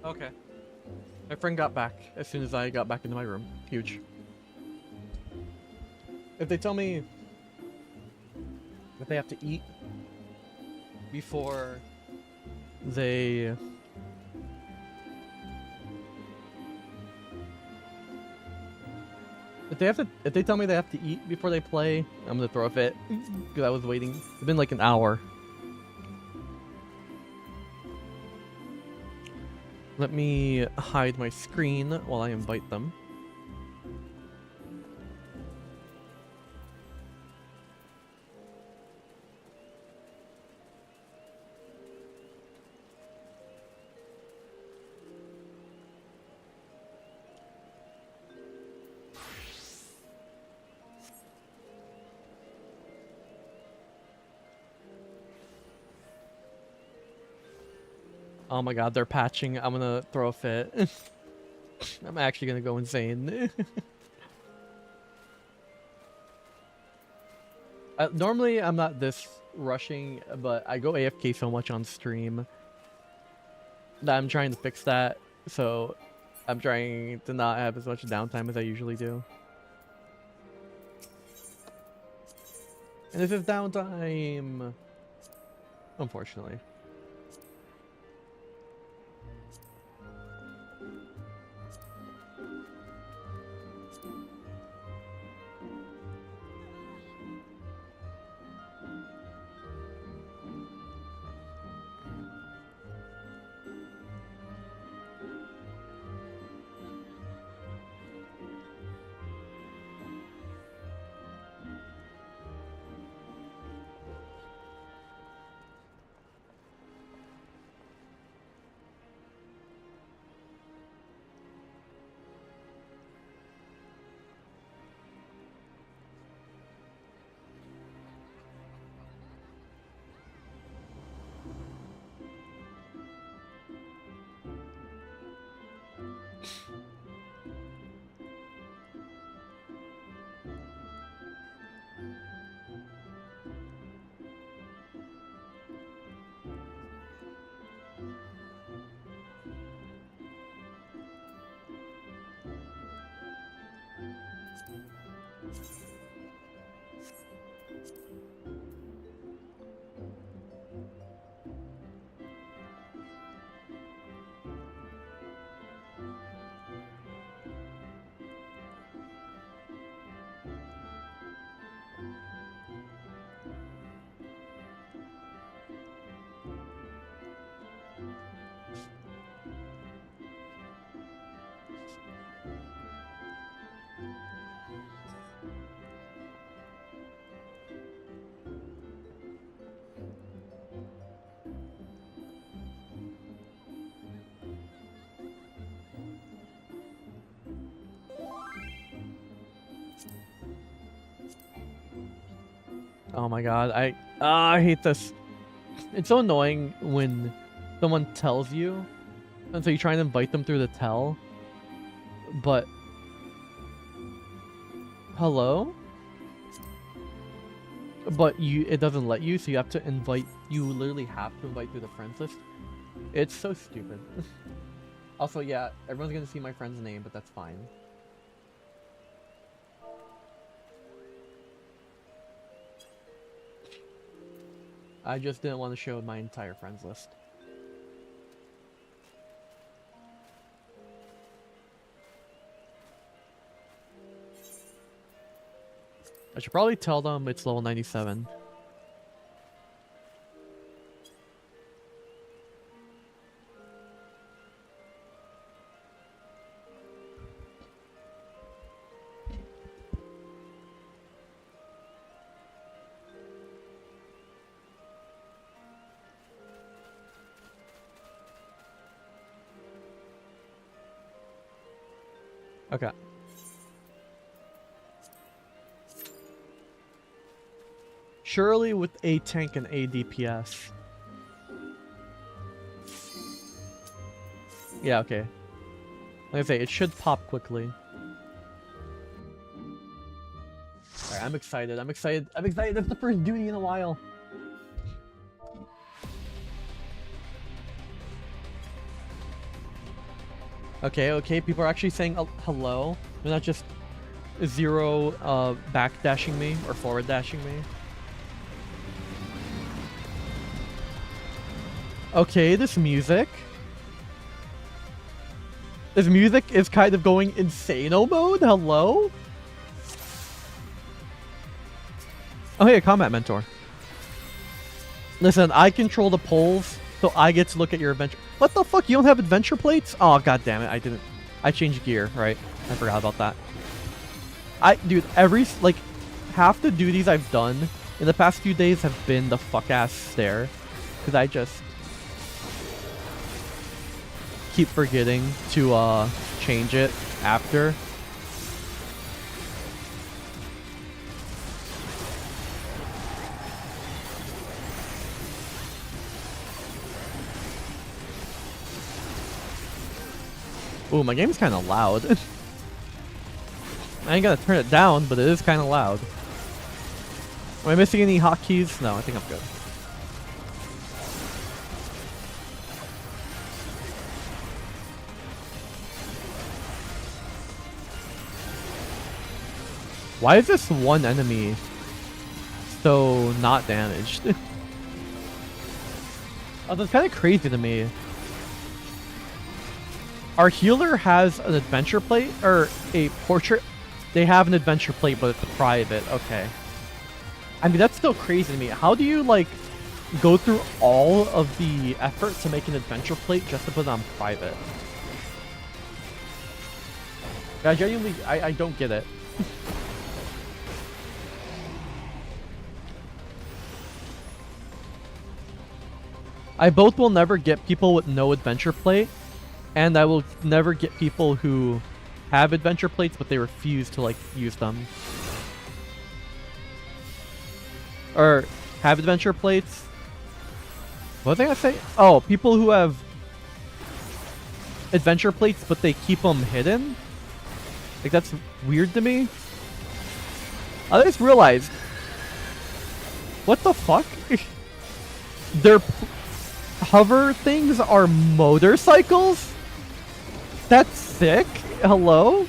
Okay. My friend got back as soon as I got back into my room. Huge. If they tell me that they have to eat before they... If they tell me they have to eat before they play, I'm gonna throw a fit. Because I was waiting. It's been like an hour. Let me hide my screen while I invite them. Oh my god, they're patching. I'm gonna throw a fit. I'm actually gonna go insane. Normally, I'm not this rushing, but I go AFK so much on stream that I'm trying to fix that. So I'm trying to not have as much downtime as I usually do. And this is downtime, unfortunately. Oh my god, I hate this. It's so annoying when someone tells you, and so you try and invite them through the tell, but hello? But it doesn't let you, so you have to invite, you literally have to invite through the friends list. It's so stupid. Also, yeah, everyone's gonna see my friend's name, but that's fine. I just didn't want to show my entire friends list. I should probably tell them it's level 97. Okay. Surely with a tank and a DPS. Yeah, okay. Like I say, it should pop quickly. Alright, I'm excited. I'm excited. I'm excited. That's the first duty in a while. Okay, people are actually saying hello. They're not just zero backdashing me or forward dashing me. Okay, this music is kind of going insano mode. Hello? Oh, hey, a combat mentor. Listen, I control the polls, so I get to look at your adventure. What the fuck? You don't have adventure plates? Oh, god damn it. I didn't. I changed gear, right? I forgot about that. Dude, half the duties I've done in the past few days have been the fuck-ass stare. Because I just keep forgetting to, change it after. Ooh, my game's kind of loud. I ain't gonna turn it down, but it is kind of loud. Am I missing any hotkeys? No, I think I'm good. Why is this one enemy so not damaged? Oh, that's kind of crazy to me. Our healer has an adventure plate, or a portrait. They have an adventure plate, but it's private. Okay. I mean, that's still crazy to me. How do you, like, go through all of the effort to make an adventure plate just to put it on private? I genuinely, I don't get it. I both will never get people with no adventure plate, and I will never get people who have adventure plates, but they refuse to, like, use them. Or have adventure plates. What was I gonna say? Oh, people who have adventure plates, but they keep them hidden. Like, that's weird to me. I just realized. What the fuck? Their hover things are motorcycles? That's sick. Hello?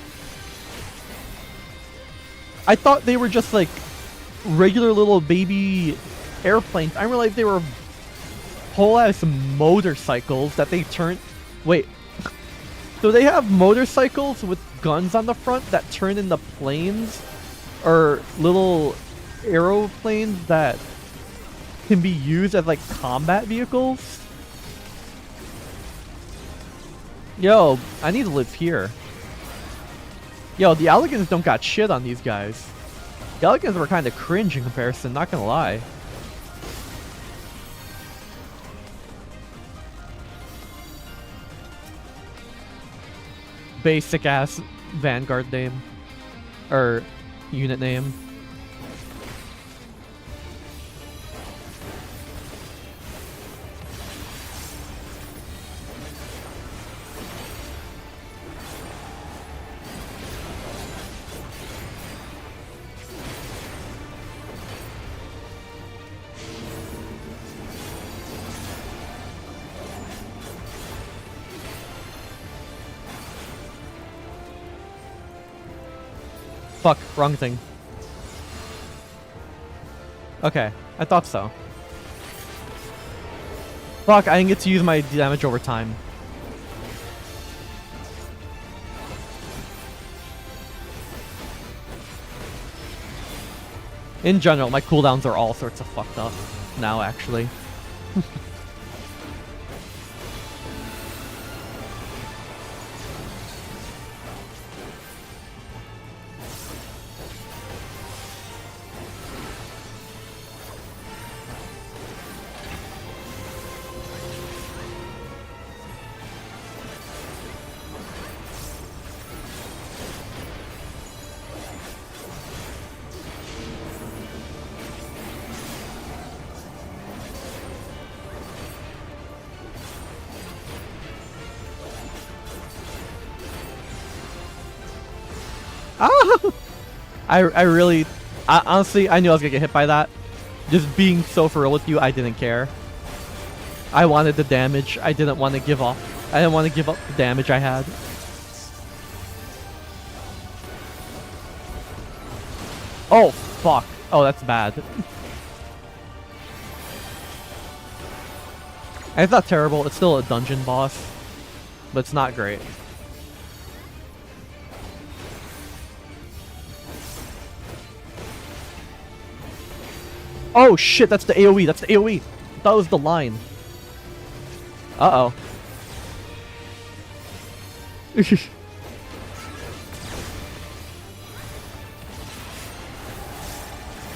I thought they were just like regular little baby airplanes. I realized they were whole ass motorcycles that they turn. Wait. So they have motorcycles with guns on the front that turn into planes or little aeroplanes that can be used as like combat vehicles. Yo, I need to live here. Yo, the Elegans don't got shit on these guys. The Elegans were kind of cringe in comparison, not gonna lie. Basic ass Vanguard name. Or unit name. Fuck, wrong thing. Okay, I thought so. Fuck, I didn't get to use my damage over time. In general, my cooldowns are all sorts of fucked up now, actually. Honestly, I knew I was gonna get hit by that. Just being so for real with you, I didn't care. I wanted the damage. I didn't want to give up. I didn't want to give up the damage I had. Oh, fuck. Oh, that's bad. And it's not terrible. It's still a dungeon boss. But it's not great. Oh, shit. That's the AoE. That's the AoE. I thought it was the line. Uh-oh.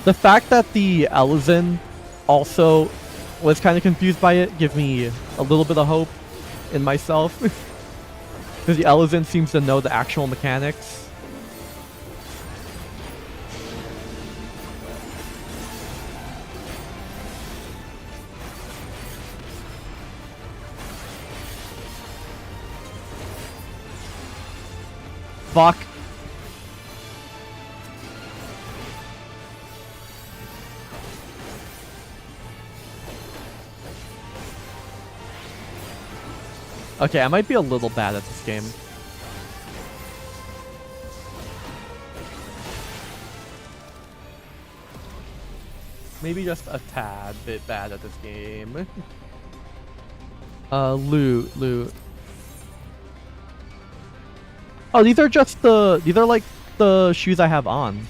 The fact that the Elizin also was kind of confused by it gives me a little bit of hope in myself. Because the Elizin seems to know the actual mechanics. Fuck. Okay, I might be a little bad at this game. Maybe just a tad bit bad at this game. Loot. Oh, these are just these are like the shoes I have on.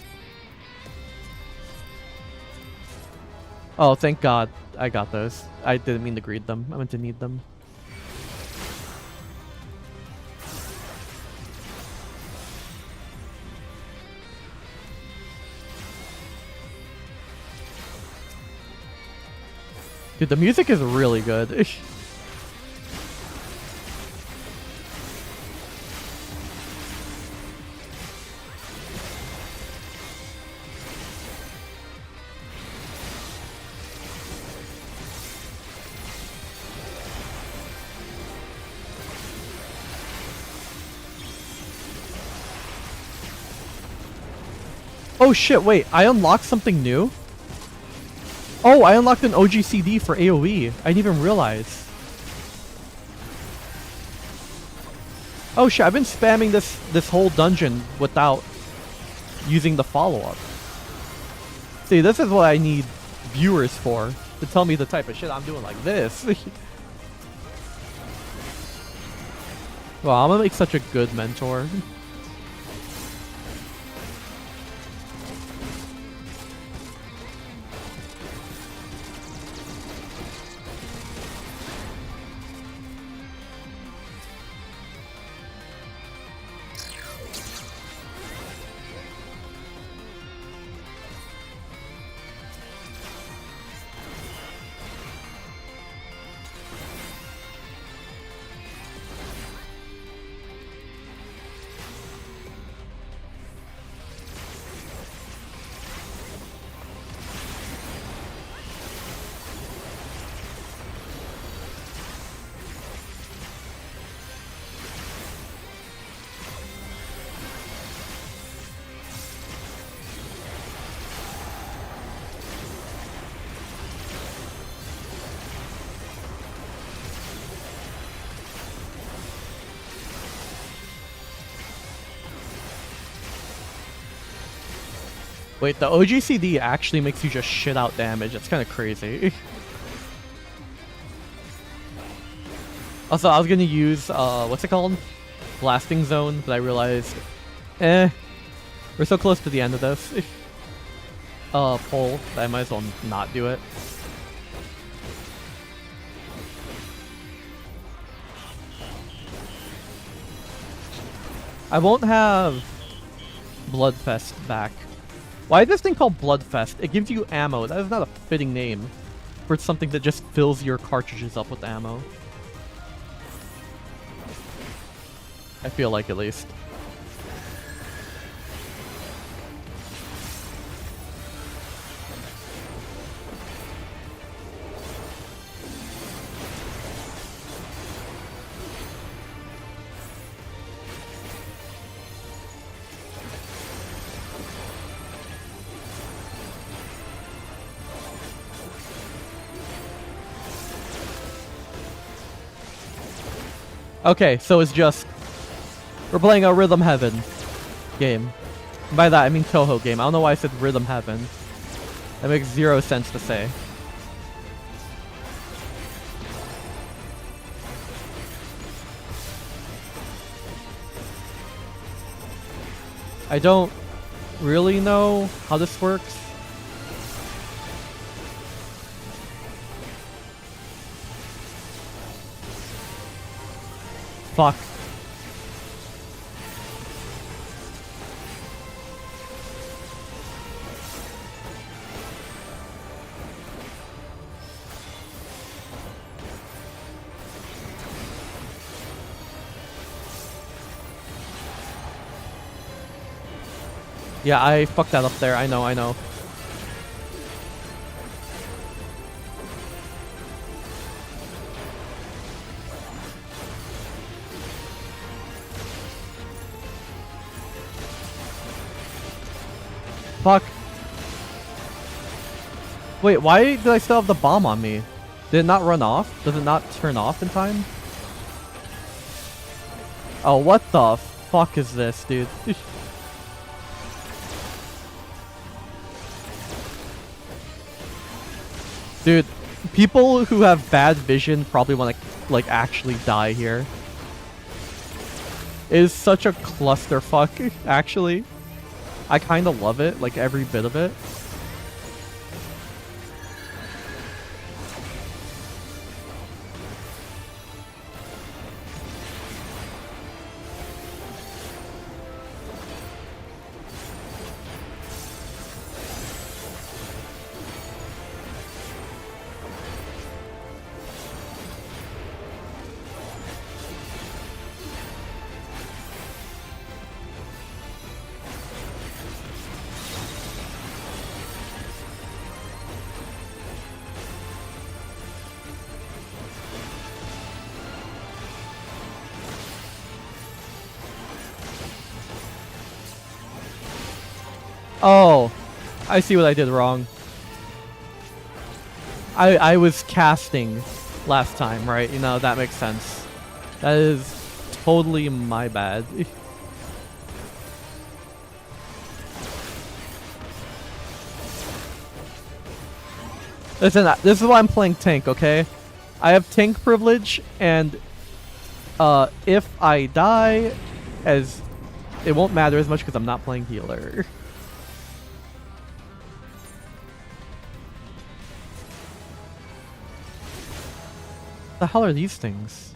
Oh, thank God I got those. I didn't mean to greed them. I meant to need them. Dude, the music is really good. Oh shit, wait, I unlocked something new? Oh, I unlocked an OGCD for AoE. I didn't even realize. Oh shit, I've been spamming this whole dungeon without using the follow-up. See, this is what I need viewers for. To tell me the type of shit I'm doing like this. Wow, I'm gonna make such a good mentor. Wait, the OGCD actually makes you just shit out damage. That's kind of crazy. Also, I was gonna use, what's it called? Blasting Zone, but I realized, we're so close to the end of this. Pull, that I might as well not do it. I won't have Bloodfest back. Why is this thing called Bloodfest? It gives you ammo. That is not a fitting name for something that just fills your cartridges up with ammo. I feel like, at least. Okay, so it's just... We're playing a Rhythm Heaven game. By that I mean Toho game. I don't know why I said Rhythm Heaven. That makes 0 sense to say. I don't really know how this works. Fuck. Yeah, I fucked that up there. I know. Fuck. Wait, why did I still have the bomb on me? Did it not run off? Does it not turn off in time? Oh, what the fuck is this, dude? Dude, people who have bad vision probably want to, like, actually die here. It is such a clusterfuck, actually. I kind of love it, like, every bit of it. Oh, I see what I did wrong. I was casting last time, right? You know, that makes sense. That is totally my bad. Listen, this is why I'm playing tank, okay? I have tank privilege, and if I die, it won't matter as much because I'm not playing healer. The hell are these things?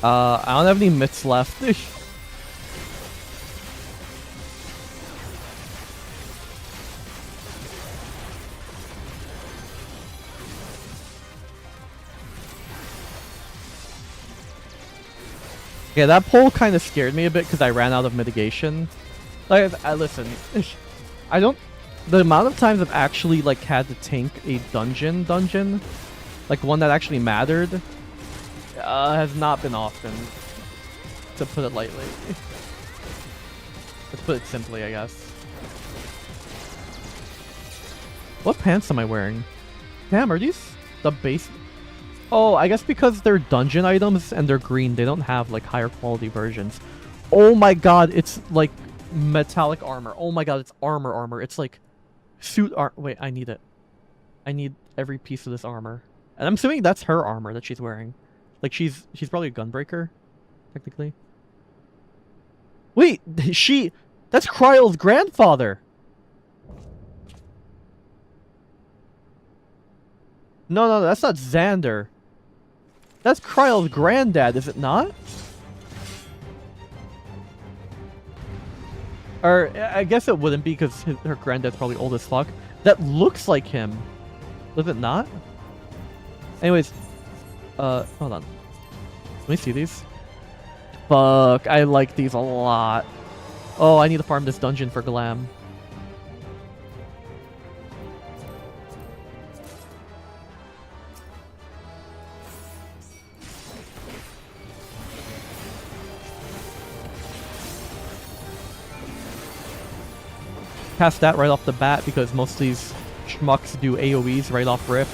I don't have any mitts left. Yeah, that poll kind of scared me a bit because I ran out of mitigation. Like, I listen, I don't. The amount of times I've actually like had to tank a dungeon, like one that actually mattered, has not been often. To put it lightly. Let's put it simply, I guess. What pants am I wearing? Damn, are these the base? Oh, I guess because they're dungeon items and they're green, they don't have like higher quality versions. Oh my god, it's like metallic armor. Oh my god, it's armor. It's like suit armor. Wait, I need it. I need every piece of this armor. And I'm assuming that's her armor that she's wearing. Like she's probably a gunbreaker, technically. Wait, that's Kryle's grandfather. No, that's not Xander. That's Kryle's granddad, is it not? Or, I guess it wouldn't be because her granddad's probably old as fuck. That looks like him. Does it not? Anyways, hold on. Let me see these. Fuck, I like these a lot. Oh, I need to farm this dungeon for glam. Cast that right off the bat because most of these schmucks do AoEs right off rip.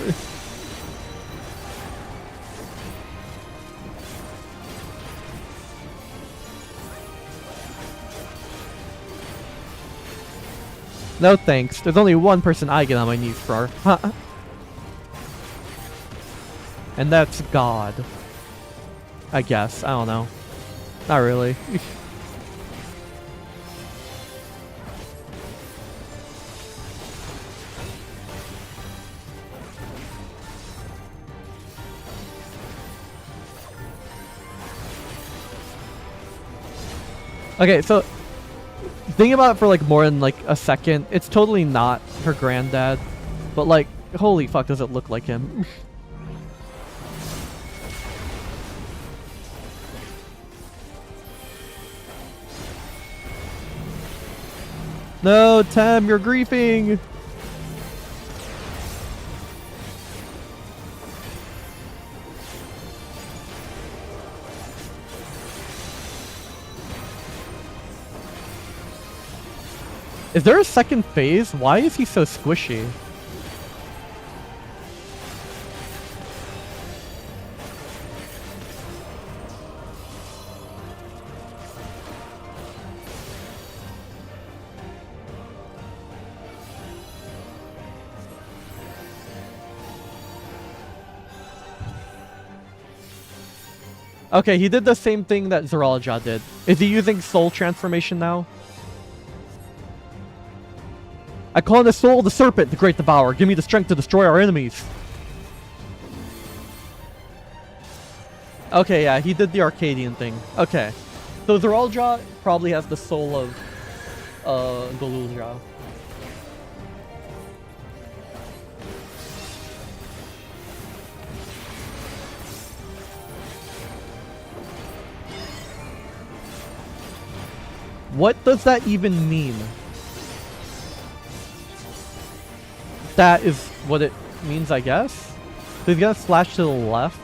No thanks. There's only one person I get on my knees for. And that's God. I guess. I don't know. Not really. Okay, so think about it for like more than like a second. It's totally not her granddad, but like, holy fuck, does it look like him? No, Tem, you're griefing. Is there a second phase? Why is he so squishy? Okay, he did the same thing that Zeralja did. Is he using soul transformation now? I call on the soul of the serpent, the great devourer. Give me the strength to destroy our enemies. Okay, yeah, he did the Arcadian thing. Okay. So Zeralja probably has the soul of Golulja. What does that even mean? That is what it means, I guess. So he's gonna slash to the left.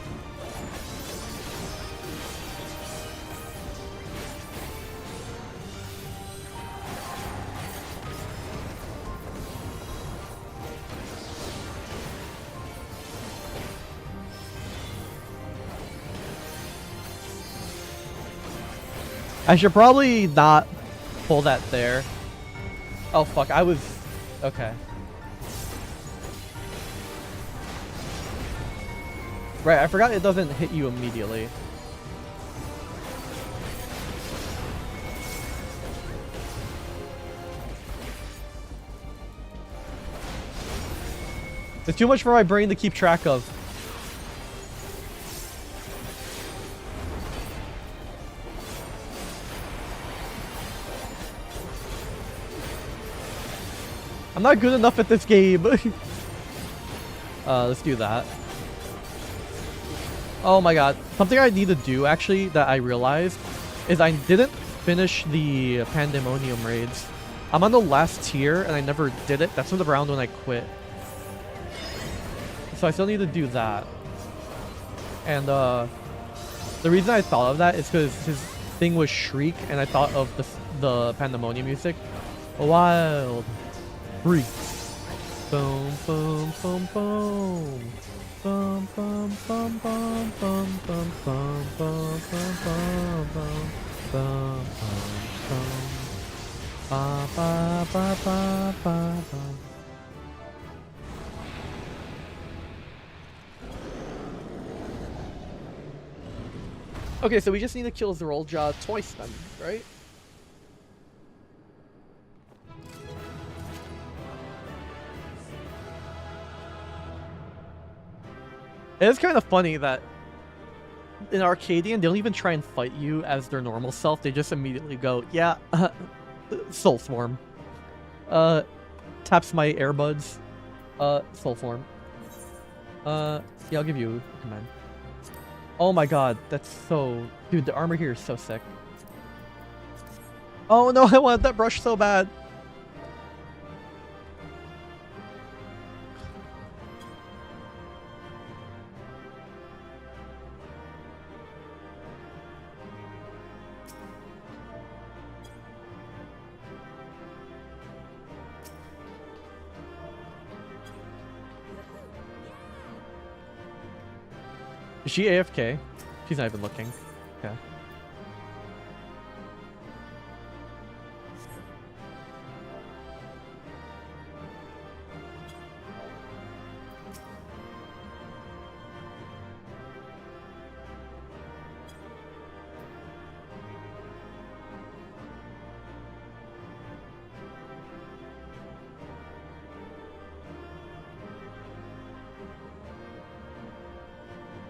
I should probably not pull that there. Oh fuck, I was... Okay. Right, I forgot it doesn't hit you immediately. It's too much for my brain to keep track of. I'm not good enough at this game. Let's do that. Oh my god. Something I need to do, actually, that I realized, is I didn't finish the Pandemonium raids. I'm on the last tier, and I never did it. That's the round when I quit. So I still need to do that. And, the reason I thought of that is because his thing was Shriek, and I thought of the Pandemonium music. Wild freaks. Boom, boom, boom, boom. Bum bum bum bum bum bum bum bum bum bum bum bum ba ba ba ba ba ba. Okay, so we just need to kill Zerolja twice then, right? It's kind of funny that in Arcadian, they don't even try and fight you as their normal self. They just immediately go, yeah, soul form. Taps my earbuds. Soul form. Yeah, I'll give you a command. Oh my god, that's so... Dude, the armor here is so sick. Oh no, I wanted that brush so bad. Is she AFK? She's not even looking. Okay.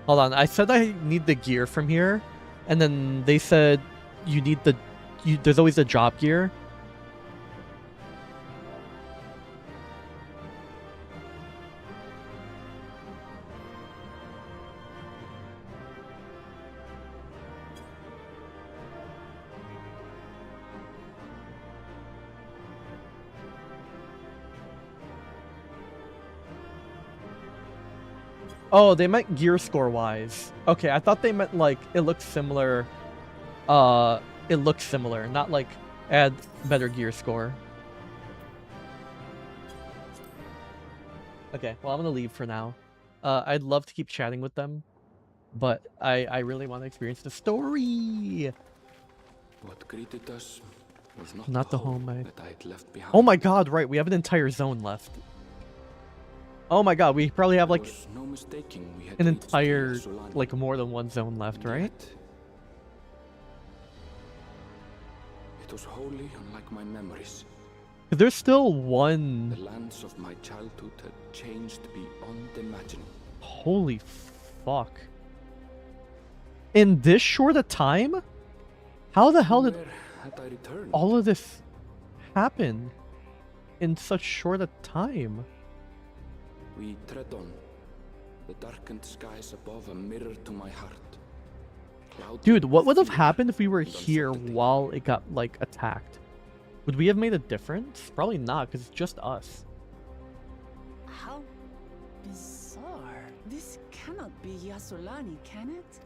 Hold on, I said I need the gear from here, and then they said you need the... there's always the job gear. Oh, they meant gear score wise. Okay, I thought they meant like it looks similar. It looks similar, not like add better gear score. Okay, well I'm gonna leave for now. I'd love to keep chatting with them, but I really want to experience the story. What greeted us was not the home that I had left behind. Oh my god, right, we have an entire zone left. Oh my god, we probably have like no mistaking we had an entire, like more than one zone left, and right? yet, it was wholly unlike my memories. There's still one. The lands of my childhood had changed beyond imagining. Holy fuck. In this short a time? How the hell did Where had I returned? all of this happen in such short a time? We tread on. The darkened skies above a mirror to my heart. Clouded Dude, what would have fear happened if we were and here uncertainty. while it got, like, attacked? Would we have made a difference? Probably not, because it's just us. How bizarre. This cannot be Yasolani, can it?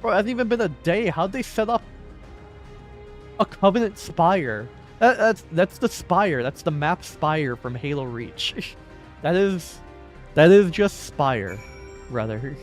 Bro, it hasn't even been a day. How'd they set up a Covenant Spire? That's the Spire. That's the map Spire from Halo Reach. that is just Spire, rather.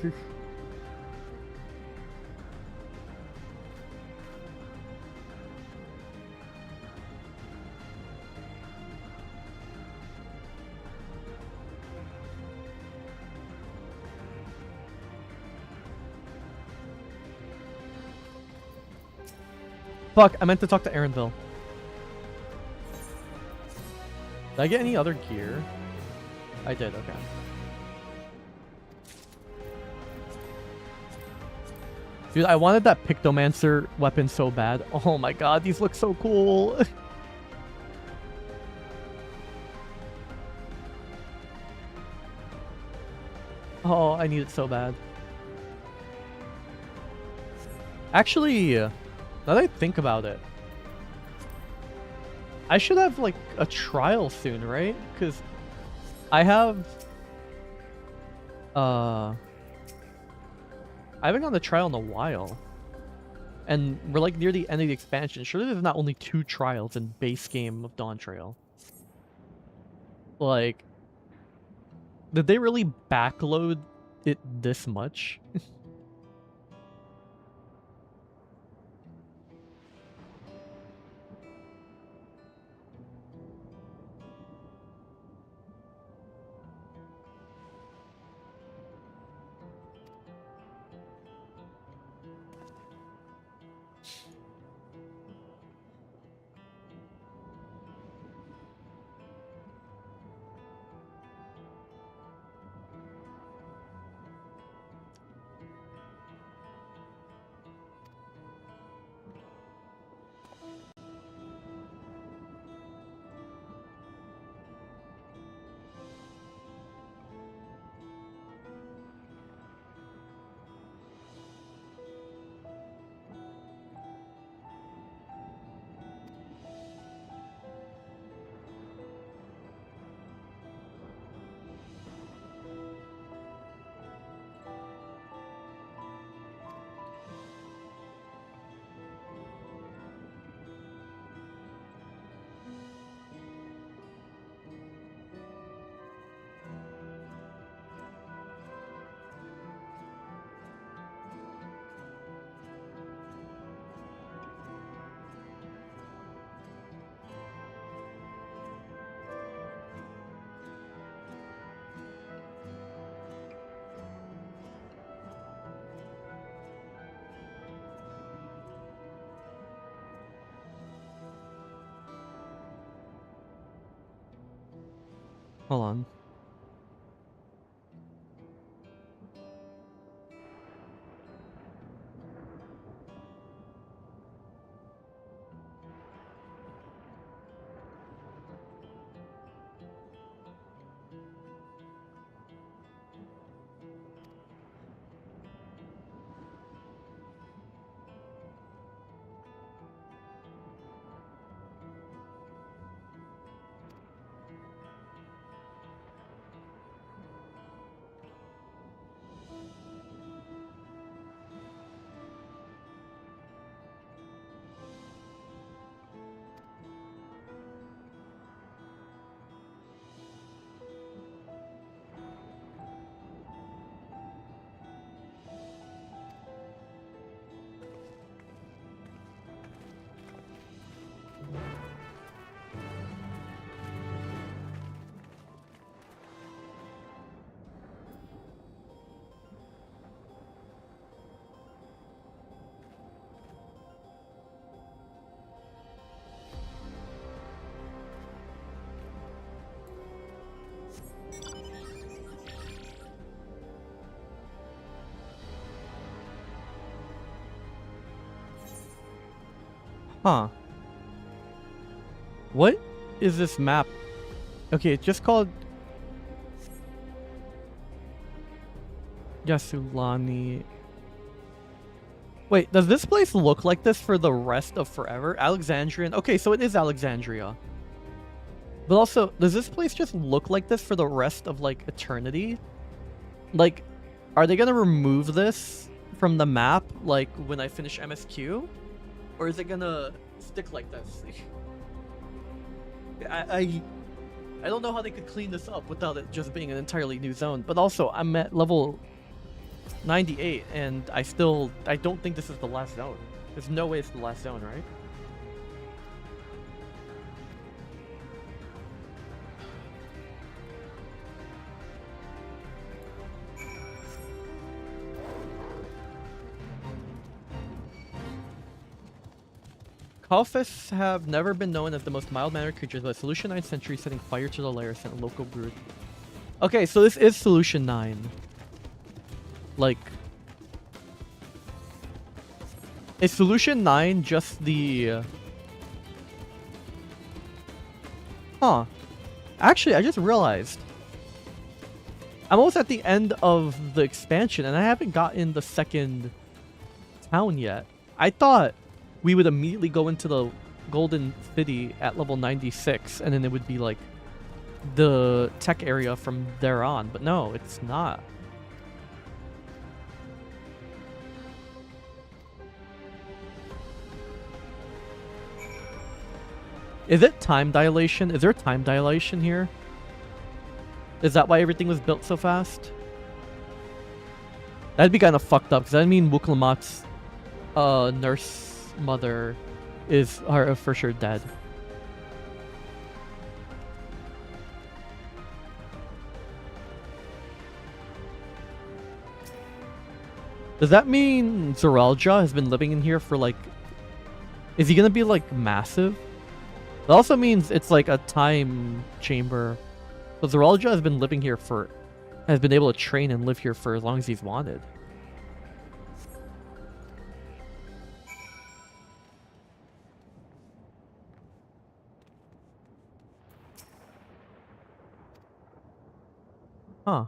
Fuck, I meant to talk to Aaronville. Did I get any other gear? I did, okay. Dude, I wanted that Pictomancer weapon so bad. Oh my god, these look so cool. Oh, I need it so bad. Actually, now that I think about it, I should have like a trial soon, right? Because I have I haven't gone to trial in a while. And we're like near the end of the expansion. Surely there's not only 2 trials in base game of Dawn Trail. Like, did they really backload it this much? Hold on. Huh. What is this map? Okay, it's just called Yasulani. Wait, does this place look like this for the rest of forever? Alexandrian. Okay, so it is Alexandria. But also, does this place just look like this for the rest of, like, eternity? Like, are they gonna remove this from the map, like, when I finish MSQ? Or is it gonna stick like this? I don't know how they could clean this up without it just being an entirely new zone. But also, I'm at level 98, and I don't think this is the last zone. There's no way it's the last zone, right? Kalphas have never been known as the most mild-mannered creatures, but Solution 9 Century setting fire to the lair sent a local brood. Okay, so this is Solution 9. Like, is Solution 9 just the... Huh. Actually, I just realized. I'm almost at the end of the expansion, and I haven't gotten the second town yet. I thought we would immediately go into the Golden City at level 96, and then it would be like the tech area from there on. But no, it's not. Is it time dilation? Is there time dilation here? Is that why everything was built so fast? That'd be kind of fucked up, because I mean Wuklamat's nurse mother is for sure dead. Does that mean Zoralja has been living in here for like... Is he gonna be like massive? It also means it's like a time chamber. So Zoralja has been living here for... has been able to train and live here for as long as he's wanted. Huh.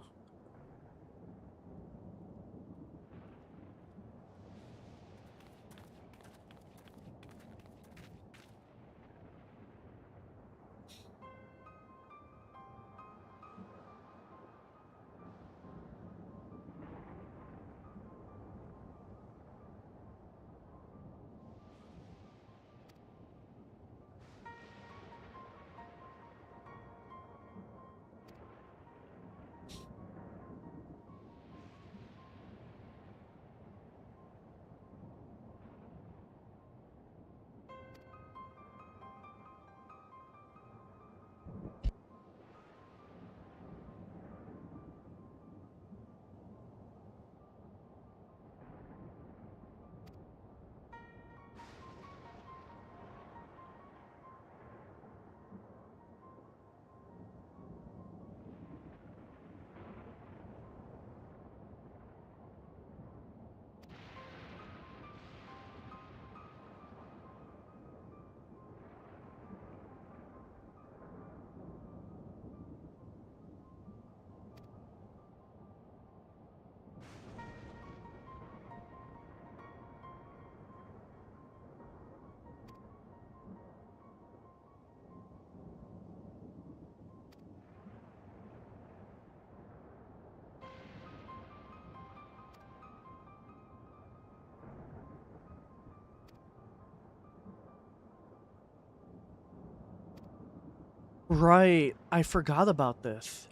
Right, I forgot about this.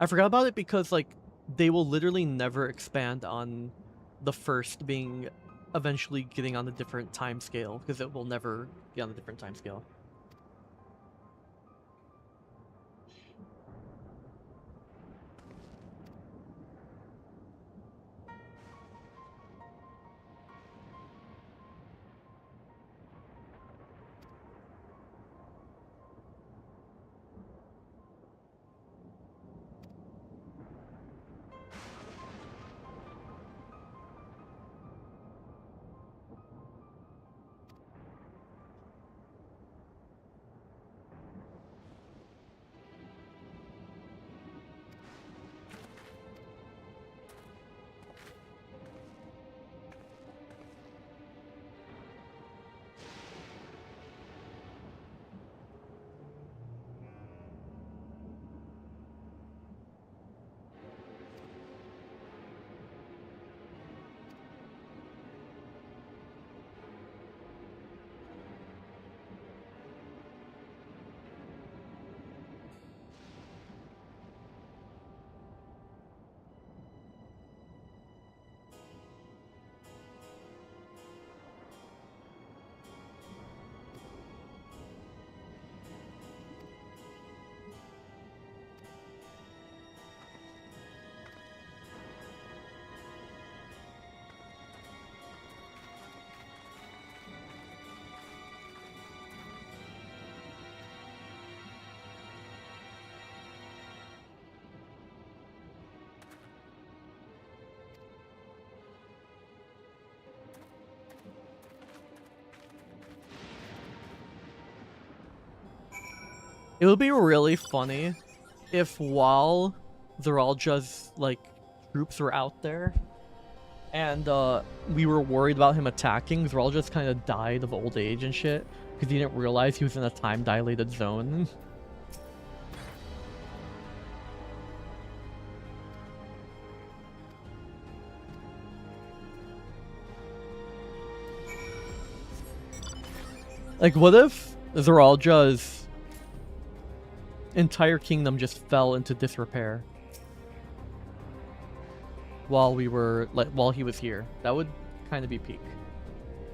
I forgot about it because, like, they will literally never expand on the first being eventually getting on a different time scale, because it will never be on a different time scale. It would be really funny if while Zeralja's like troops were out there and we were worried about him attacking, Zeralja just kind of died of old age and shit because he didn't realize he was in a time-dilated zone. Like, what if Zeralja's entire kingdom just fell into disrepair while we were while he was here? That would kind of be peak.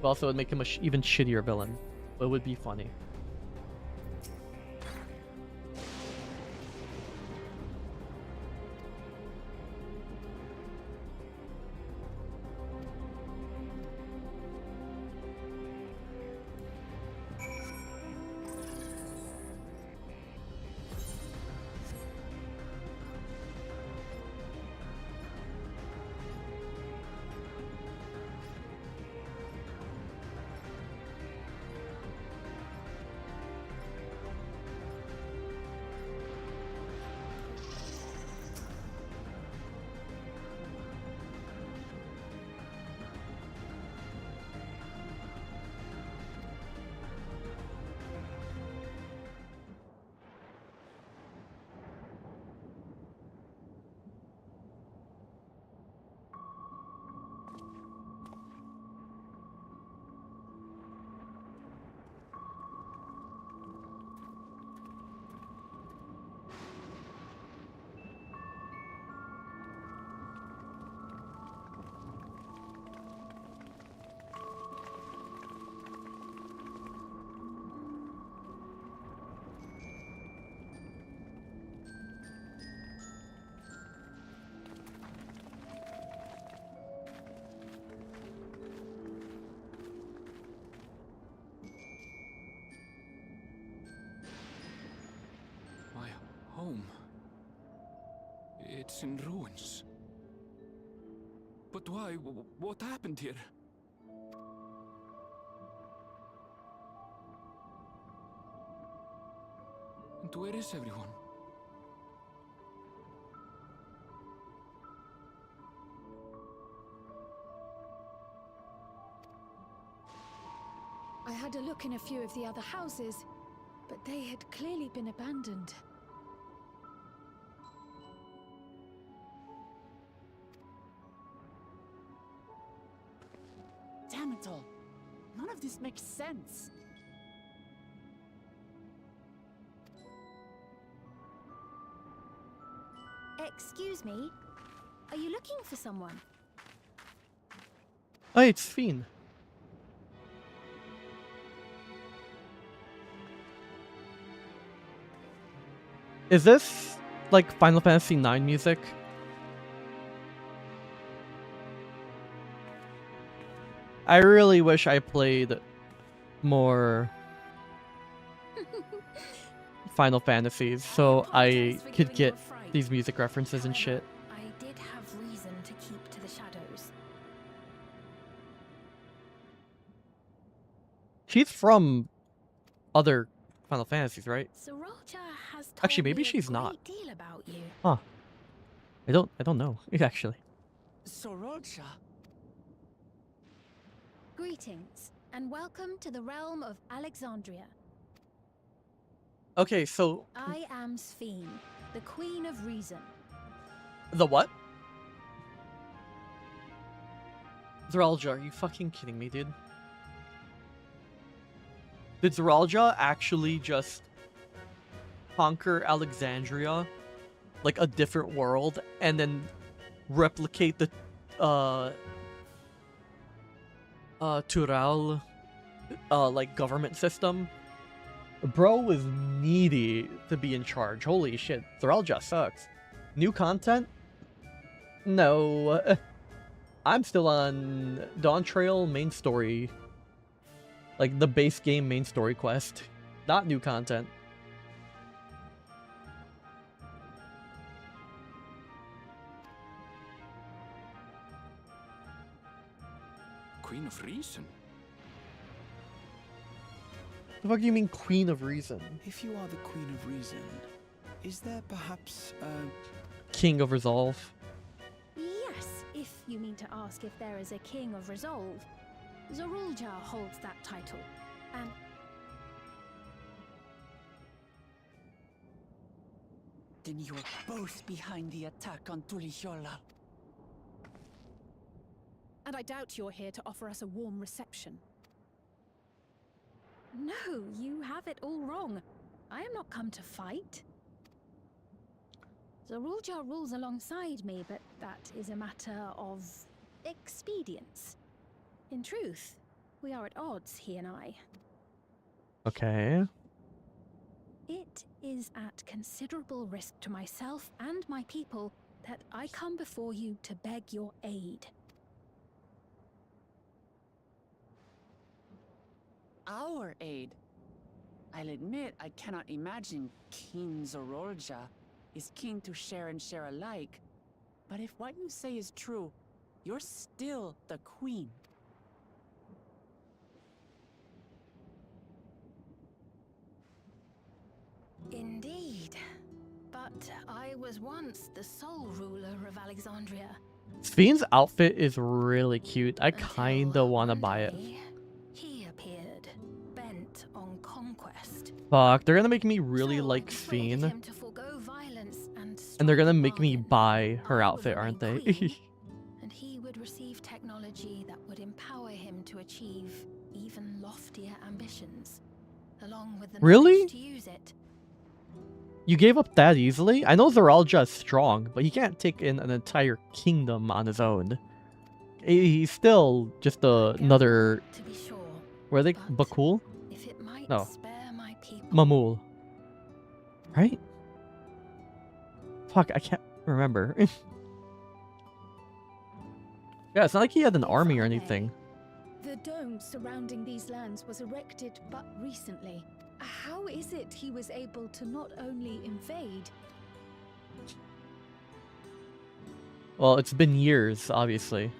But also, it would make him a even shittier villain. But it would be funny. Home. It's in ruins. But why? What happened here? And where is everyone? I had a look in a few of the other houses, but they had clearly been abandoned. Damn it all. None of this makes sense. Excuse me? Are you looking for someone? Oh, it's Fiend. Is this like Final Fantasy IX music? I really wish I played more Final Fantasies so I could get these music references and shit. I did have reason to keep to the shadows. She's from other Final Fantasies, right? Zeralja has told Actually, maybe me she's a not. great deal about you. Huh. I don't know, actually. Zeralja. Greetings, and welcome to the realm of Alexandria. Okay, so I am Sphene, the Queen of Reason. the what? Zeralja, are you fucking kidding me, dude? Did Zeralja actually just conquer Alexandria, like a different world, and then replicate the Tural like government system? Bro was needy to be in charge. Holy shit, Zeralja sucks. New content? No. I'm still on Dawn Trail main story. Like the base game main story quest. Not new content. Queen of Reason? The fuck do you mean Queen of Reason? If you are the Queen of Reason, is there perhaps King of Resolve? Yes, if you mean to ask if there is a King of Resolve. Zorulja holds that title, and... Then you are both behind the attack on Tuliyola. And I doubt you're here to offer us a warm reception. No, you have it all wrong. I am not come to fight. Zorulja rules alongside me, but that is a matter of expedience. In truth, we are at odds, he and I. Okay. It is at considerable risk to myself and my people that I come before you to beg your aid. Our aid? I'll admit I cannot imagine King Zorulja is keen to share and share alike. But if what you say is true, you're still the queen. Indeed. But I was once the sole ruler of Alexandria. Sven's outfit is really cute. I kinda wanna buy it. He appeared, bent on conquest. Fuck, they're gonna make me really like Sven. And they're gonna make me buy her outfit, aren't they? And he would receive technology that would empower him to achieve even loftier ambitions, along with the Really? knowledge to use it. You gave up that easily? I know Zorulja is strong, but he can't take in an entire kingdom on his own. He's still just another... To be sure, Were they Bakul? if it might No. spare my people. Mamul. Right? Fuck, I can't remember. Yeah, it's not like he had an army or anything. The dome surrounding these lands was erected but recently. How is it he was able to not only invade... Well, it's been years, obviously.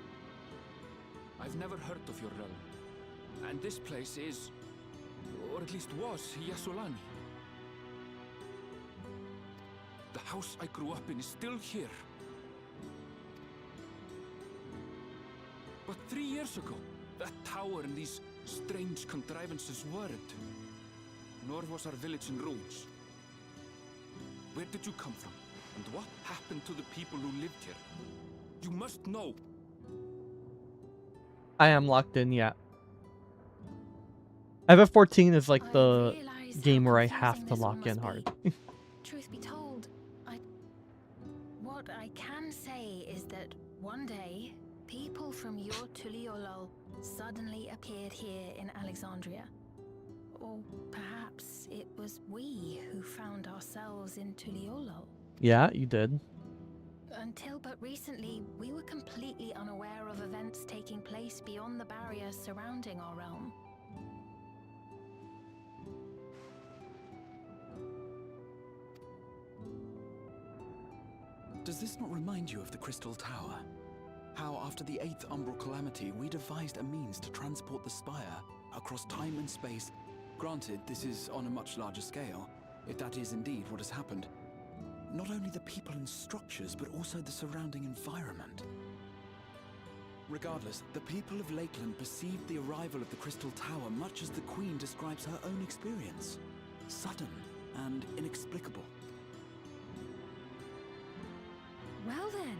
I've never heard of your realm. And this place is, or at least was, Yasolani. The house I grew up in is still here. But 3 years ago, that tower and these strange contrivances weren't. Nor was our village in ruins. Where did you come from? And what happened to the people who lived here? You must know. I am locked in, yeah. FF14 is like the game where I have to lock in hard. Truth be told, what I can say is that one day, people from your Tuliyola suddenly appeared here in Alexandria. Or perhaps it was we who found ourselves in Tuliyola. Yeah, you did. Until but recently, we were completely unaware of events taking place beyond the barriers surrounding our realm. Does this not remind you of the Crystal Tower? How after the 8th Umbral Calamity, we devised a means to transport the Spire across time and space. Granted, this is on a much larger scale, if that is indeed what has happened. Not only the people and structures, but also the surrounding environment. Regardless, the people of Lakeland perceived the arrival of the Crystal Tower much as the Queen describes her own experience. Sudden and inexplicable. Well then,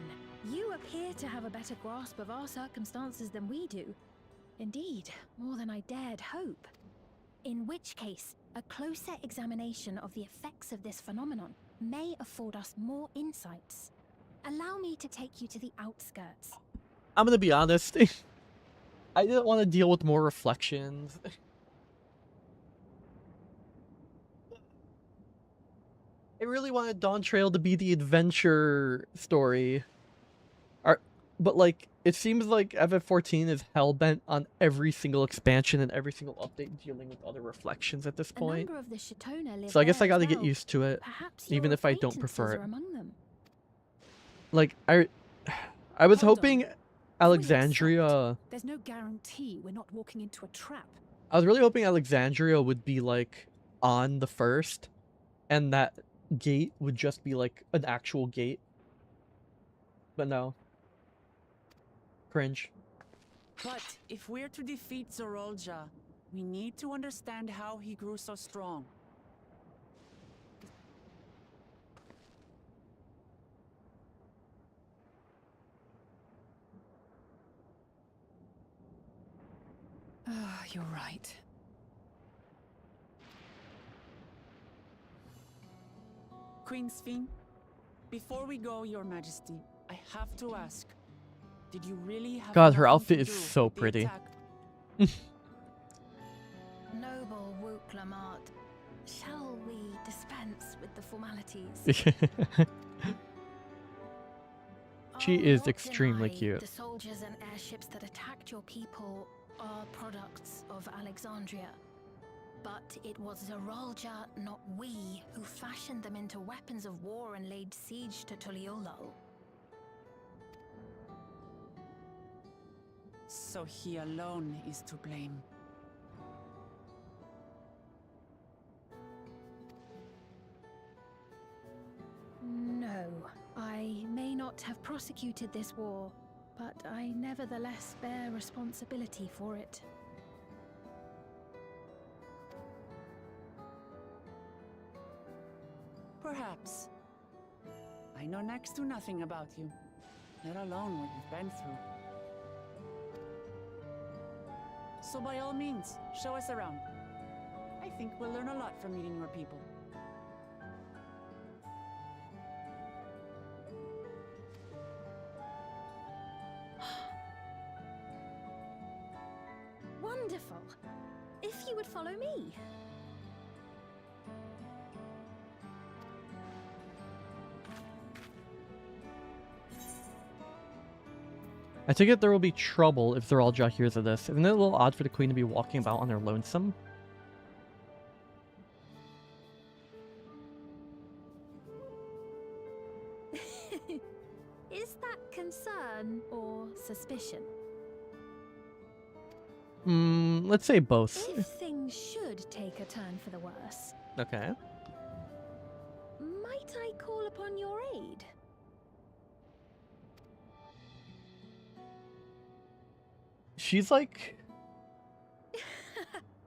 you appear to have a better grasp of our circumstances than we do. Indeed, more than I dared hope. In which case, a closer examination of the effects of this phenomenon may afford us more insights. Allow me to take you to the outskirts. I'm gonna be honest. I didn't want to deal with more reflections. I really wanted Dawn Trail to be the adventure story. But like, it seems like FF14 is hellbent on every single expansion and every single update dealing with other reflections at this point. So I guess I gotta get used to it, even if I don't prefer it. Like, I was hoping Alexandria... There's no guarantee we're not walking into a trap. I was really hoping Alexandria would be like on the first, and that gate would just be like an actual gate. But no. Cringe. But if we're to defeat Zorolja, we need to understand how he grew so strong. You're right. Queen Sphene, before we go, Your Majesty, I have to ask, did you really have God, her nothing outfit to is do so with the pretty. attack? Noble Wooklamart, shall we dispense with the formalities? She I'll is not extremely deny cute. The soldiers and airships that attacked your people are products of Alexandria. But it was Zorolja, not we, who fashioned them into weapons of war and laid siege to Tuliolol. So he alone is to blame. No, I may not have prosecuted this war, but I nevertheless bear responsibility for it. Perhaps. I know next to nothing about you, let alone what you've been through. So by all means, show us around. I think we'll learn a lot from meeting your people. Wonderful! If you would follow me. I take it there will be trouble if Zorolja hears of this. Isn't it a little odd for the queen to be walking about on her lonesome? Is that concern or suspicion? Let's say both. If things should take a turn for the worse, Okay. might I call upon your aid? She's like...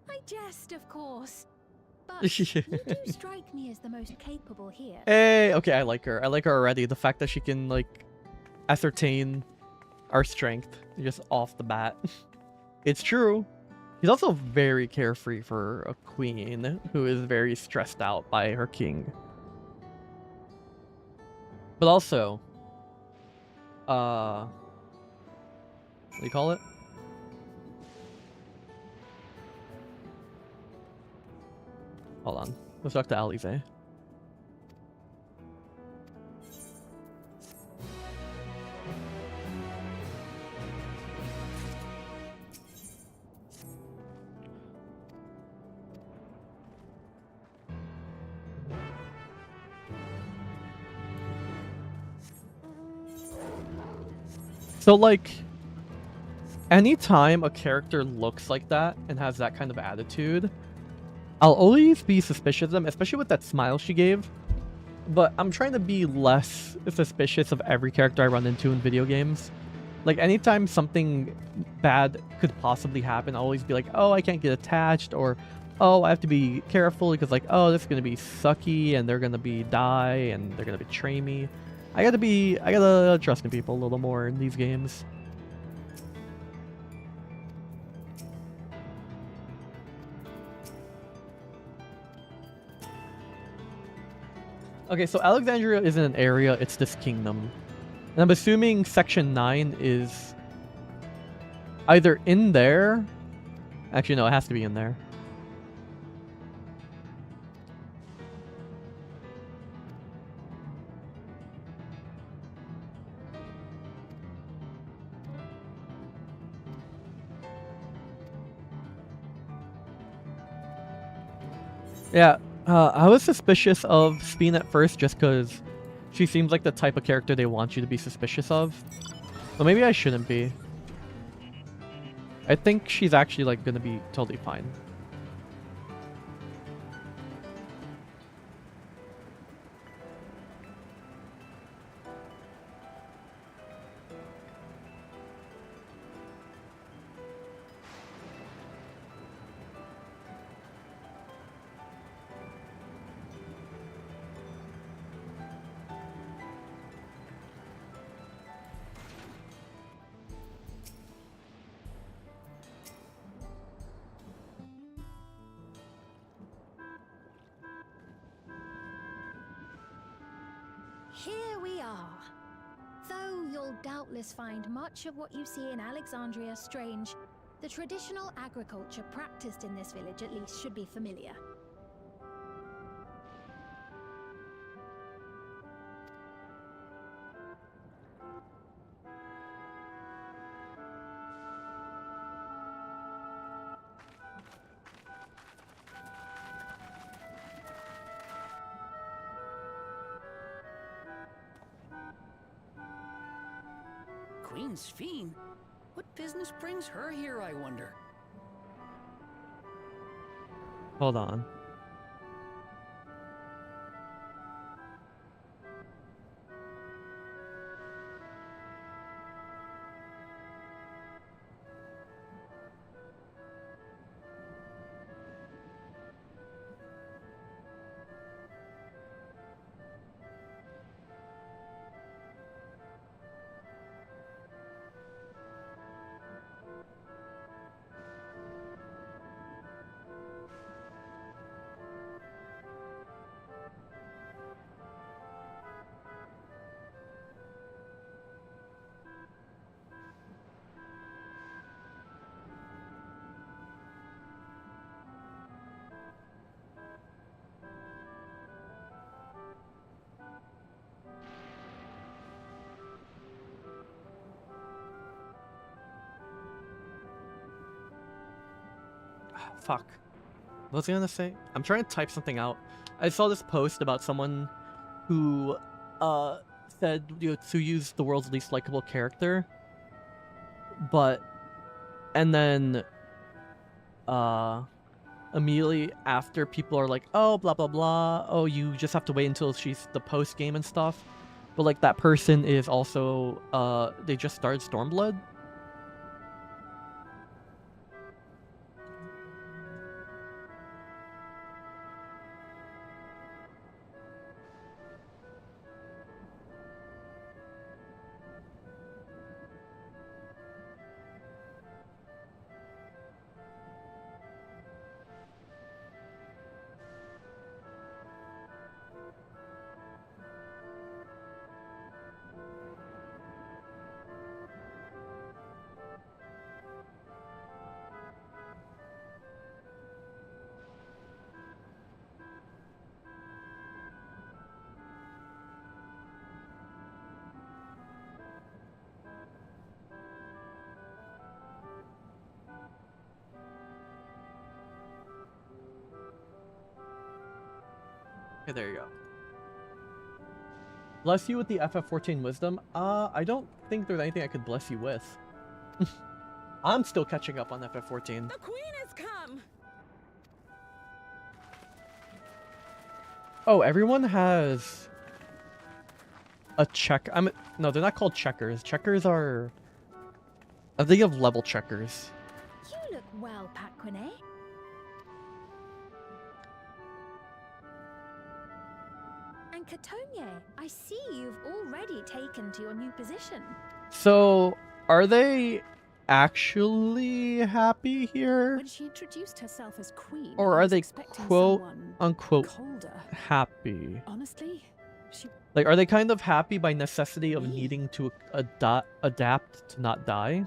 I jest, of course. But you do strike me as the most capable here. Hey, okay, I like her. I like her already. The fact that she can, like, ascertain our strength just off the bat. It's true. She's also very carefree for a queen who is very stressed out by her king. But also, what do you call it? Hold on. Let's talk to Alize. So, like, anytime a character looks like that and has that kind of attitude, I'll always be suspicious of them, especially with that smile she gave. But I'm trying to be less suspicious of every character I run into in video games. Like, anytime something bad could possibly happen, I'll always be like, oh, I can't get attached, or, oh, I have to be careful because, like, oh, this is going to be sucky, and they're going to be die, and they're going to betray me. I gotta trust in people a little more in these games. Okay, so Alexandria isn't an area, it's this kingdom. And I'm assuming Section 9 is either in there... Actually, no, it has to be in there. Yeah, I was suspicious of Sphene at first just because she seems like the type of character they want you to be suspicious of. But maybe I shouldn't be. I think she's actually like gonna be totally fine. Here we are. Though you'll doubtless find much of what you see in Alexandria strange, the traditional agriculture practiced in this village at least should be familiar. Queen's Fiend? What business brings her here, I wonder? Hold on. Fuck. What was I gonna say? I'm trying to type something out. I saw this post about someone who said, you know, to use the world's least likable character, but and then immediately after people are like, oh, blah blah blah, oh, you just have to wait until she's the post game and stuff, but like that person is also they just started Stormblood. Okay, there you go. Bless you with the FF14 wisdom. I don't think there's anything I could bless you with. I'm still catching up on FF14. The queen has come. Oh, everyone has a check. No, they're not called checkers. Checkers are. I think of level checkers. You look well, Paquine. And Catonia, I see you've already taken to your new position. So, are they actually happy here? When she introduced herself as queen, Or I are was they expecting quote someone unquote colder. happy? Honestly, she Like, are they kind of happy by necessity of needing to adapt to not die?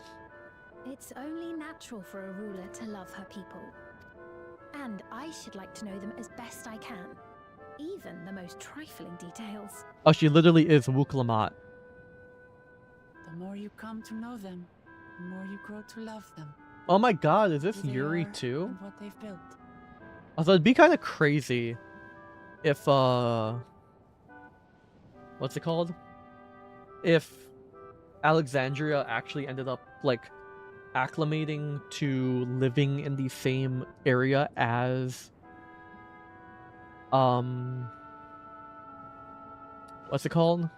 It's only natural for a ruler to love her people. And I should like to know them as best I can. Even the most trifling details. Oh, she literally is Wuklamat. The more you come to know them, the more you grow to love them. Oh my god, is this Who they Yuri are too? and what they've built. Although it'd be kind of crazy if, what's it called? If Alexandria actually ended up, like, acclimating to living in the same area as what's it called?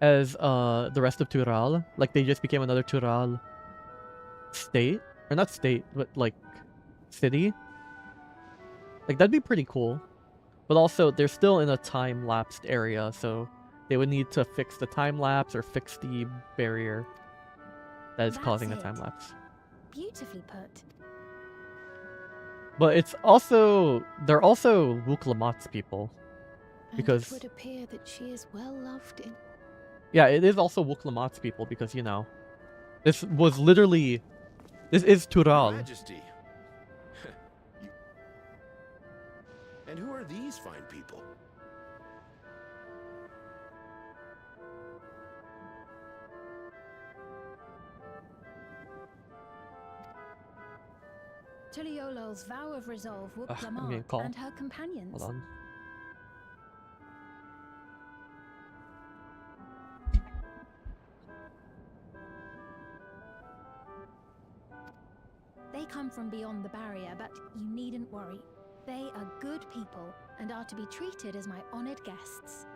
As the rest of Tural. Like they just became another Tural state. Or not state, but like city. Like that'd be pretty cool. But also they're still in a time-lapsed area, so they would need to fix the time lapse or fix the barrier that is causing the time lapse. Beautifully put. But it's also they're also Wuklamat's people. Because it would appear that she is well loved in. yeah, it is also Wuklamat's people because you know this was literally this is Tural. Your Majesty. And who are these fine people? Tuliolol's vow of resolve would I'm getting a call. and her companions. Hold on. They come from beyond the barrier, but you needn't worry. They are good people and are to be treated as my honored guests.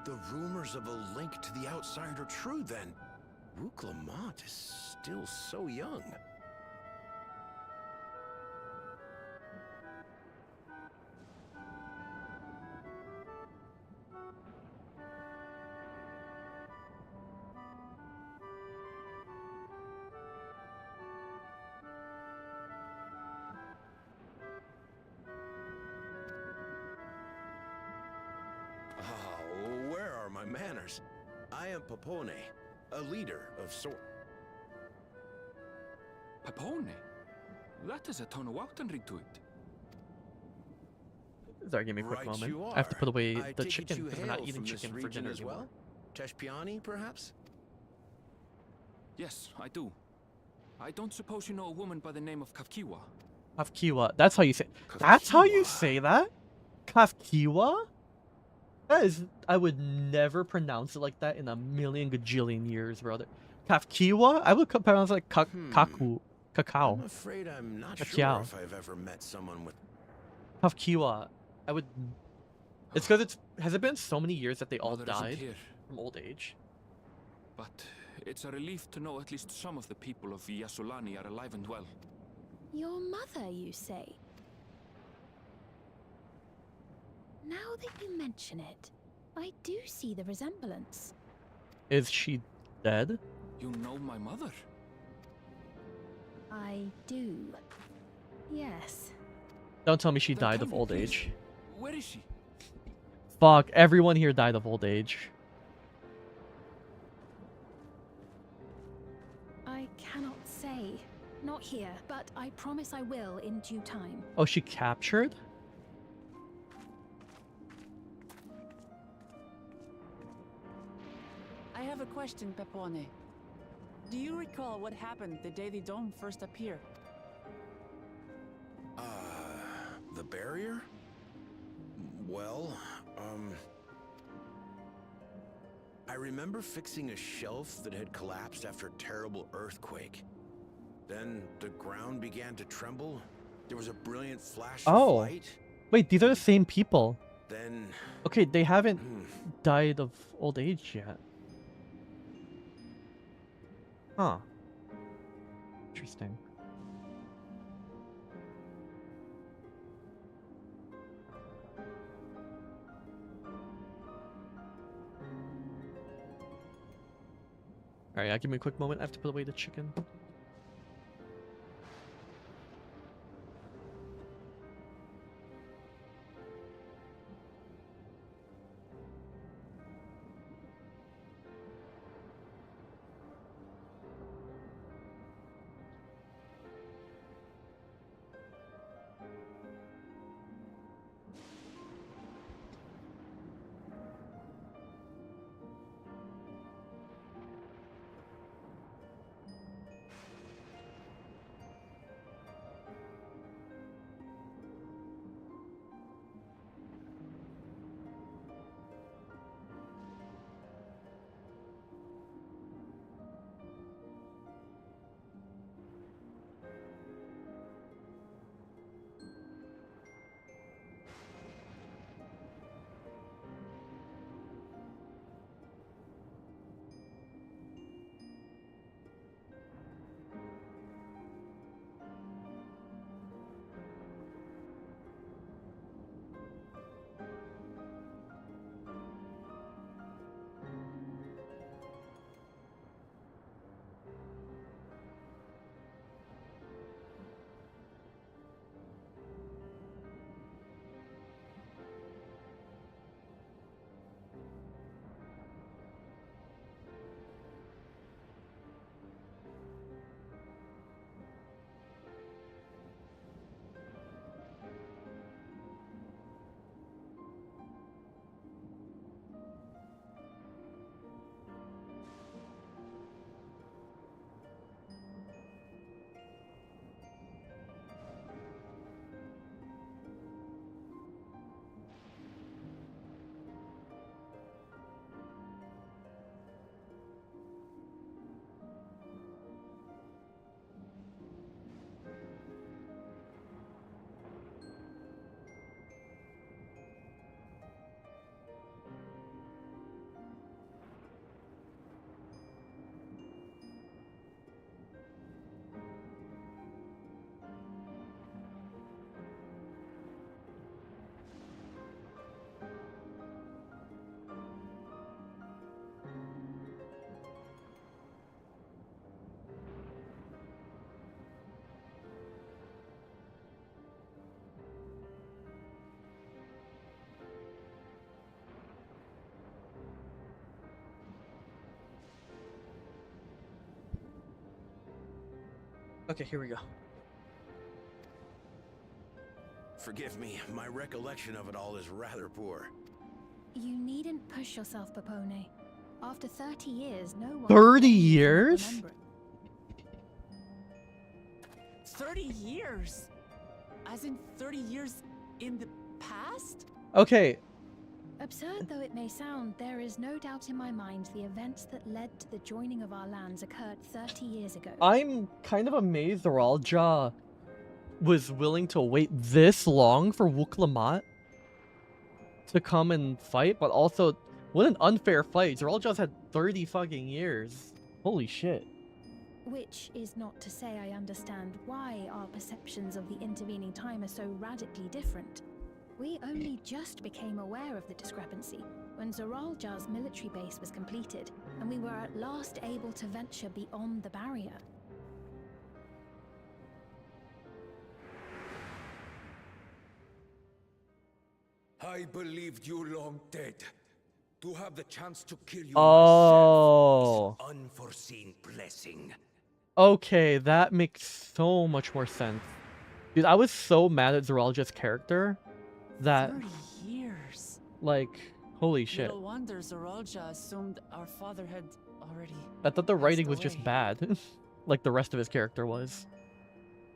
The rumors of a link to the outside are true, then. Wuklamat is still so young. Where are my manners? I am Papone, a leader of sort. Papone? That is a ton of Wautenrig to it. Sorry, give me a quick Right moment. you I have to put away I the take it chicken you because we're not hail eating from this chicken for region dinner as anymore. well? Teshpiani, perhaps? Yes, I do. I don't suppose you know a woman by the name of Kafkiwa? Kafkiwa. That's how you say. That's how you say that? Kafkiwa? That is. I would never pronounce it like that in a million gajillion years, brother. Kafkiwa? I would pronounce it like kaku. Cacao. I'm afraid I'm not Cacao. sure if I've ever met someone with... Kafkiwa. I would. It's because it's. Has it been so many years that they all Mother isn't died here. from old age? But it's a relief to know at least some of the people of Yasulani are alive and well. Your mother, you say? Now that you mention it, I do see the resemblance. Is she dead? You know my mother? I do. Yes. Don't tell me she Then died tell of me, old please. age. Where is she? Fuck, everyone here died of old age. I cannot say. Not here, but I promise I will in due time. Oh, she captured? I have a question, Pepone. Do you recall what happened the day the dome first appeared? The barrier? Well, I remember fixing a shelf that had collapsed after a terrible earthquake. Then the ground began to tremble. There was a brilliant flash of light. Wait, these are the same people. Then... Okay, they haven't died of old age yet. Huh. Interesting. Alright, give me a quick moment. I have to put away the chicken. Okay, here we go. Forgive me, my recollection of it all is rather poor. You needn't push yourself, Papone. After 30 years, no one... 30 years? Remember it. 30 years? As in 30 years in the past? Okay. Absurd though it may sound, there is no doubt in my mind the events that led to the joining of our lands occurred 30 years ago. I'm kind of amazed Zoralja was willing to wait this long for Wuk-Lamat to come and fight, but also, what an unfair fight. Zoralja's had 30 fucking years. Holy shit. Which is not to say I understand why our perceptions of the intervening time are so radically different. We only just became aware of the discrepancy when Zoralja's military base was completed, and we were at last able to venture beyond the barrier. I believed you long dead. To have the chance to kill you Oh. myself is an unforeseen blessing. Okay, that makes so much more sense. Dude, I was so mad at Zoralja's character that... 30 years. Like, holy shit. Little wonder Zoralja assumed our father had already... I thought the writing was away. just bad. Like the rest of his character was.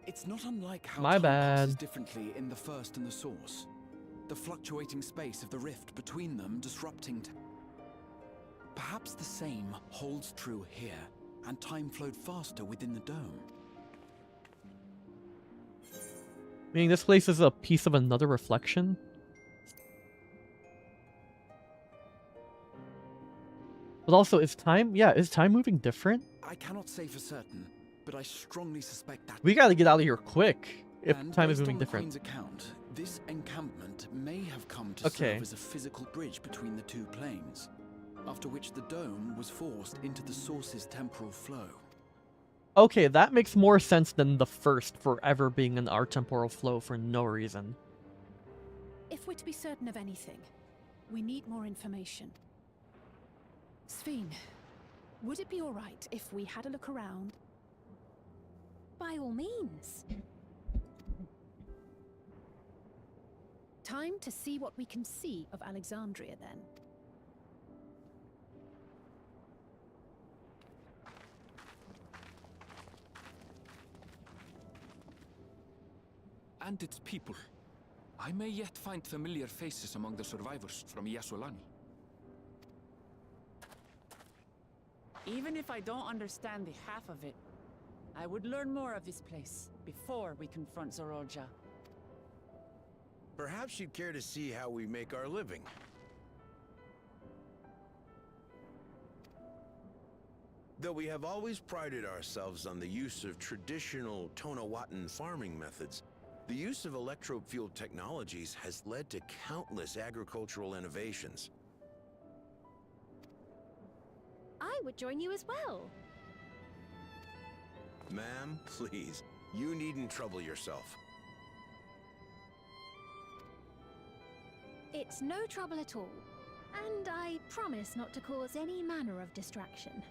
It's not unlike how My time bad. passes differently in the first and the source. The fluctuating space of the rift between them disrupting. Perhaps the same holds true here, and time flowed faster within the dome. Meaning this place is a piece of another reflection? But also, is time moving different? I cannot say for certain, but I strongly suspect that. We gotta get out of here quick if And time is based moving on the different. Queen's account, this encampment may have come to Okay. serve as a physical bridge between the two planes, after which the dome was forced into the source's temporal flow. Okay, that makes more sense than the first forever being an temporal flow for no reason. If we're to be certain of anything, we need more information. Sphene, would it be alright if we had a look around? By all means. Time to see what we can see of Alexandria, then. And its people. I may yet find familiar faces among the survivors from Yasolani. Even if I don't understand the half of it, I would learn more of this place before we confront Zoralja. Perhaps you'd care to see how we make our living. Though we have always prided ourselves on the use of traditional Tonawatan farming methods, the use of electro-fueled technologies has led to countless agricultural innovations. I would join you as well. Ma'am, please, you needn't trouble yourself. It's no trouble at all, and I promise not to cause any manner of distraction.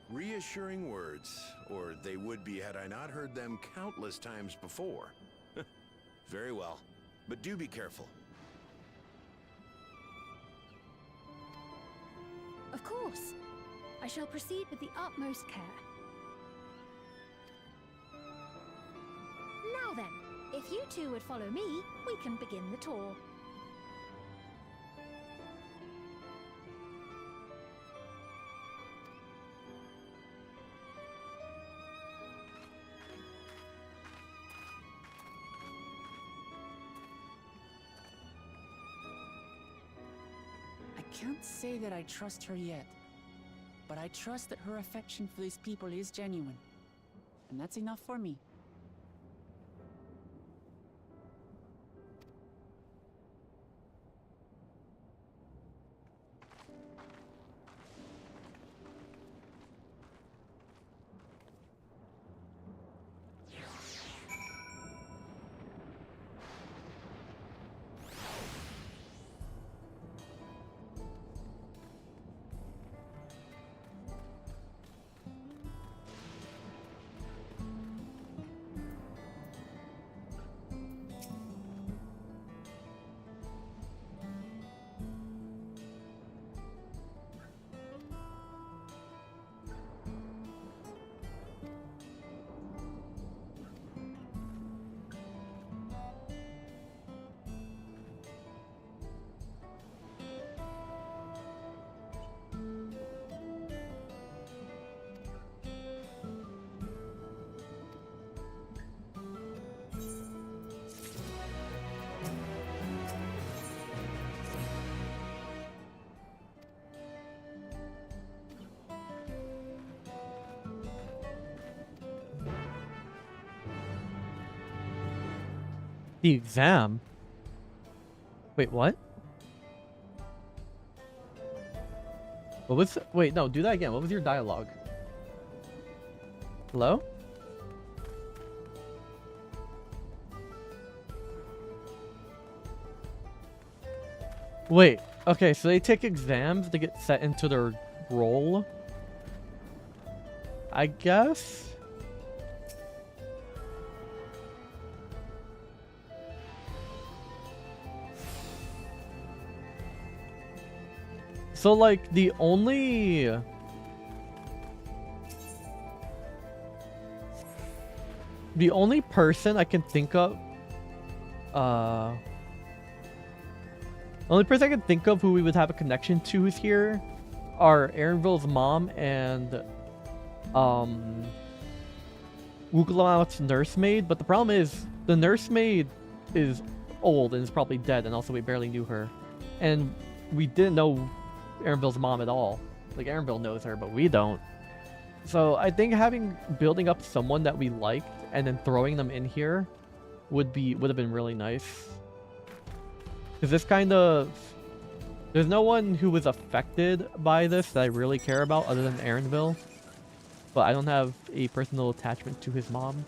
Reassuring words, or they would be had I not heard them countless times before. Very well, but do be careful. Of course. I shall proceed with the utmost care. Now then, if you two would follow me, we can begin the tour. I can't say that I trust her yet, but I trust that her affection for these people is genuine. And that's enough for me. The exam? Wait, what? What was... Wait, no, do that again. What was your dialogue? Hello? Wait, okay, so they take exams to get set into their role? I guess? So, like, the only person I can think of, the only person I can think of who we would have a connection to is here are Aaronville's mom and, Wooglamout's nursemaid, but the problem is, the nursemaid is old and is probably dead, and also we barely knew her. And we didn't know Aaronville's mom at all. Like, Aaronville knows her, but we don't. So I think building up someone that we liked and then throwing them in here would have been really nice. Because this kind of... There's no one who was affected by this that I really care about other than Aaronville. But I don't have a personal attachment to his mom.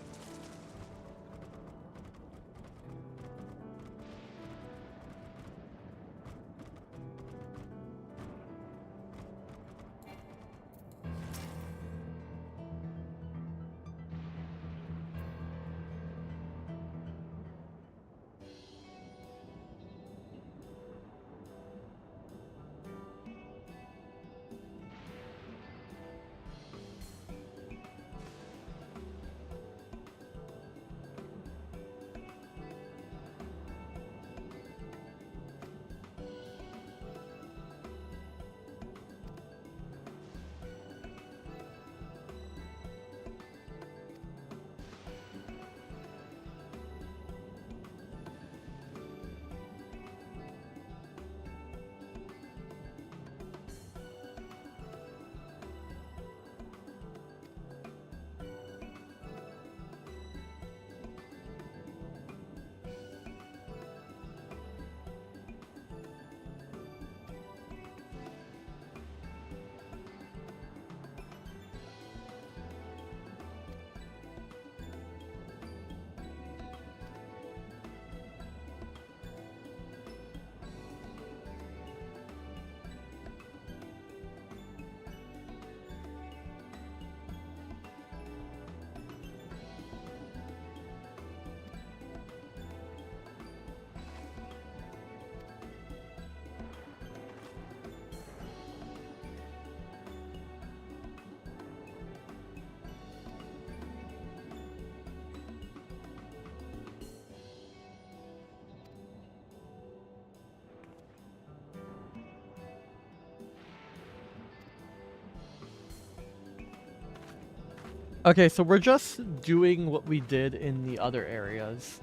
Okay, so we're just doing what we did in the other areas.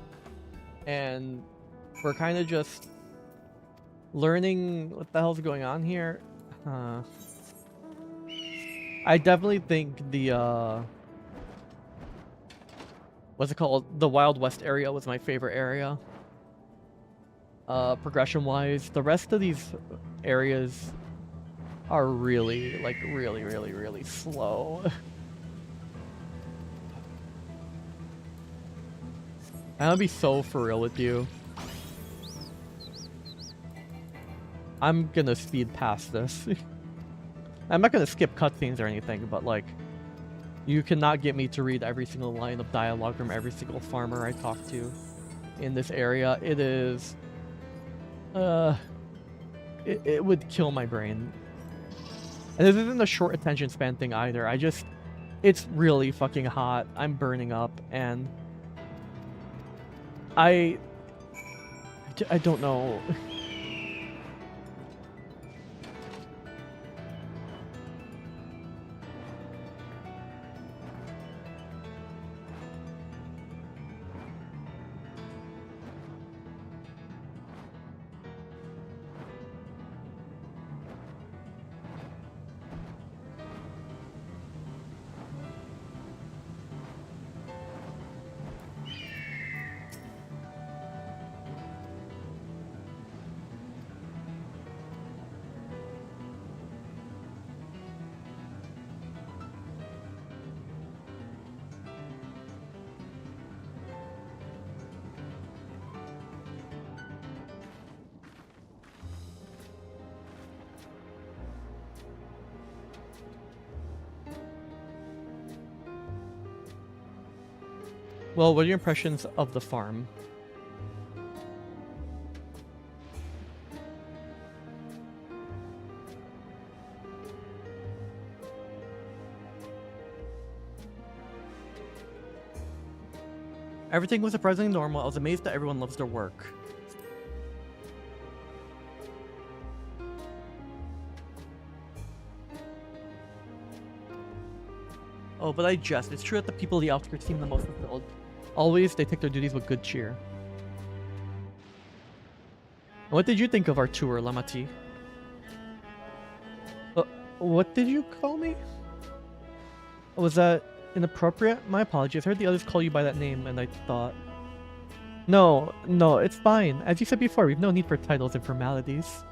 And we're kind of just learning what the hell's going on here. I definitely think the, what's it called? The Wild West area was my favorite area. Progression-wise. The rest of these areas are really, like, really slow. I'm gonna be so for real with you. I'm gonna speed past this. I'm not gonna skip cutscenes or anything, but like, you cannot get me to read every single line of dialogue from every single farmer I talk to in this area. It is... It would kill my brain. And this isn't a short attention span thing either. It's really fucking hot. I'm burning up, and... I don't know. Well, what are your impressions of the farm? Everything was surprisingly normal. I was amazed that everyone loves their work. Oh, but I jest. It's true that the people of the outskirts seem the most fulfilled. Always, they take their duties with good cheer. What did you think of our tour, Lamati? What did you call me? Was that inappropriate? My apologies. I heard the others call you by that name, and I thought... No, it's fine. As you said before, we've no need for titles and formalities.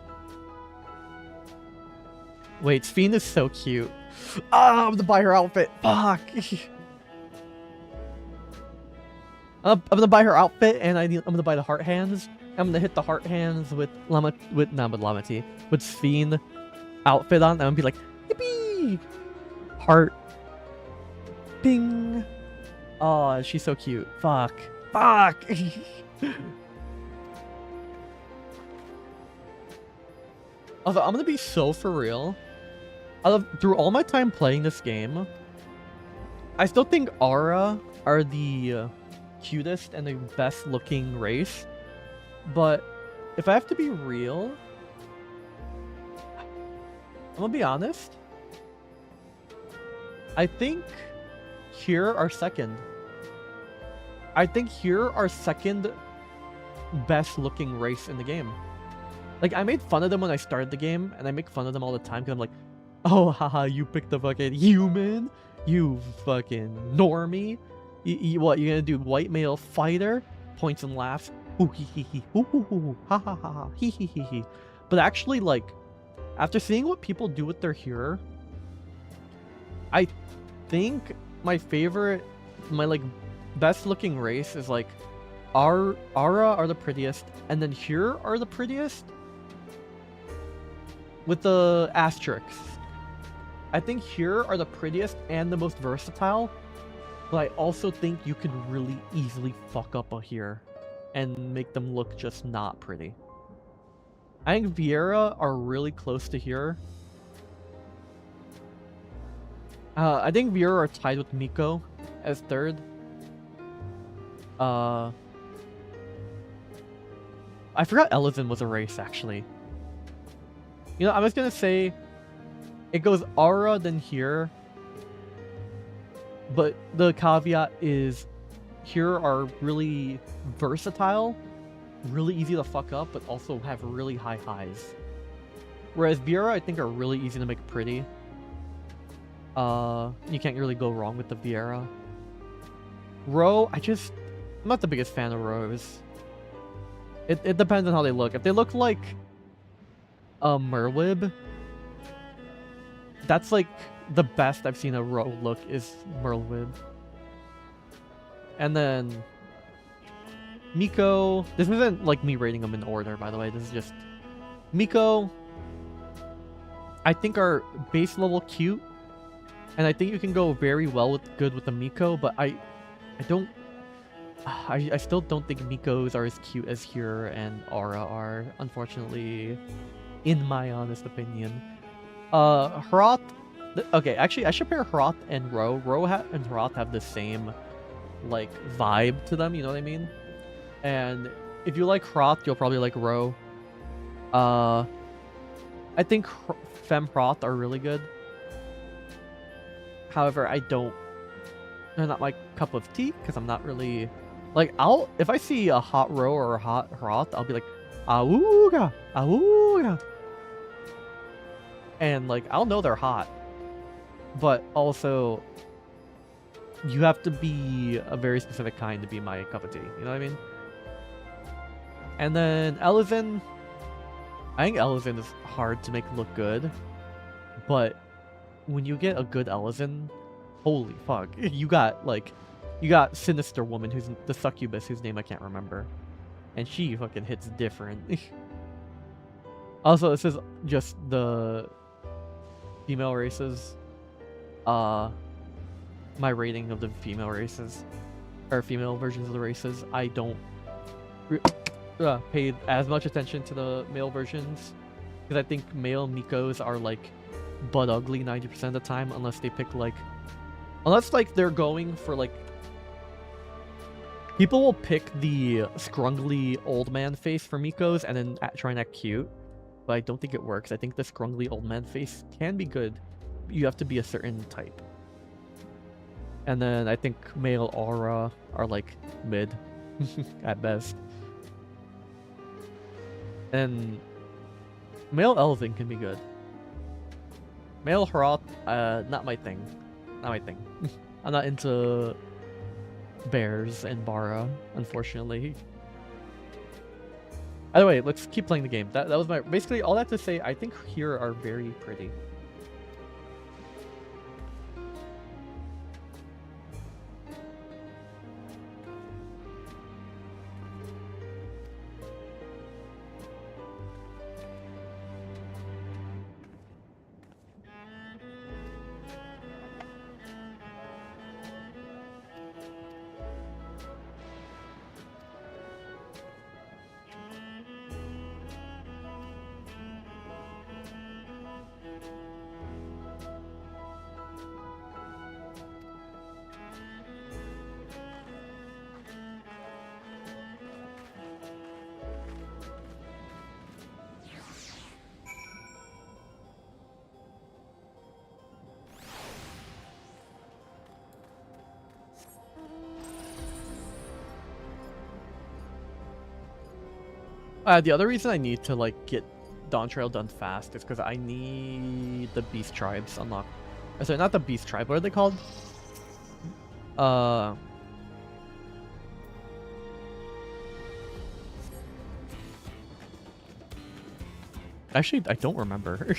Wait, Sphene is so cute. Ah, I'm gonna buy her outfit. Fuck. I'm gonna buy her outfit, and I'm gonna buy the heart hands. I'm gonna hit the heart hands with Lamati, with Sphene outfit on. I'm gonna be like, yippee! Heart. Bing. Oh, she's so cute. Fuck. Fuck. Also, I'm gonna be so for real. Through all my time playing this game, I still think Aura are the cutest and the best looking race. But if I have to be real, I'm gonna be honest. I think here are second. I think here are second best looking race in the game. Like, I made fun of them when I started the game, and I make fun of them all the time because I'm like, oh, haha, you picked the fucking human? You fucking normie? What, you gonna do white male fighter? Points and laughs. Ooh, hee hee hee. Ooh, ooh, ooh. Ha ha ha ha. Hee hee hee hee. But actually, like, after seeing what people do with their hero, I think my favorite, my, like, best looking race is, like, Aura are the prettiest, and then here are the prettiest. With the asterisks. I think here are the prettiest and the most versatile, but I also think you can really easily fuck up a here and make them look just not pretty. I think Vieira are really close to here. I think Vieira are tied with Miko as third. I forgot Eleven was a race, actually. You know, I was gonna say it goes Aura, then here. But the caveat is here are really versatile, really easy to fuck up, but also have really high highs. Whereas Vieira, I think, are really easy to make pretty. You can't really go wrong with the Vieira. Ro, I'm not the biggest fan of Rose. It depends on how they look. If they look like Merwib, that's like the best I've seen a Ro look is Merwib. And then Miko, this isn't like me rating them in order, by the way. This is just Miko, I think, are base level cute, and I think you can go very well with the Miko, but I still don't think Mikos are as cute as Here and Aura are, unfortunately, in my honest opinion. Hroth, okay, actually, I should pair Hroth and Ro. And Hroth have the same, like, vibe to them, you know what I mean? And if you like Hroth, you'll probably like Ro. I think Fem Hroth are really good. However, they're not my cup of tea, because I'm not really... Like, if I see a hot Ro or a hot Hroth, I'll be like, Auga! Auga! And, like, I'll know they're hot. But also, you have to be a very specific kind to be my cup of tea. You know what I mean? And then Eleven, I think Eleven is hard to make look good. But when you get a good Eleven, holy fuck. You got Sinister Woman, who's the succubus, whose name I can't remember. And she fucking hits different. Also, this is just the female races. My rating of the female races. or female versions of the races, I don't pay as much attention to the male versions, because I think male Mikos are like butt ugly 90% of the time, unless they pick like, unless like they're going for like, people will pick the scrungly old man face for Mikos and then try and act cute, but I don't think it works. I think the scrungly old man face can be good. You have to be a certain type. And then I think male aura are like mid at best. And male elven can be good. Male Herat, not my thing. Not my thing. I'm not into bears and Bara, unfortunately. Either way, let's keep playing the game. That was my, basically all that to say. I think here are very pretty. The other reason I need to like get Dawn Trail done fast is because I need the Beast Tribes unlocked. Sorry, not the Beast Tribe. What are they called? Actually, I don't remember.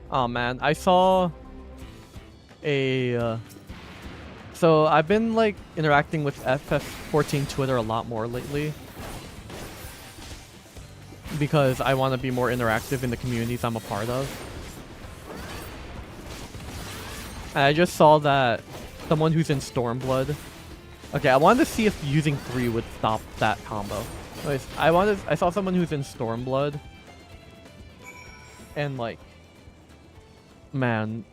Oh man, I saw a so I've been like interacting with FF14 Twitter a lot more lately because I want to be more interactive in the communities I'm a part of. And I just saw that someone who's in Stormblood. Okay, I wanted to see if using 3 would stop that combo. Anyways, I saw someone who's in Stormblood and like, man,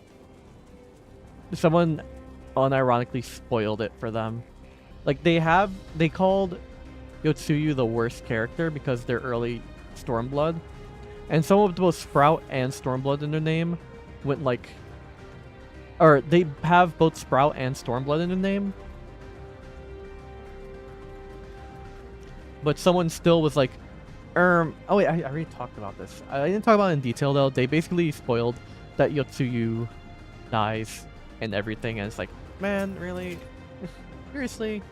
someone unironically spoiled it for them. Like they called Yotsuyu the worst character because they're early Stormblood, and someone with both Sprout and Stormblood in their name went like, or they have both Sprout and Stormblood in their name, but someone still was like, oh wait, I already talked about this. I didn't talk about it in detail though. They basically spoiled that Yotsuyu dies and everything, and it's like, man, really? Seriously?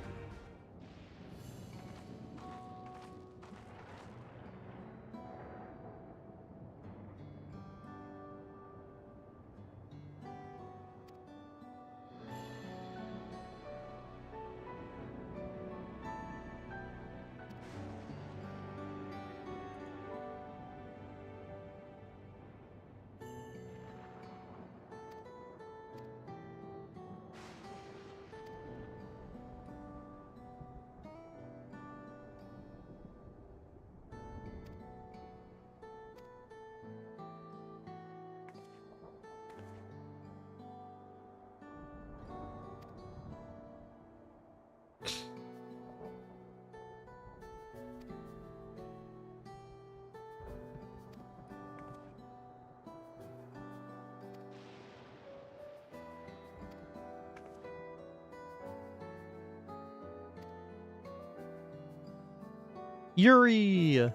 Yuri!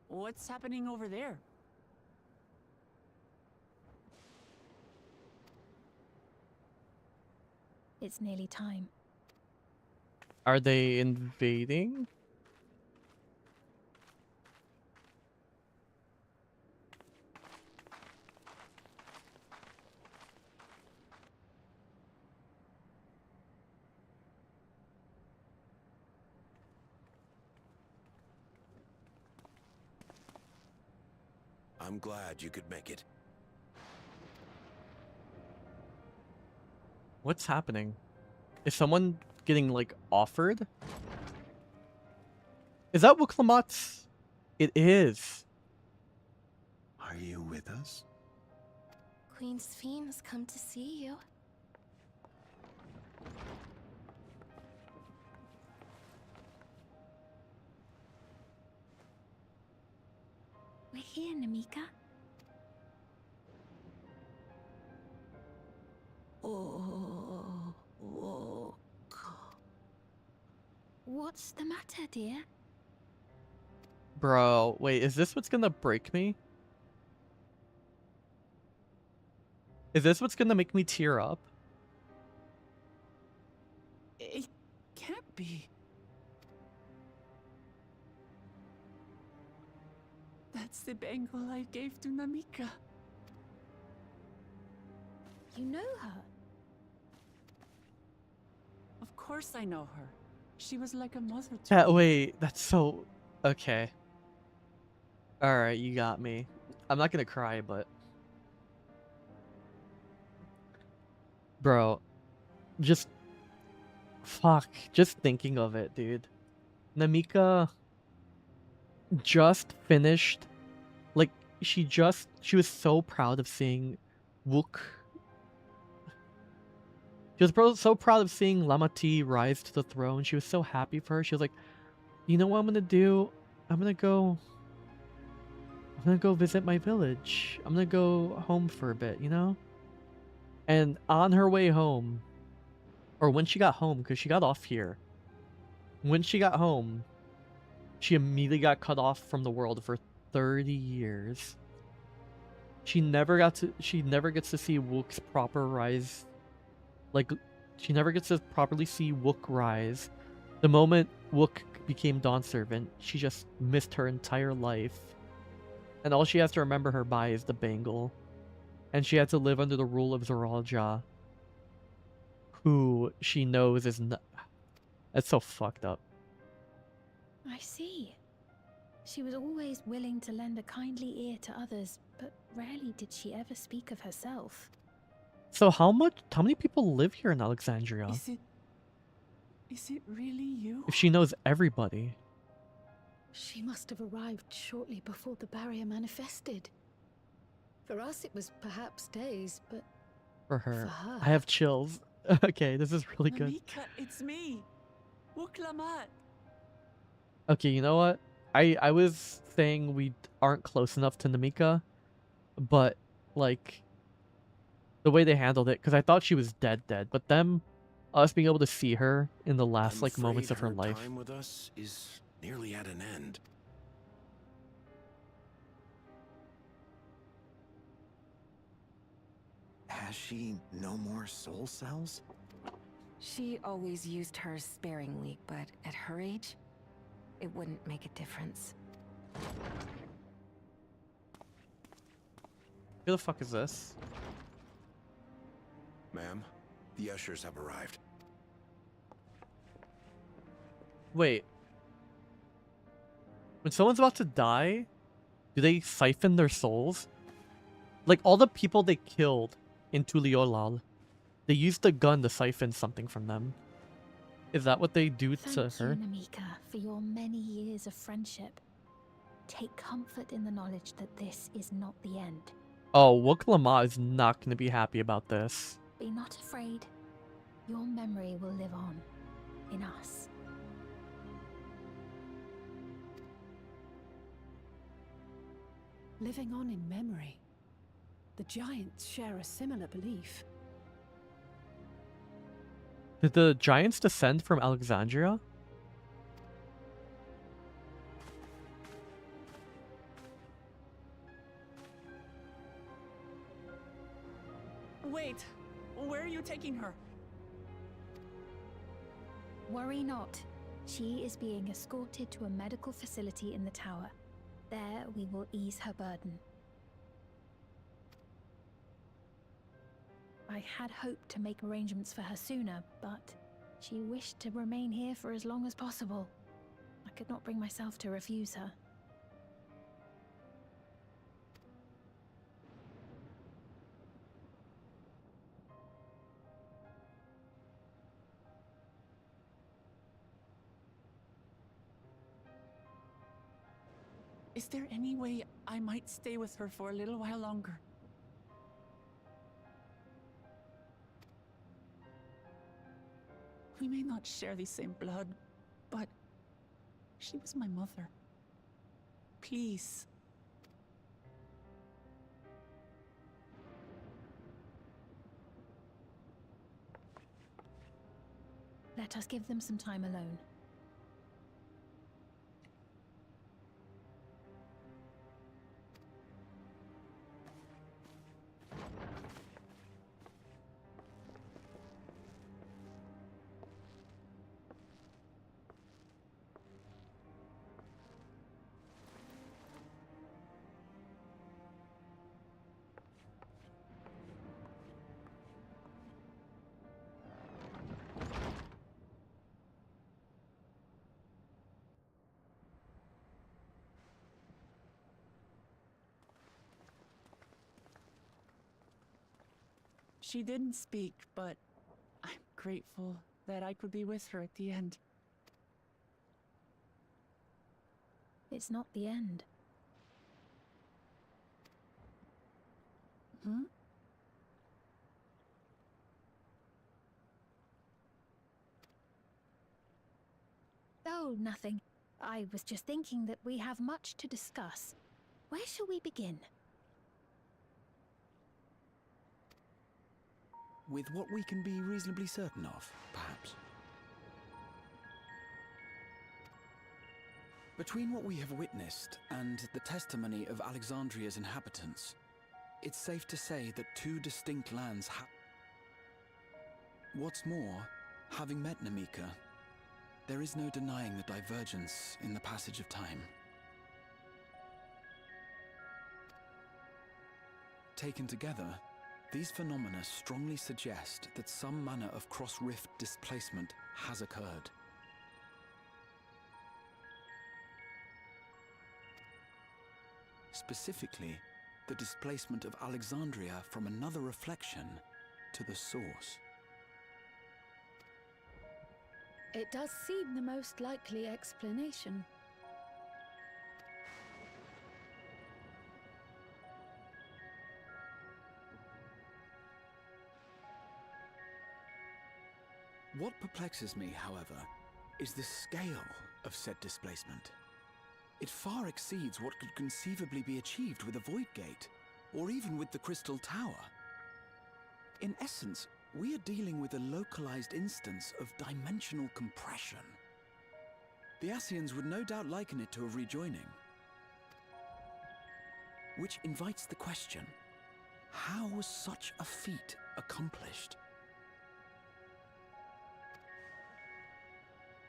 What's happening over there? It's nearly time. Are they invading? I'm glad you could make it. What's happening? Is someone getting, like, offered? Is that Wuklamat's? It is. Are you with us? Queen Sphene has come to see you. We're here, Namika. Oh, whoa. What's the matter, dear? Bro, wait, is this what's gonna break me? Is this what's gonna make me tear up? It can't be. That's the bangle I gave to Namika. You know her? Of course I know her. She was like a mother to me. Wait, that's so... Okay. Alright, you got me. I'm not gonna cry, but... Bro, just... Fuck, just thinking of it, dude. Namika just finished... Like, she was so proud of seeing Wook... She was so proud of seeing Lamati rise to the throne. She was so happy for her. She was like, you know what I'm gonna do? I'm gonna go visit my village. I'm gonna go home for a bit, you know? And on her way home, or when she got home, because she got off here, when she got home, she immediately got cut off from the world for 30 years. She never gets to see Wook's proper rise. Like, she never gets to properly see Wook rise. The moment Wook became Dawn Servant, she just missed her entire life. And all she has to remember her by is the bangle. and she had to live under the rule of Zoralja, who she knows is not. That's so fucked up. I see. She was always willing to lend a kindly ear to others, but rarely did she ever speak of herself. So how many people live here in Alexandria? Is it really you? If she knows everybody. She must have arrived shortly before the barrier manifested. For us, it was perhaps days, but For her. For her. I have chills. Okay, this is really good. Namika, it's me. Wuklamat. Okay, you know what? I was saying we aren't close enough to Namika, but like the way they handled it, because I thought she was dead, but us being able to see her in the last like moments of her life. Time with us is nearly at an end. Has she no more soul cells? She always used hers sparingly, but at her age, it wouldn't make a difference. Who the fuck is this? Ma'am, the ushers have arrived. Wait. When someone's about to die, do they siphon their souls? Like all the people they killed in Tuliolal, they used the gun to siphon something from them. Is that what they do to her? Thank you, Namika, for your many years of friendship. Take comfort in the knowledge that this is not the end. Oh, Wuklama is not going to be happy about this. Be not afraid. Your memory will live on in us. Living on in memory. The giants share a similar belief. Did the giants descend from Alexandria? Wait, where are you taking her? Worry not. She is being escorted to a medical facility in the tower. There we will ease her burden. I had hoped to make arrangements for her sooner, but she wished to remain here for as long as possible. I could not bring myself to refuse her. Is there any way I might stay with her for a little while longer? We may not share the same blood, but she was my mother. Please. Let us give them some time alone. She didn't speak, but I'm grateful that I could be with her at the end. It's not the end. Hmm? Oh, nothing. I was just thinking that we have much to discuss. Where shall we begin? With what we can be reasonably certain of, perhaps. Between what we have witnessed and the testimony of Alexandria's inhabitants, it's safe to say that two distinct lands What's more, having met Namika, there is no denying the divergence in the passage of time. taken together, these phenomena strongly suggest that some manner of cross-rift displacement has occurred. Specifically, the displacement of Alexandria from another reflection to the source. It does seem the most likely explanation. What perplexes me, however, is the scale of said displacement. It far exceeds what could conceivably be achieved with a Void Gate, or even with the Crystal Tower. In essence, we are dealing with a localized instance of dimensional compression. The Ascians would no doubt liken it to a rejoining. Which invites the question, how was such a feat accomplished?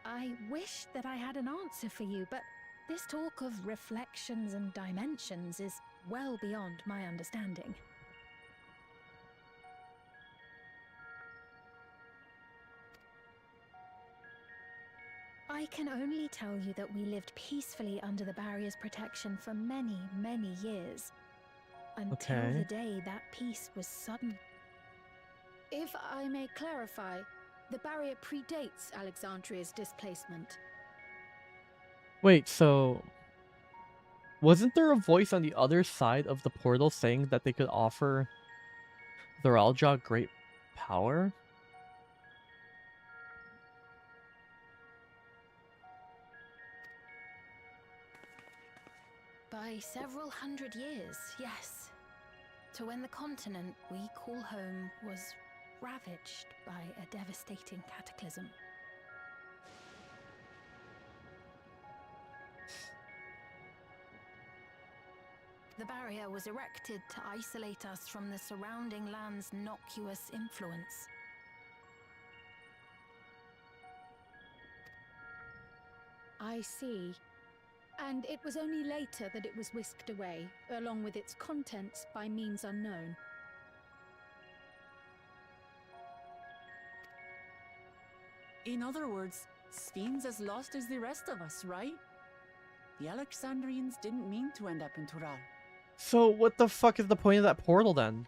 I wish that I had an answer for you, but this talk of reflections and dimensions is well beyond my understanding. I can only tell you that we lived peacefully under the barrier's protection for many, many years. Until the day that peace was sudden. If I may clarify, the barrier predates Alexandria's displacement. Wait, so wasn't there a voice on the other side of the portal saying that they could offer Thoralja great power? By several hundred years, yes. To when the continent we call home was ravaged by a devastating cataclysm. The barrier was erected to isolate us from the surrounding land's innocuous influence. I see. And it was only later that it was whisked away, along with its contents, by means unknown. In other words, Sphyn's as lost as the rest of us, right? The Alexandrians didn't mean to end up in Tural. So what the fuck is the point of that portal then?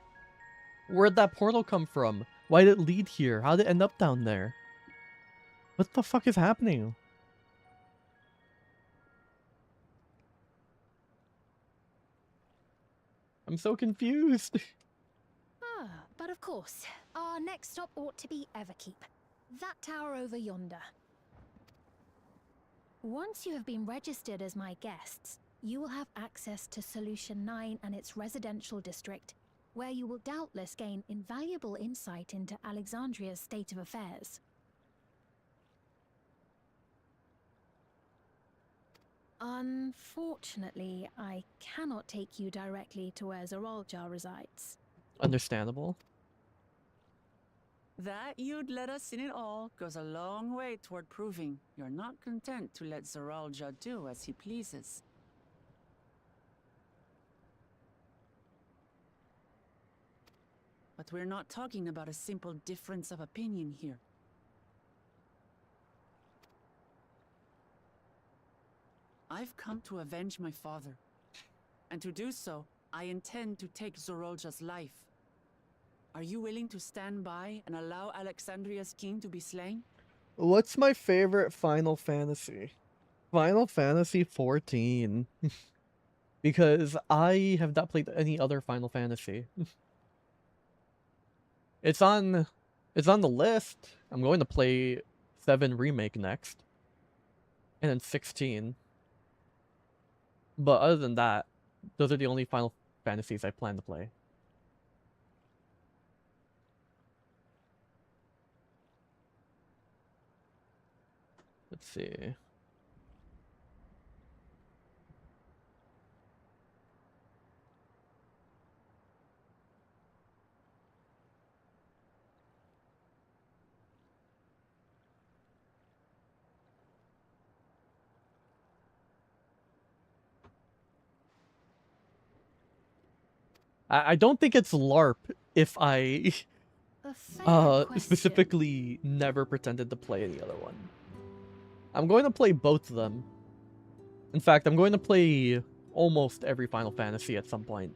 Where'd that portal come from? Why did it lead here? How did it end up down there? What the fuck is happening? I'm so confused. But of course, our next stop ought to be Everkeep. That tower over yonder. Once you have been registered as my guests, you will have access to Solution 9 and its residential district, where you will doubtless gain invaluable insight into Alexandria's state of affairs. Unfortunately, I cannot take you directly to where Zeralja resides. Understandable. That you'd let us in it all goes a long way toward proving you're not content to let Zeralja do as he pleases. But we're not talking about a simple difference of opinion here. I've come to avenge my father. And to do so, I intend to take Zeralja's life. Are you willing to stand by and allow Alexandria's king to be slain? What's my favorite Final Fantasy? Final Fantasy XIV. Because I have not played any other Final Fantasy. It's on the list. I'm going to play 7 Remake next. And then 16. But other than that, those are the only Final Fantasies I plan to play. Let's see. I don't think it's LARP if I question. specifically never pretended to play any other one. I'm going to play both of them. In fact, I'm going to play almost every Final Fantasy at some point.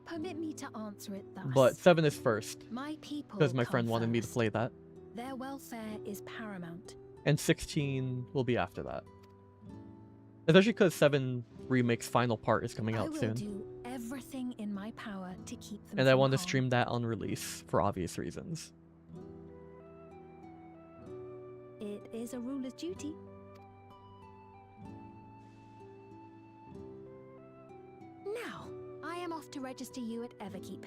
Permit me to answer it thus. But 7 is first. My people because my come friend wanted me to first. play that. Their welfare is paramount. And 16 will be after that. Especially because 7 Remake's final part is coming out soon. I will do everything in my power to keep them And I from want to harm. stream that on release for obvious reasons. It is a ruler's duty. Now, I am off to register you at Everkeep.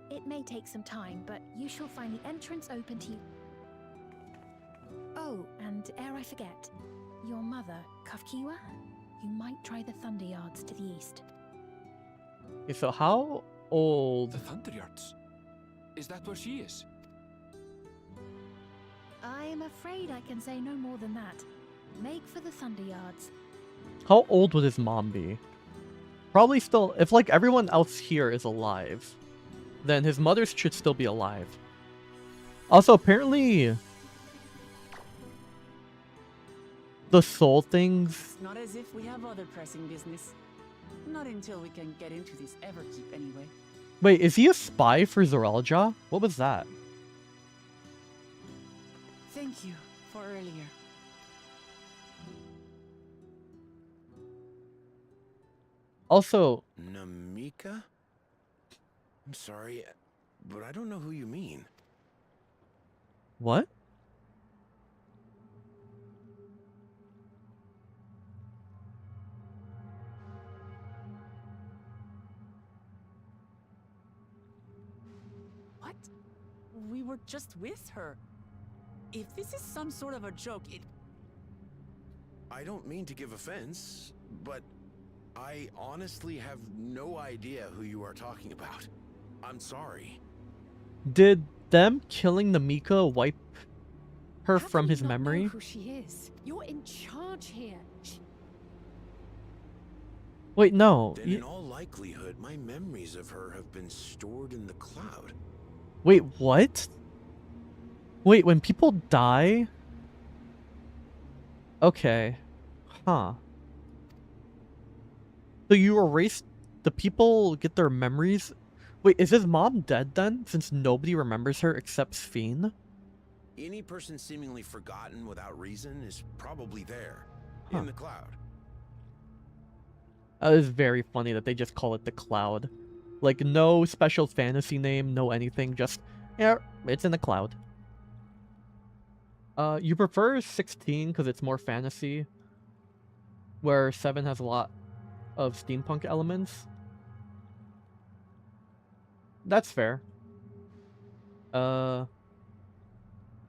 It may take some time, but you shall find the entrance open to you. Oh, and ere I forget, your mother, Kafkiwa, you might try the Thunder Yards to the east. Okay, so how old... The Thunder Yards? Is that where she is? I'm afraid I can say no more than that. Make for the Thunder Yards. How old would his mom be? Probably still... If, like, everyone else here is alive, then his mother should still be alive. Also, apparently... The soul things... Not as if we have other pressing business. Not until we can get into this Everkeep anyway. Wait, is he a spy for Zoralja? What was that? Thank you for earlier. Also... Namika? I'm sorry, but I don't know who you mean. What? What? We were just with her. If this is some sort of a joke, it... I don't mean to give offense, but I honestly have no idea who you are talking about. I'm sorry. Did them killing Namika wipe her How from can you his not memory? know who she is? You're in charge here. Wait, no. Then in all likelihood, my memories of her have been stored in the cloud. Wait, what? Wait, when people die? Okay. Huh. So you erased... The people get their memories... Wait, is his mom dead then? Since nobody remembers her except Sphene? Any person seemingly forgotten without reason is probably there, Huh. in the cloud. That is very funny that they just call it the cloud. Like, no special fantasy name, no anything, just... Yeah, it's in the cloud. You prefer 16 because it's more fantasy, where 7 has a lot of steampunk elements. That's fair. From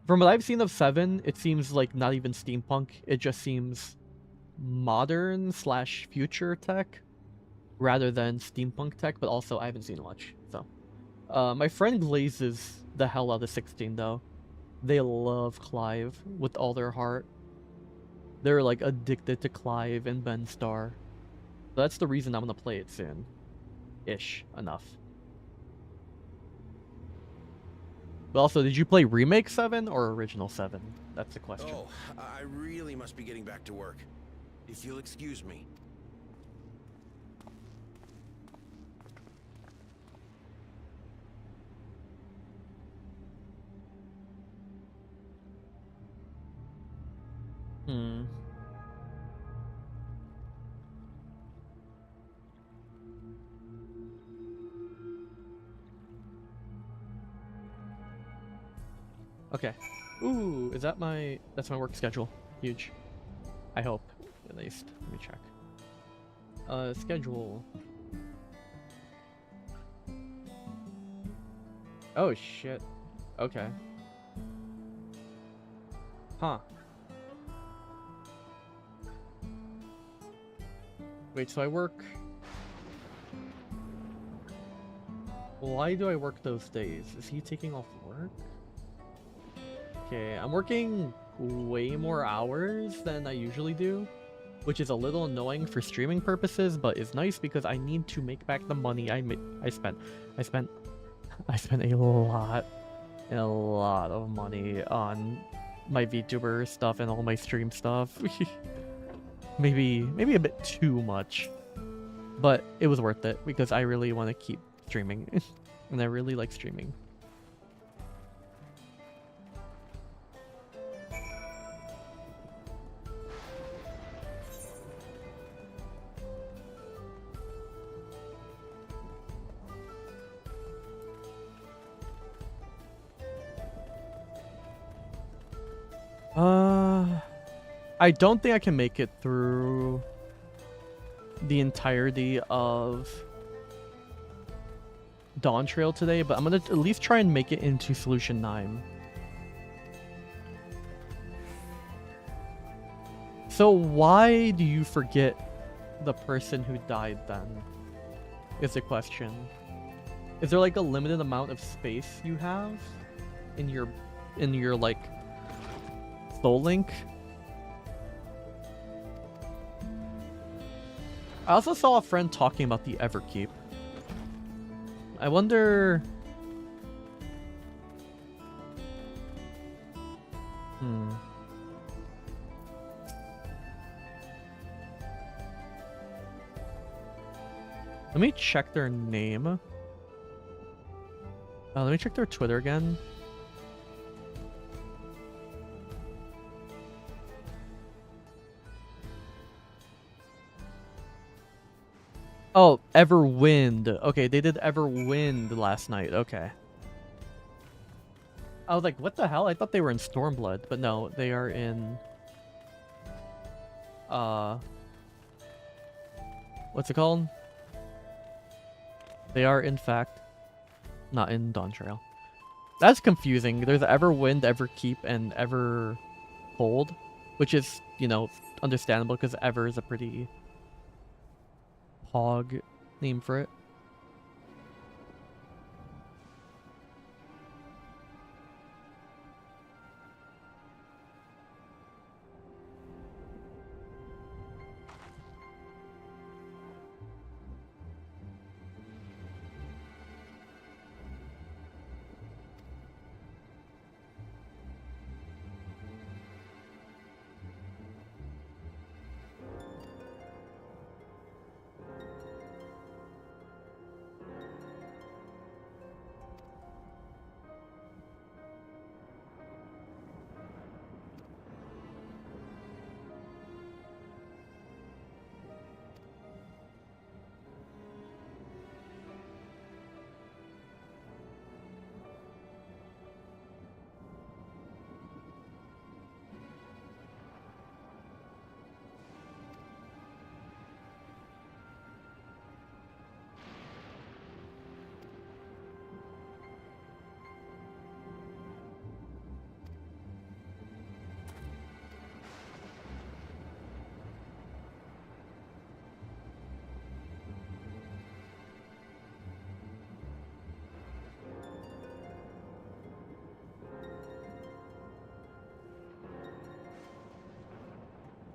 what I've seen of 7, it seems like not even steampunk. It just seems modern / future tech rather than steampunk tech, but also I haven't seen much. So, my friend glazes the hell out of 16 though. They love Clive with all their heart. They're like addicted to Clive and Ben Starr. So that's the reason I'm gonna play it soon. Ish. Enough. But also, did you play Remake 7 or Original 7? That's the question. Oh, I really must be getting back to work. If you'll excuse me. Hmm. Okay. Ooh, is that my... That's my work schedule. Huge. I hope, at least. Let me check. Schedule. Oh, shit. Okay. Huh. Wait, so I work... Why do I work those days? Is he taking off work? Okay, I'm working way more hours than I usually do. which is a little annoying for streaming purposes, but is nice because I need to make back the money I spent. I spent a lot of money on my VTuber stuff and all my stream stuff. maybe a bit too much, but it was worth it because I really want to keep streaming and I really like streaming. I don't think I can make it through the entirety of Dawn Trail today, but I'm gonna at least try and make it into Solution 9. So why do you forget the person who died then? Is the question. Is there like a limited amount of space you have in your like Soul Link? I also saw a friend talking about the Everkeep. I wonder... Let me check their name. Let me check their Twitter again. Oh, Everwind. Okay, they did Everwind last night. Okay. I was like, what the hell? I thought they were in Stormblood, but no, they are in... What's it called? They are, in fact, not in Dawn Trail. That's confusing. There's Everwind, Everkeep, and Evercold, which is, you know, understandable because Ever is a pretty hog name for it.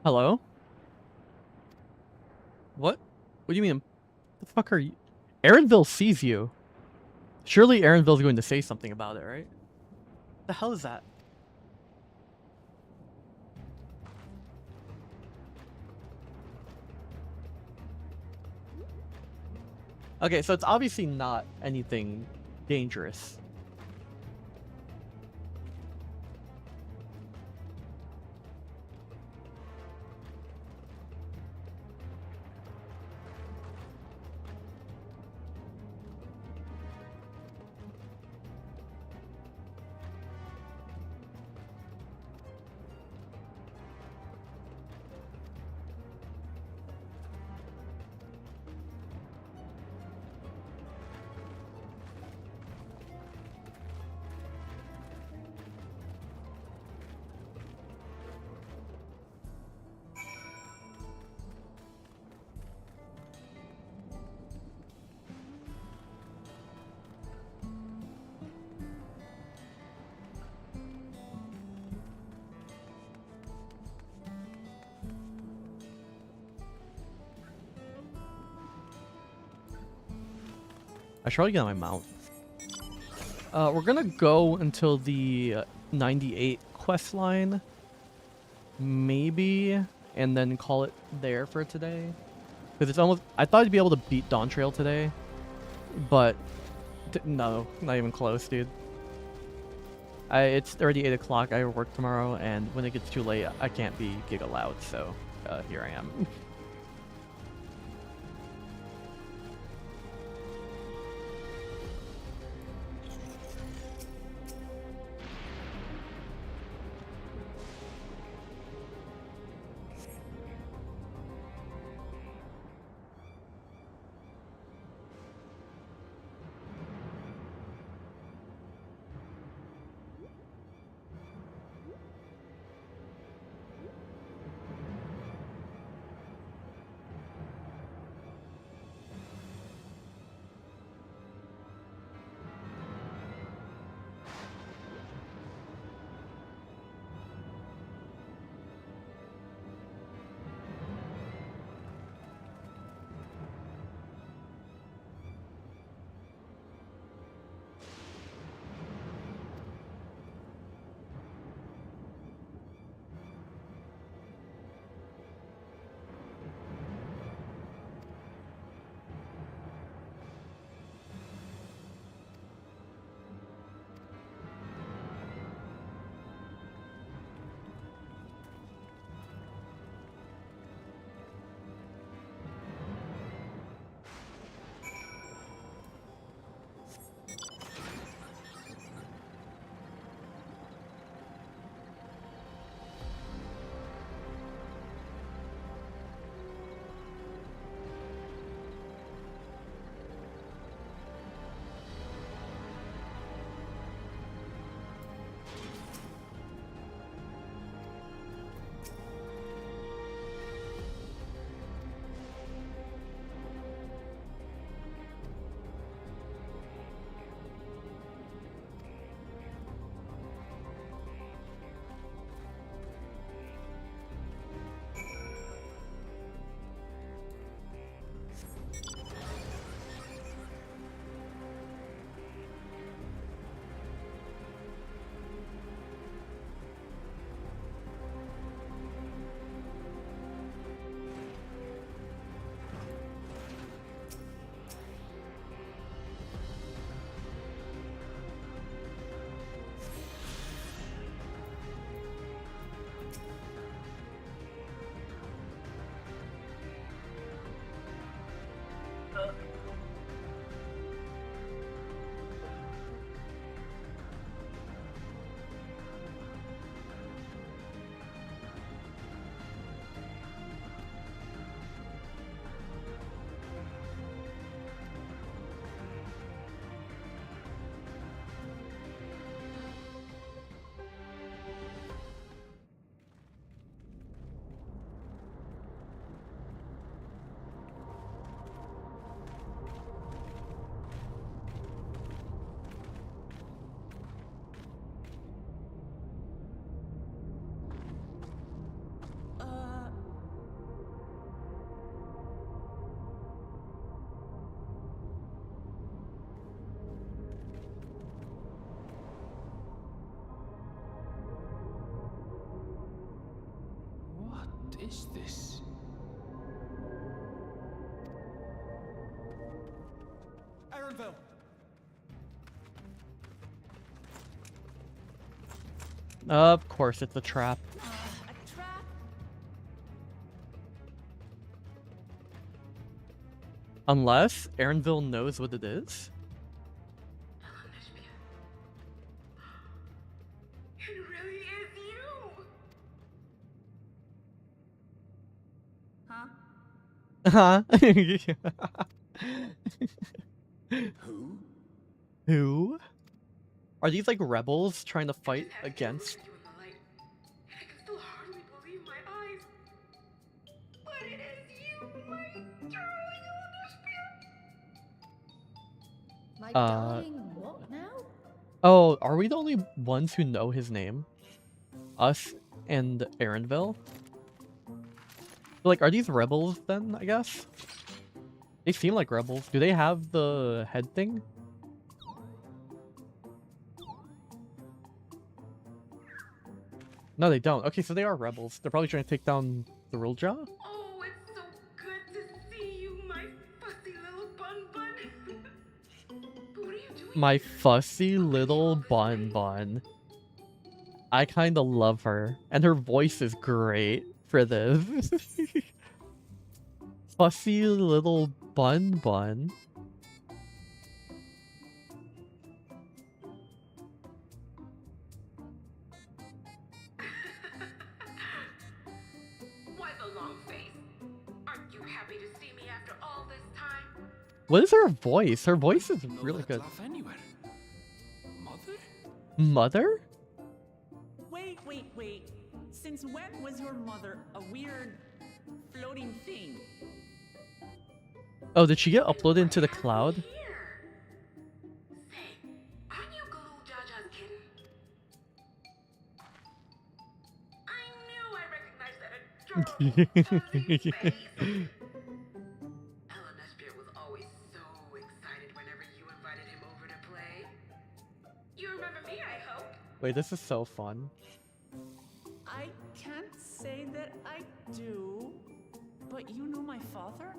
Hello? What? What do you mean? The fuck are you? Aaronville sees you. Surely Aaronville's going to say something about it, right? The hell is that? Okay, so it's obviously not anything dangerous. I should probably get on my mount. We're gonna go until the 98 quest line, maybe, and then call it there for today. Because it's almost, I thought I'd be able to beat Dawn Trail today, but no, not even close, dude. It's already 8 o'clock, I work tomorrow, and when it gets too late, I can't be giga loud, so here I am. What is this? Aaronville! Of course, it's a trap. A trap? Unless Aaronville knows what it is. It really is you! Huh? Huh? Who? Who? Are these like rebels trying to fight against? I can still hardly believe my eyes. But it is you, my darling Elderspiel. My darling, what now? Oh, are we the only ones who know his name? Us and Aaronville? Like, are these rebels then, I guess? They seem like rebels. Do they have the head thing? No, they don't. Okay, so they are rebels. They're probably trying to take down the Rulja? Oh, it's so good to see you, my fussy little bun bun. What are you doing? My fussy little bun bun. I kind of love her. And her voice is great for this. Fussy little bun bun. Why the long face? Aren't you happy to see me after all this time? What is her voice? Her voice is really good. Laugh anywhere. Mother? Mother? Wait. Since when was your mother a weird floating thing? Oh, did she get uploaded into the cloud? Aren't you Galul Jaja's kitten? I knew I recognized that adorable fuzzy face. Elmespear was always so excited whenever you invited him over to play. You remember me, I hope? Wait, this is so fun. I can't say that I do, but you know my father?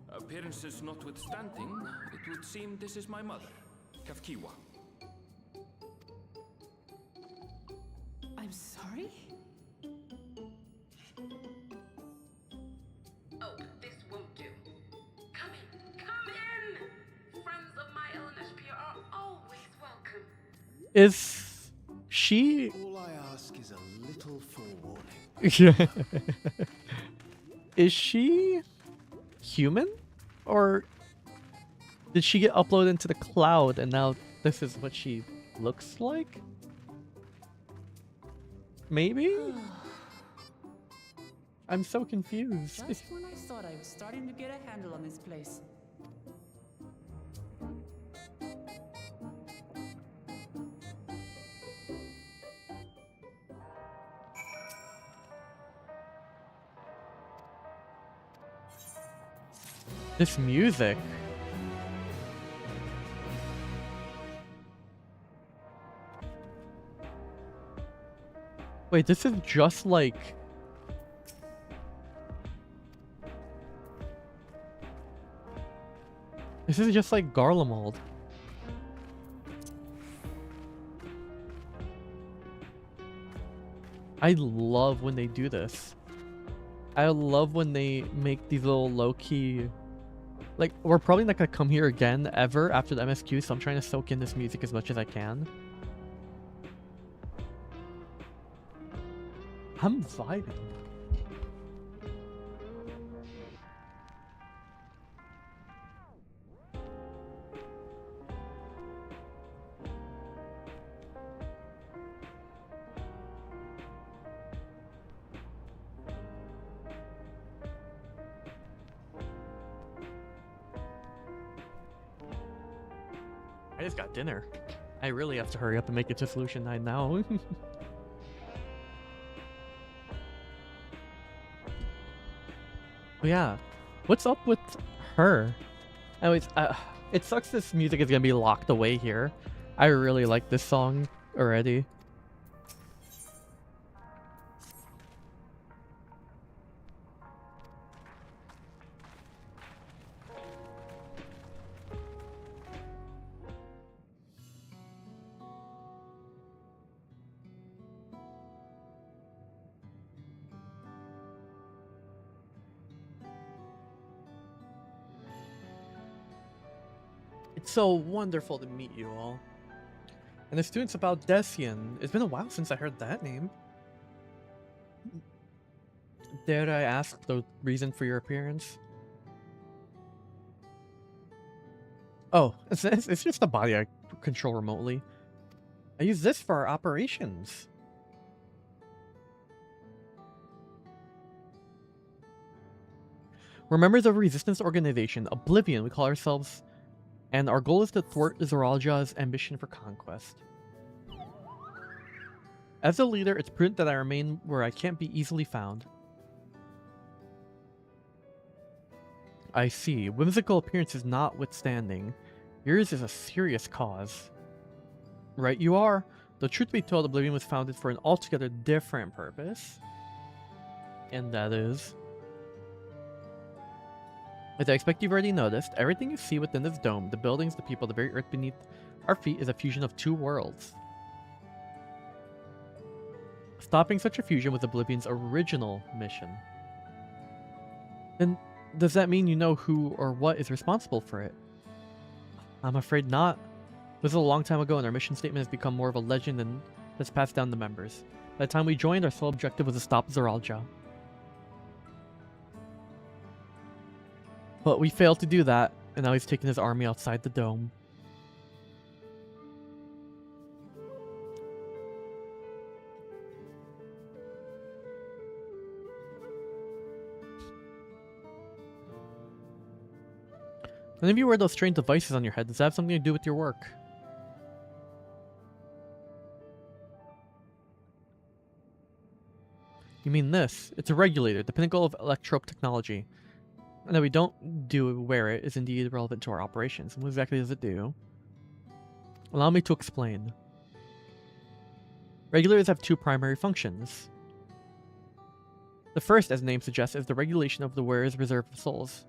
Appearances notwithstanding, it would seem this is my mother, Kafkiwa. I'm sorry? Oh, this won't do. Come in! Friends of my Elmespear are always welcome. Is she... All I ask is a little forewarning. Is she human? Or did she get uploaded into the cloud and now this is what she looks like? Maybe? I'm so confused. Just when I thought I was starting to get a handle on this place. This music. Wait, this is just like... This is just like Garlemald. I love when they do this. I love when they make these little low-key... Like, we're probably not gonna come here again ever after the MSQ, so I'm trying to soak in this music as much as I can. I'm vibing. I just got dinner. I really have to hurry up and make it to Solution 9 now. But yeah, what's up with her? Anyways, it sucks this music is gonna be locked away here. I really like this song already. It's so wonderful to meet you all. And the students about Decian. It's been a while since I heard that name. Dare I ask the reason for your appearance? Oh, it's just a body I control remotely. I use this for our operations. We're members of a resistance organization, Oblivion, we call ourselves, and our goal is to thwart Zoralja's ambition for conquest. As a leader, it's prudent that I remain where I can't be easily found. I see. Whimsical appearances notwithstanding, yours is a serious cause. Right you are. The truth be told, Oblivion was founded for an altogether different purpose. And that is... As I expect you've already noticed, everything you see within this dome, the buildings, the people, the very earth beneath our feet, is a fusion of two worlds. Stopping such a fusion was Oblivion's original mission. Then, does that mean you know who or what is responsible for it? I'm afraid not. This was a long time ago, and our mission statement has become more of a legend than that's passed down to members. By the time we joined, our sole objective was to stop Zeralja. But we failed to do that, and now he's taken his army outside the dome. None of you wear those strange devices on your head. Does that have something to do with your work? You mean this? It's a regulator, the pinnacle of electrope technology. And that we don't wear it is indeed relevant to our operations. What exactly does it do? Allow me to explain. Regulators have two primary functions. The first, as the name suggests, is the regulation of the wearer's reserve of souls.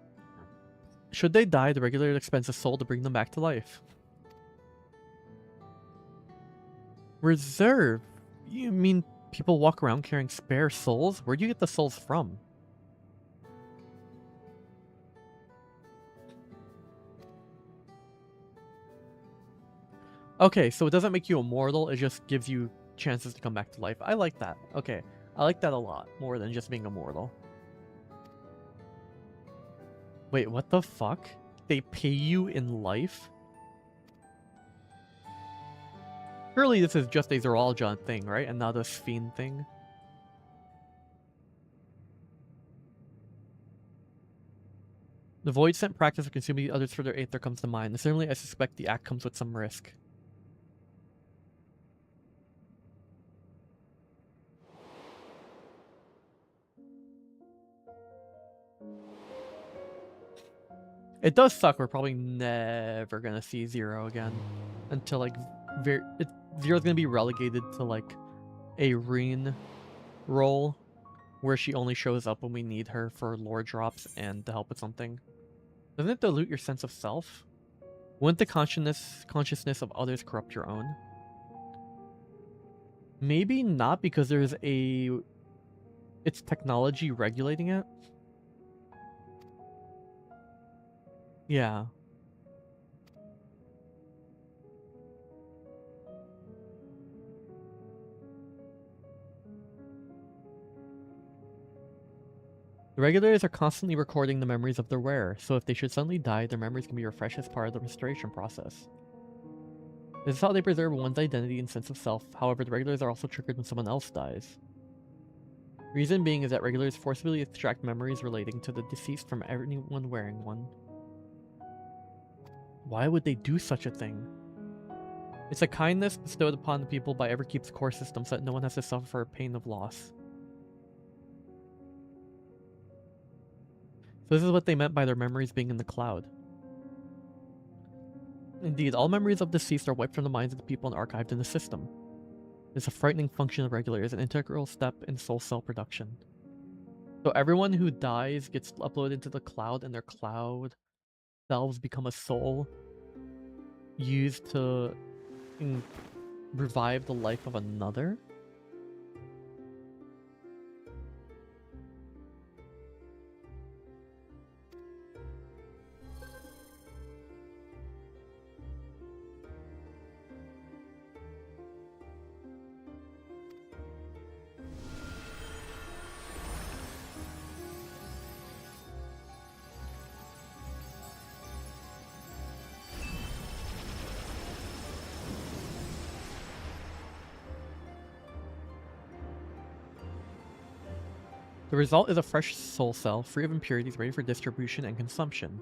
Should they die, the regulator expends a soul to bring them back to life. Reserve? You mean people walk around carrying spare souls? Where do you get the souls from? Okay, so it doesn't make you immortal, it just gives you chances to come back to life. I like that. Okay, I like that a lot, more than just being immortal. Wait, what the fuck? They pay you in life? Surely this is just a Zeralja thing, right? And not a Sphene thing? The void sent practice of consuming others for their aether comes to mind. And certainly I suspect the act comes with some risk. It does suck. We're probably never gonna see Zero again until like Zero's gonna be relegated to like a Reen role where she only shows up when we need her for lore drops and to help with something. Doesn't it dilute your sense of self? Wouldn't the consciousness of others corrupt your own? Maybe not, because there's it's technology regulating it. Yeah. The regulators are constantly recording the memories of their wearer, so if they should suddenly die, their memories can be refreshed as part of the restoration process. This is how they preserve one's identity and sense of self. However, the regulators are also triggered when someone else dies. Reason being is that regulators forcibly extract memories relating to the deceased from anyone wearing one. Why would they do such a thing? It's a kindness bestowed upon the people by Everkeep's core system so that no one has to suffer for pain of loss. So this is what they meant by their memories being in the cloud. Indeed, all memories of deceased are wiped from the minds of the people and archived in the system. It's a frightening function of regulators, an integral step in soul cell production. So everyone who dies gets uploaded into the cloud, and their cloud selves become a soul used to revive the life of another? The result is a fresh soul cell, free of impurities, ready for distribution and consumption.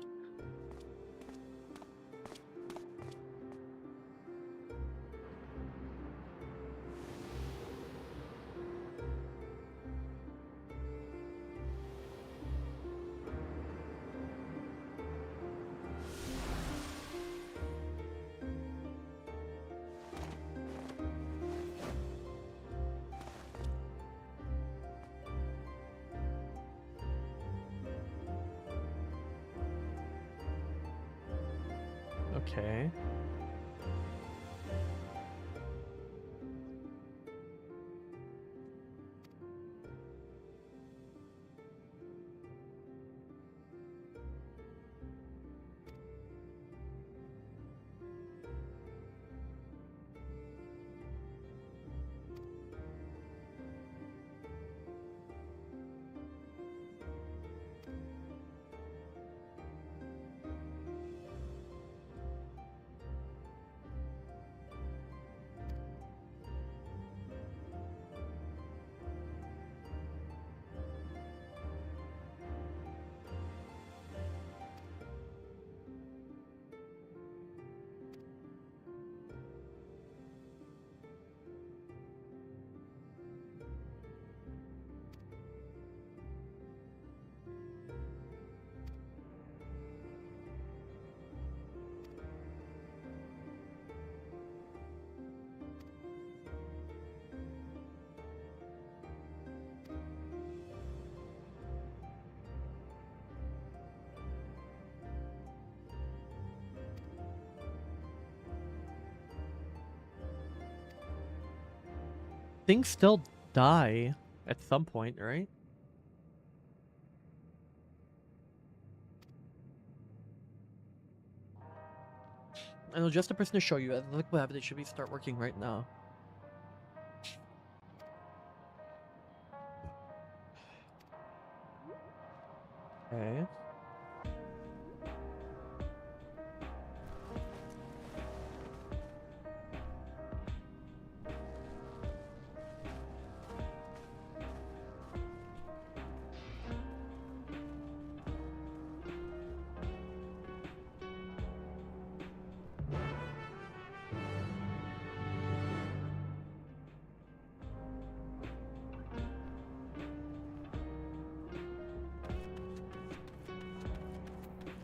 Okay. Things still die at some point, right? I know, just a person to show you. Look what happened. It should be start working right now. Okay.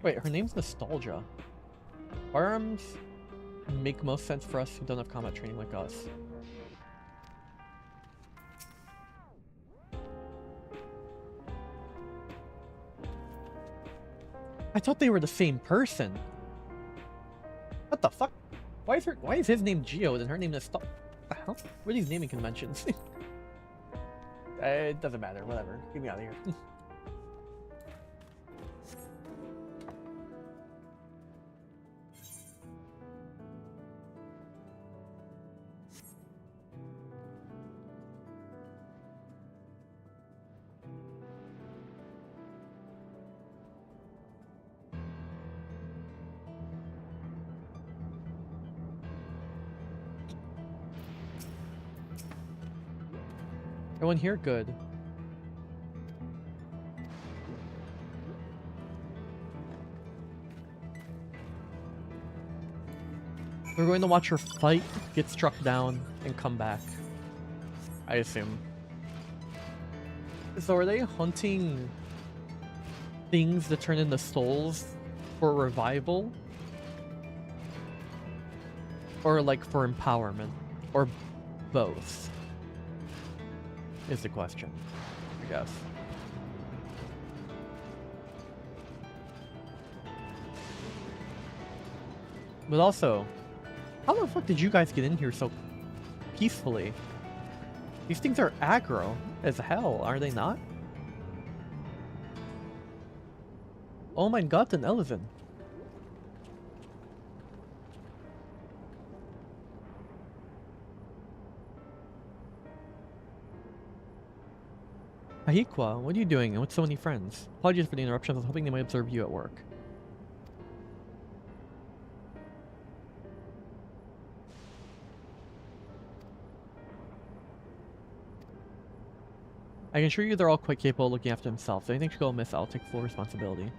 Wait, her name's Nostalgia. Firearms make most sense for us who don't have combat training like us. I thought they were the same person. What the fuck? Why is his name Geo and her name Nostalgia? What the hell? What are these naming conventions? It doesn't matter, whatever. Get me out of here. Everyone here? Good. We're going to watch her fight, get struck down, and come back. I assume. So are they hunting things that turn into souls for revival? Or like for empowerment? Or both? Is the question, I guess. But also, how the fuck did you guys get in here so peacefully? These things are aggro as hell, are they not? Oh my god, an elephant. Ahikwa, what are you doing and with so many friends? Apologies for the interruptions, I was hoping they might observe you at work. I can assure you they're all quite capable of looking after themselves. If anything should go amiss, I'll take full responsibility.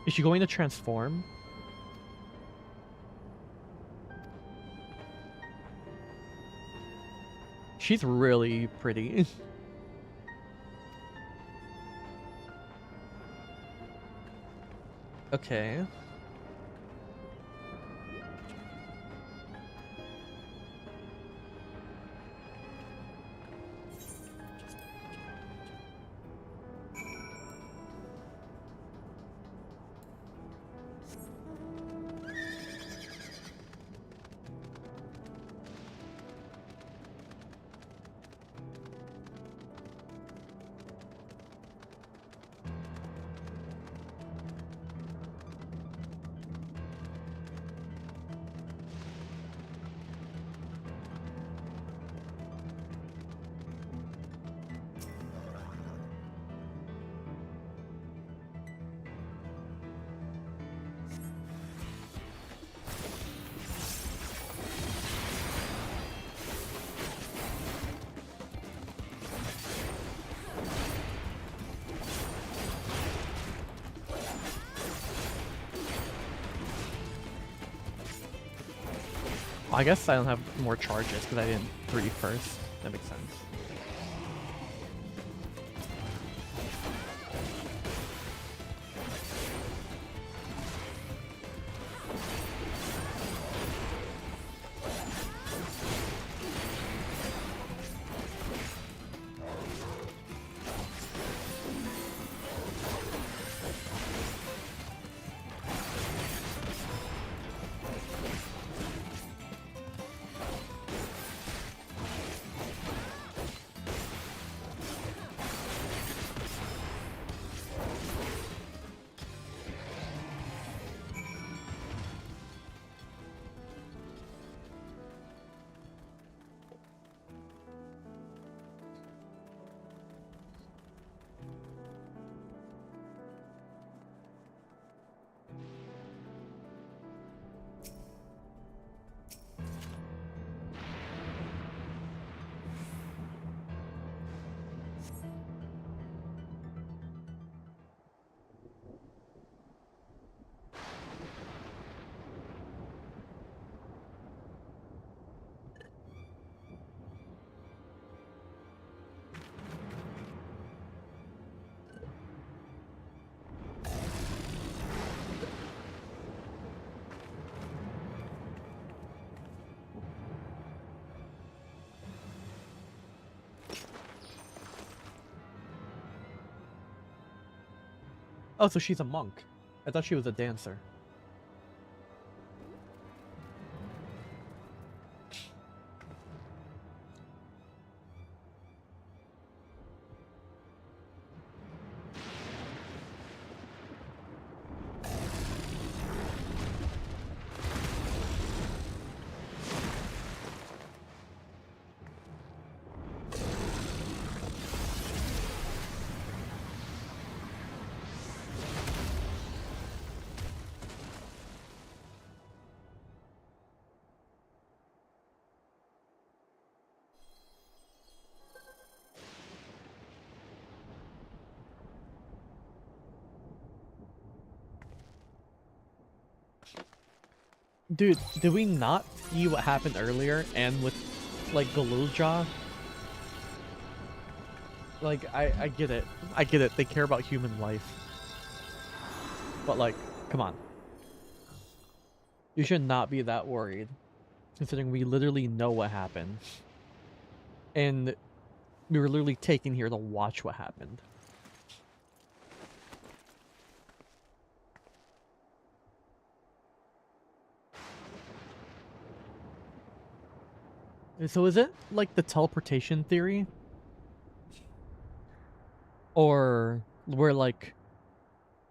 Is she going to transform? She's really pretty. Okay. I guess I don't have more charges because I didn't 3 first. That makes sense. Oh, so she's a monk. I thought she was a dancer. Dude, did we not see what happened earlier and with, like, Galulja? Like, I get it. I get it. They care about human life. But, like, come on. You should not be that worried, considering we literally know what happened. And we were literally taken here to watch what happened. So is it like the teleportation theory? Or where like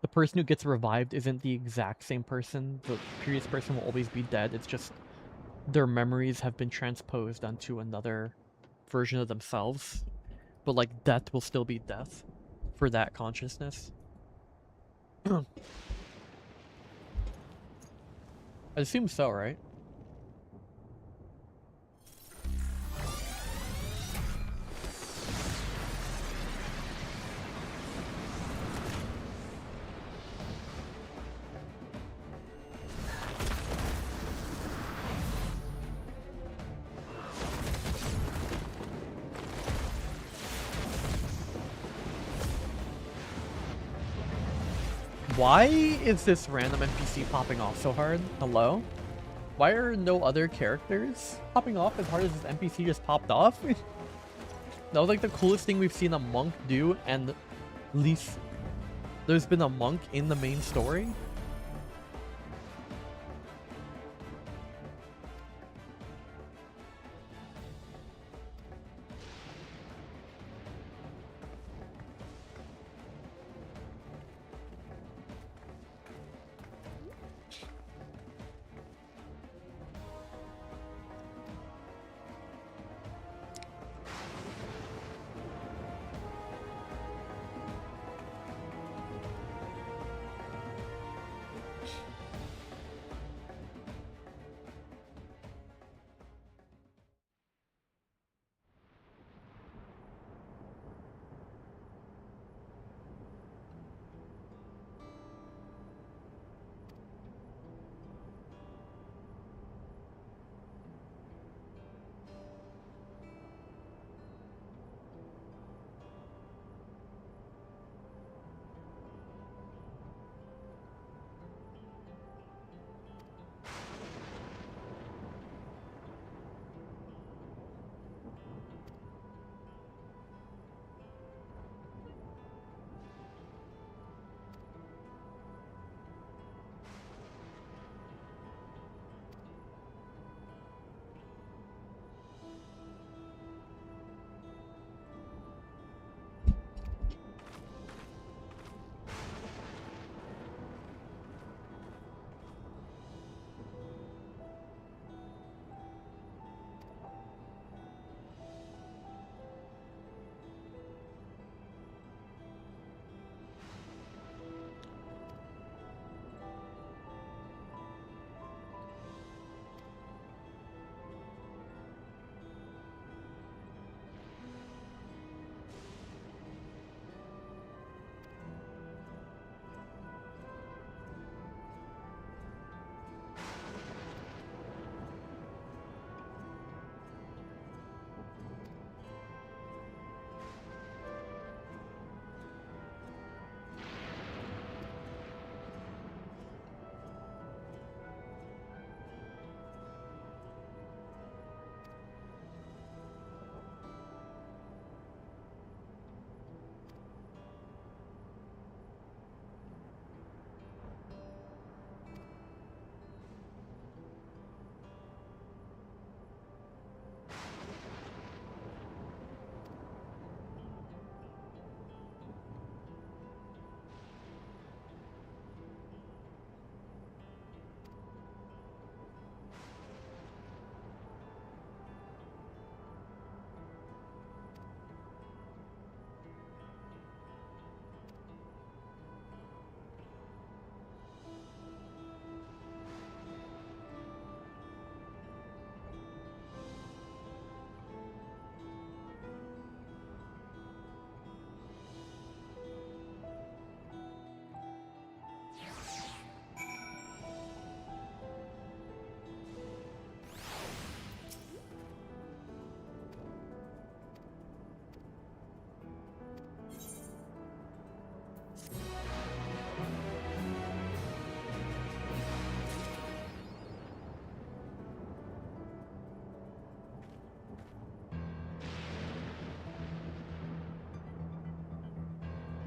the person who gets revived isn't the exact same person, the previous person will always be dead, it's just their memories have been transposed onto another version of themselves, but like death will still be death for that consciousness? I assume so, right? Why is this random NPC popping off so hard? Hello? Why are no other characters popping off as hard as this NPC just popped off? That was like the coolest thing we've seen a monk do, and at least there's been a monk in the main story.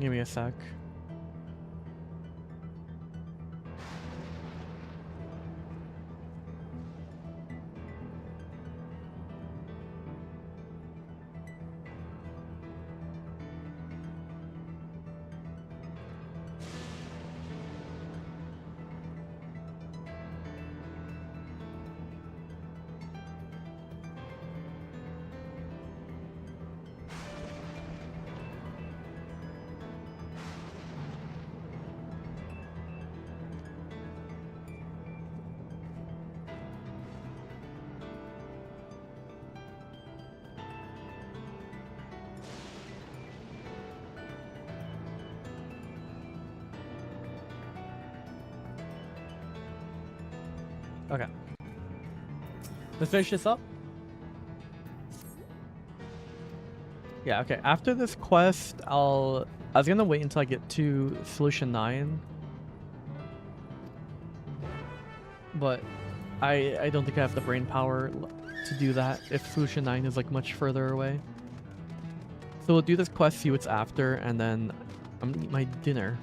Give me a sec. Okay. Let's finish this up. Yeah, okay. After this quest, I was gonna wait until I get to Solution 9 but I don't think I have the brain power to do that if Solution 9 is like much further away. So we'll do this quest, see what's after, and then I'm gonna eat my dinner.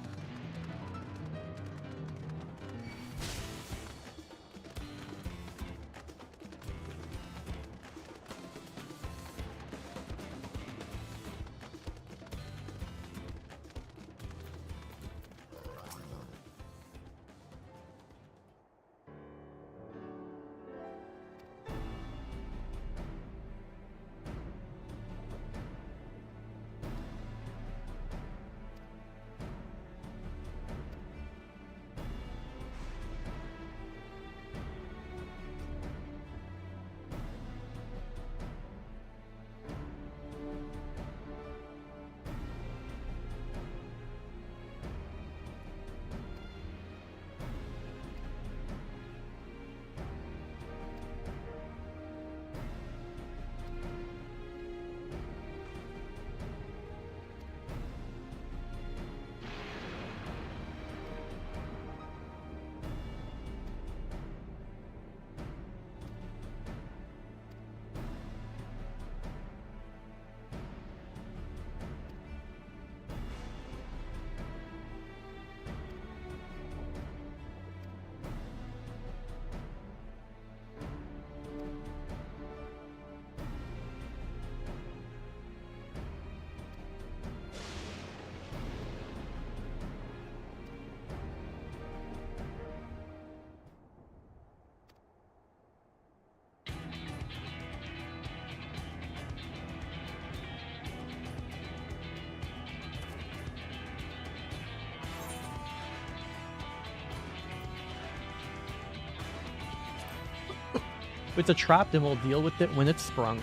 If it's a trap, then we'll deal with it when it's sprung.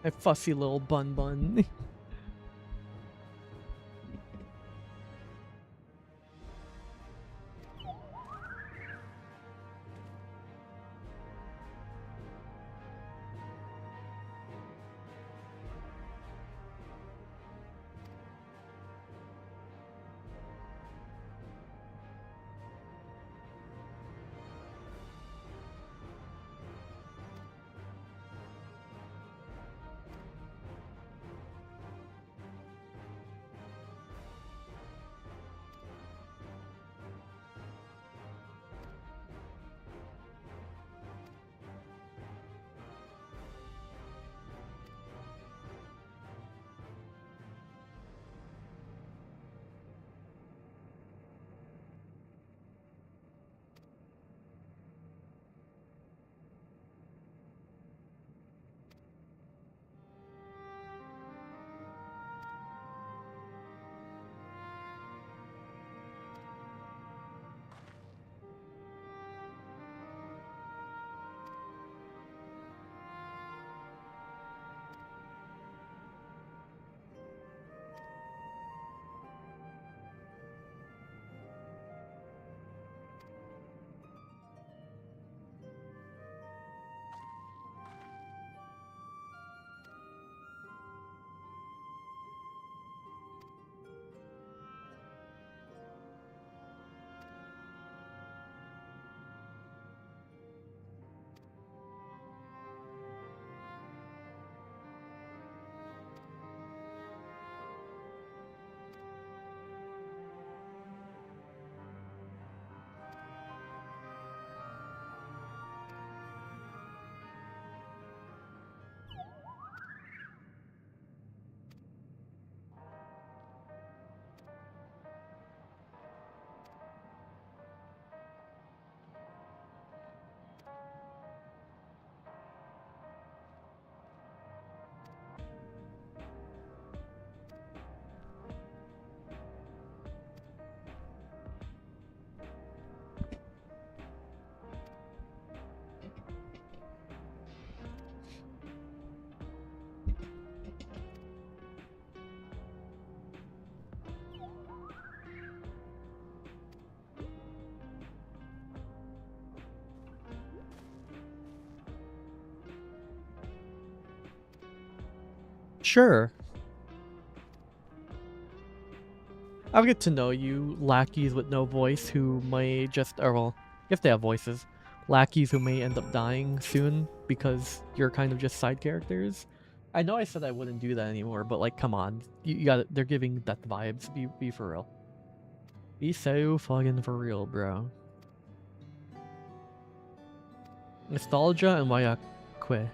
A fussy little bun. Sure. I'll get to know you, lackeys with no voice who may just, or well, if they have voices, lackeys who may end up dying soon because you're kind of just side characters. I know I said I wouldn't do that anymore, but like, come on, you got it. They're giving death vibes. Be for real. Be so fucking for real, bro. Nostalgia and Wayakwe.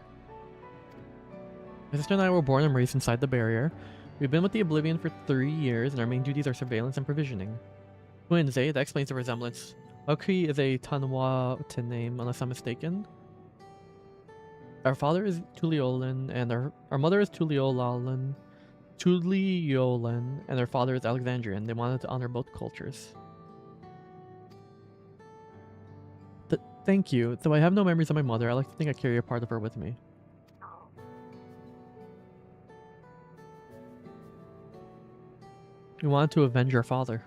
My sister and I were born and raised inside the barrier. We've been with the Oblivion for 3 years, and our main duties are surveillance and provisioning. Twins, eh? That explains the resemblance. Okui is a Tanwata name, unless I'm mistaken. Our father is Tuliolan, and our mother is Tuliolan, and our father is Alexandrian. They wanted to honor both cultures. Thank you. Though I have no memories of my mother, I like to think I carry a part of her with me. We wanted to avenge our father.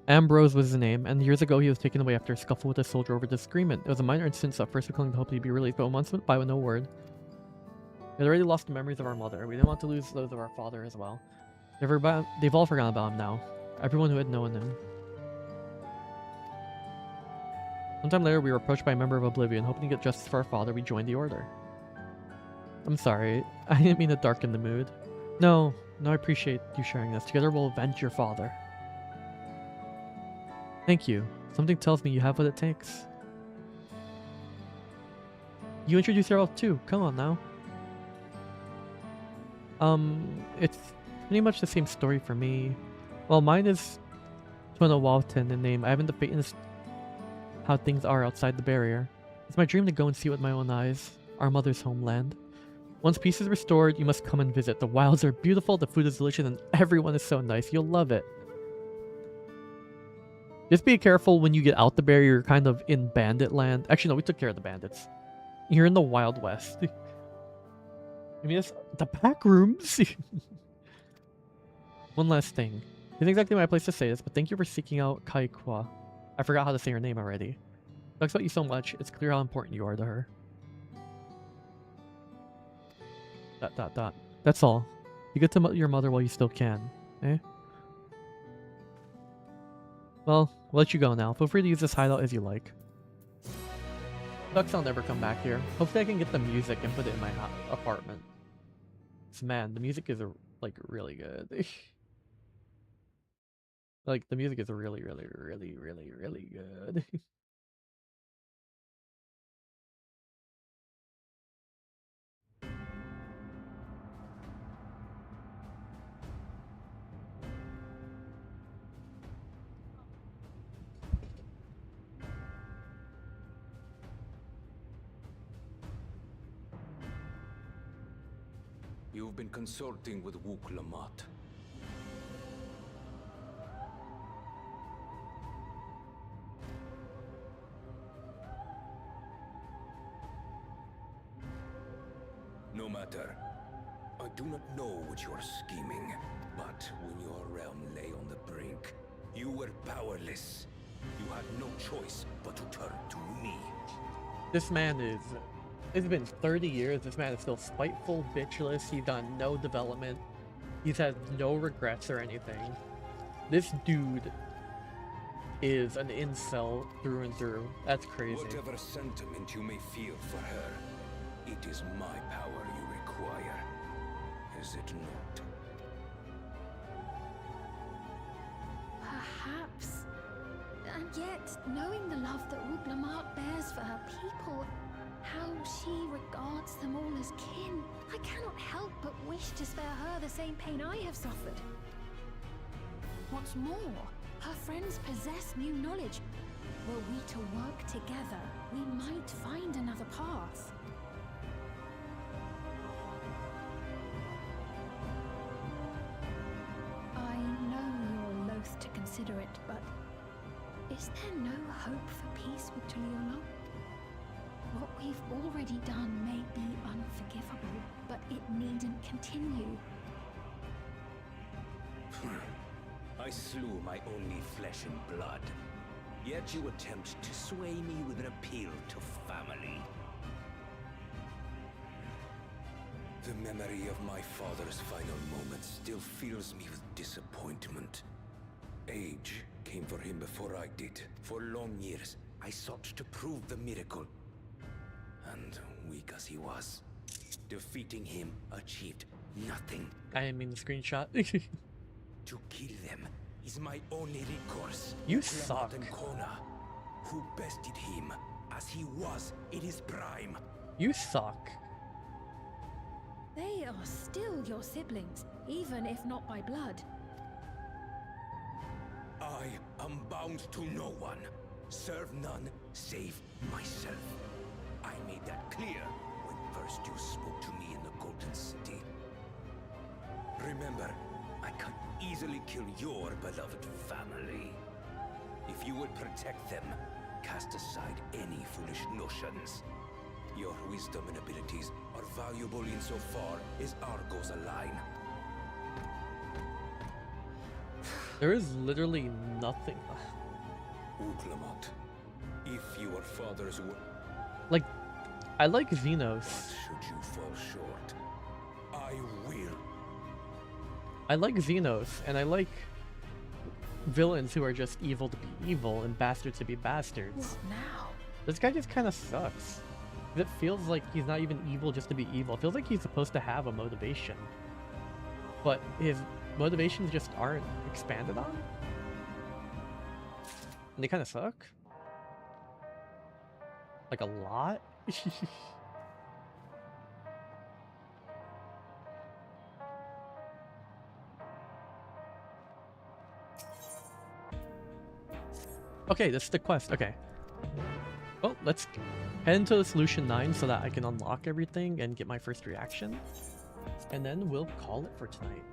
Ambrose was his name, and years ago he was taken away after a scuffle with a soldier over disagreement. It was a minor incident, so at first we clung to hope he'd be released, but months went by with no word. We had already lost the memories of our mother. We didn't want to lose those of our father as well. They've all forgotten about him now. Everyone who had known him. Sometime later, we were approached by a member of Oblivion. Hoping to get justice for our father, we joined the Order. I'm sorry. I didn't mean to darken the mood. No, I appreciate you sharing this. Together we'll avenge your father. Thank you. Something tells me you have what it takes. You introduce yourself too. Come on now. It's pretty much the same story for me. Well, mine is Tono Walton in name. I haven't debated how things are outside the barrier. It's my dream to go and see with my own eyes. Our mother's homeland. Once peace is restored, you must come and visit. The wilds are beautiful, the food is delicious, and everyone is so nice. You'll love it. Just be careful when you get out the barrier. You're kind of in bandit land. Actually, no, we took care of the bandits. You're in the Wild West. I mean, it's the back rooms. One last thing. Isn't exactly my place to say this, but thank you for seeking out Kaikwa. I forgot how to say her name already. Talks about you so much. It's clear how important you are to her. ... That's all. Be good to your mother while you still can. Eh? Well, we'll let you go now. Feel free to use this hideout as you like. Ducks, I'll never come back here. Hopefully I can get the music and put it in my apartment. So, man, the music is like really good. Like, the music is really, really, really, really, really good. You've been consulting with Wook Lamont. No matter. I do not know what you are scheming, but when your realm lay on the brink, you were powerless. You had no choice but to turn to me. This man is... It's been 30 years. This man is still spiteful, bitchless. He's done no development. He's had no regrets or anything. This dude is an incel through and through. That's crazy. Whatever sentiment you may feel for her, it is my power you require. Is it not? Perhaps. And yet, knowing the love that Wook Lamont bears for her people, how she regards them all as kin, I cannot help but wish to spare her the same pain I have suffered. What's more, her friends possess new knowledge. Were we to work together, we might find another path. I know you're loath to consider it, but is there no hope for peace with Tuliolo? What we've already done may be unforgivable, but it needn't continue. I slew my only flesh and blood. Yet you attempt to sway me with an appeal to family. The memory of my father's final moments still fills me with disappointment. Age came for him before I did. For long years, I sought to prove the miracle. And weak as he was, defeating him achieved nothing. I didn't mean the screenshot. To kill them is my only recourse. You suck. Kona, who bested him as he was in his prime. You suck. They are still your siblings, even if not by blood. I am bound to no one. Serve none save myself. I made that clear when first you spoke to me in the Golden City. Remember, I can easily kill your beloved family. If you will protect them, cast aside any foolish notions. Your wisdom and abilities are valuable insofar as our goals align. There is literally nothing. Uklamat, if your father's were... Like, I like Xenos. Should you fall short, I will. I like Xenos, and I like villains who are just evil to be evil and bastards to be bastards. What now? This guy just kind of sucks. It feels like he's not even evil just to be evil. It feels like he's supposed to have a motivation. But his motivations just aren't expanded on. And they kind of suck. Like a lot. Okay, this is the quest. Okay. Well, let's head into the solution 9 so that I can unlock everything and get my first reaction. And then we'll call it for tonight.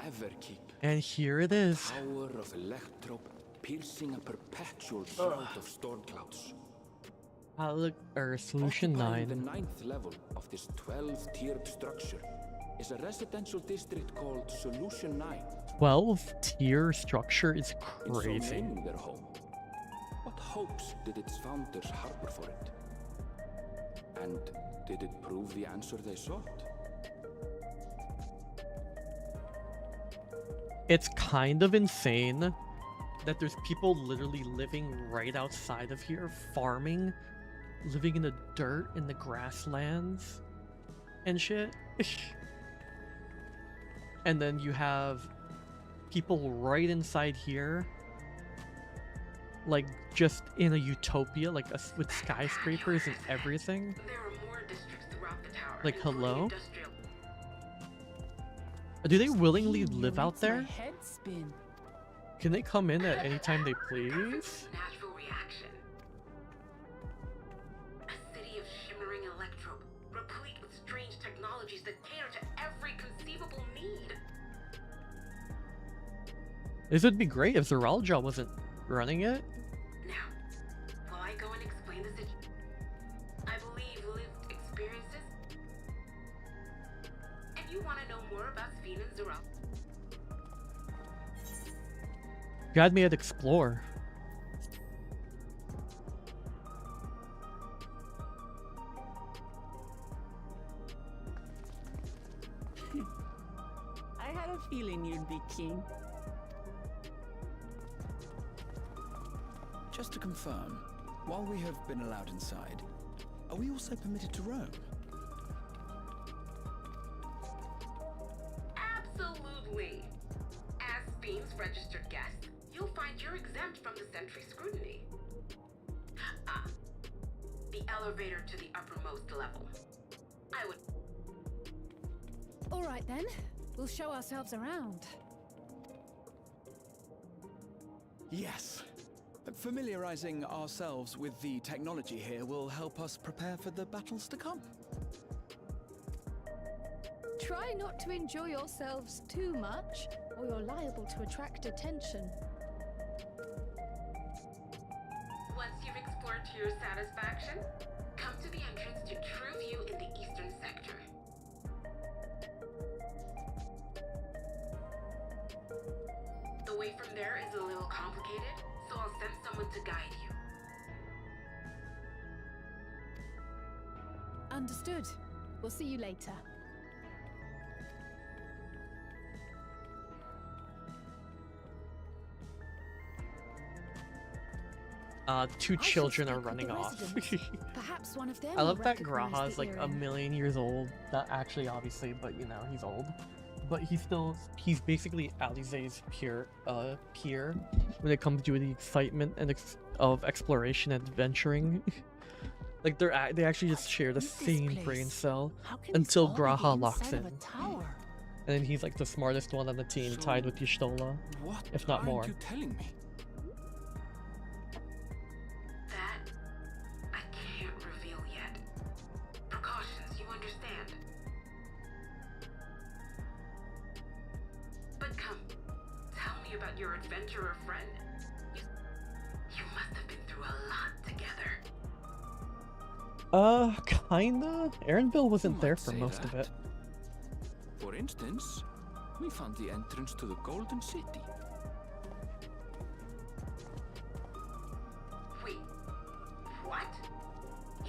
ever keep. And here it is. Power of electrope piercing a perpetual shroud of storm clouds. Solution Occupying 9. the 9th level of this 12-tiered structure is a residential district called Solution 9. 12-tier structure is In so crazy. naming their home, what hopes did its founders harbor for it? And did it prove the answer they sought? It's kind of insane that there's people literally living right outside of here, farming, living in the dirt, in the grasslands, and shit. And then you have people right inside here, like just in a utopia, like with skyscrapers and everything. There are more districts throughout the tower. Like, hello? Industrial. Do they willingly live out there? Head spin. Can they come in at any time they please? Natural reaction. A city of shimmering electrope, replete with strange technologies that cater to every conceivable need. This would be great if Zeralja wasn't running it. Now, will I go and explain the situation? I believe lived experiences. And you want to know more about Sphene and Zeral? You had me at explore. I had a feeling you'd be keen. Just to confirm, while we have been allowed inside, are we also permitted to roam? Absolutely. As Sphene's registered guest, you'll find you're exempt from the sentry scrutiny. Ah, the elevator to the uppermost level. I would... All right then, we'll show ourselves around. Yes. Familiarizing ourselves with the technology here will help us prepare for the battles to come. Try not to enjoy yourselves too much, or you're liable to attract attention. Once you've explored to your satisfaction, come to the entrance to True View in the eastern sector. The way from there is a little complicated, so I'll send someone to guide you. Understood. We'll see you later. Two children are running off. Perhaps one of them I love will that recognize Graha's the like a earring. million years old. Not actually, obviously, but you know, he's old. But he's basically Alize's peer when it comes to the excitement and of exploration and adventuring. Like they actually just share the same brain cell until Graha locks in. And then he's like the smartest one on the team, tied with Y'shtola, if not more. What are you telling me? That I can't reveal yet. Precautions, you understand. But come, tell me about your adventurer friend. You must have been through a lot together. Kinda. Aaronville wasn't there for most of it. For instance, we found the entrance to the Golden City. Wait, what?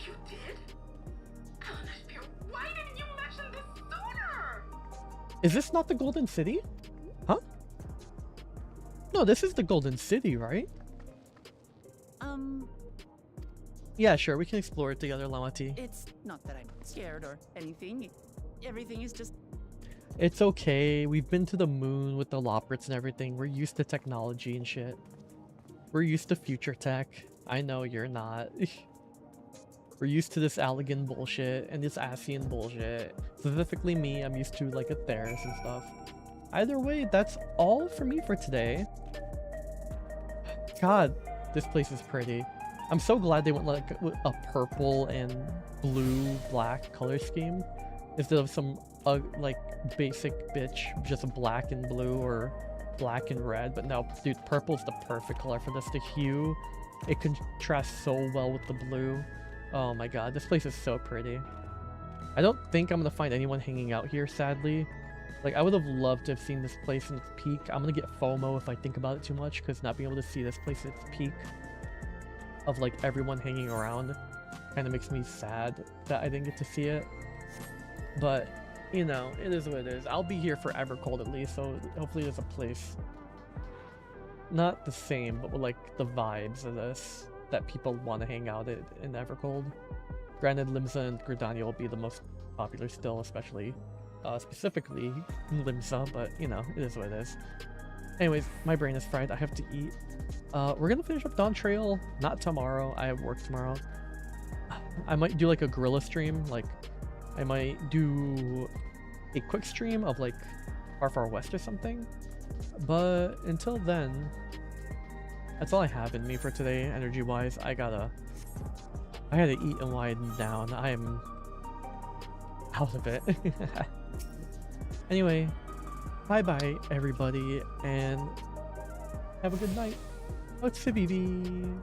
You did? Elnashpir, why didn't you mention this sooner? Is this not the Golden City? Huh? No, this is the Golden City, right? Yeah, sure, we can explore it together, Lamati. It's not that I'm scared or anything. Everything is just... It's okay. We've been to the moon with the Loprits and everything. We're used to technology and shit. We're used to future tech. I know you're not. We're used to this Allegan bullshit and this Asian bullshit. Specifically me, I'm used to like Atheris and stuff. Either way, that's all for me for today. God, this place is pretty. I'm so glad they went like with a purple and blue black color scheme. instead of some like basic bitch, just black and blue or black and red. But no, dude, purple's the perfect color for this. The hue, it contrasts so well with the blue. Oh my god, this place is so pretty. I don't think I'm gonna find anyone hanging out here, sadly. Like, I would have loved to have seen this place in its peak. I'm gonna get FOMO if I think about it too much, because not being able to see this place at its peak of like everyone hanging around kind of makes me sad that I didn't get to see it. But you know, it is what it is. I'll be here for Evercold at least, so hopefully there's a place not the same, but with like the vibes of this that people want to hang out at in Evercold. Granted, Limsa and Gridania will be the most popular still, especially specifically Limsa, but you know, it is what it is. Anyways, my brain is fried. I have to eat. We're gonna finish up Dawn Trail, not tomorrow. I have work tomorrow. I might do like a guerrilla stream. Like, I might do a quick stream of like Far Far West or something. But until then, that's all I have in me for today, energy-wise. I gotta eat and wind down. I am out of it. Anyway, bye-bye, everybody, and have a good night. What's the BB?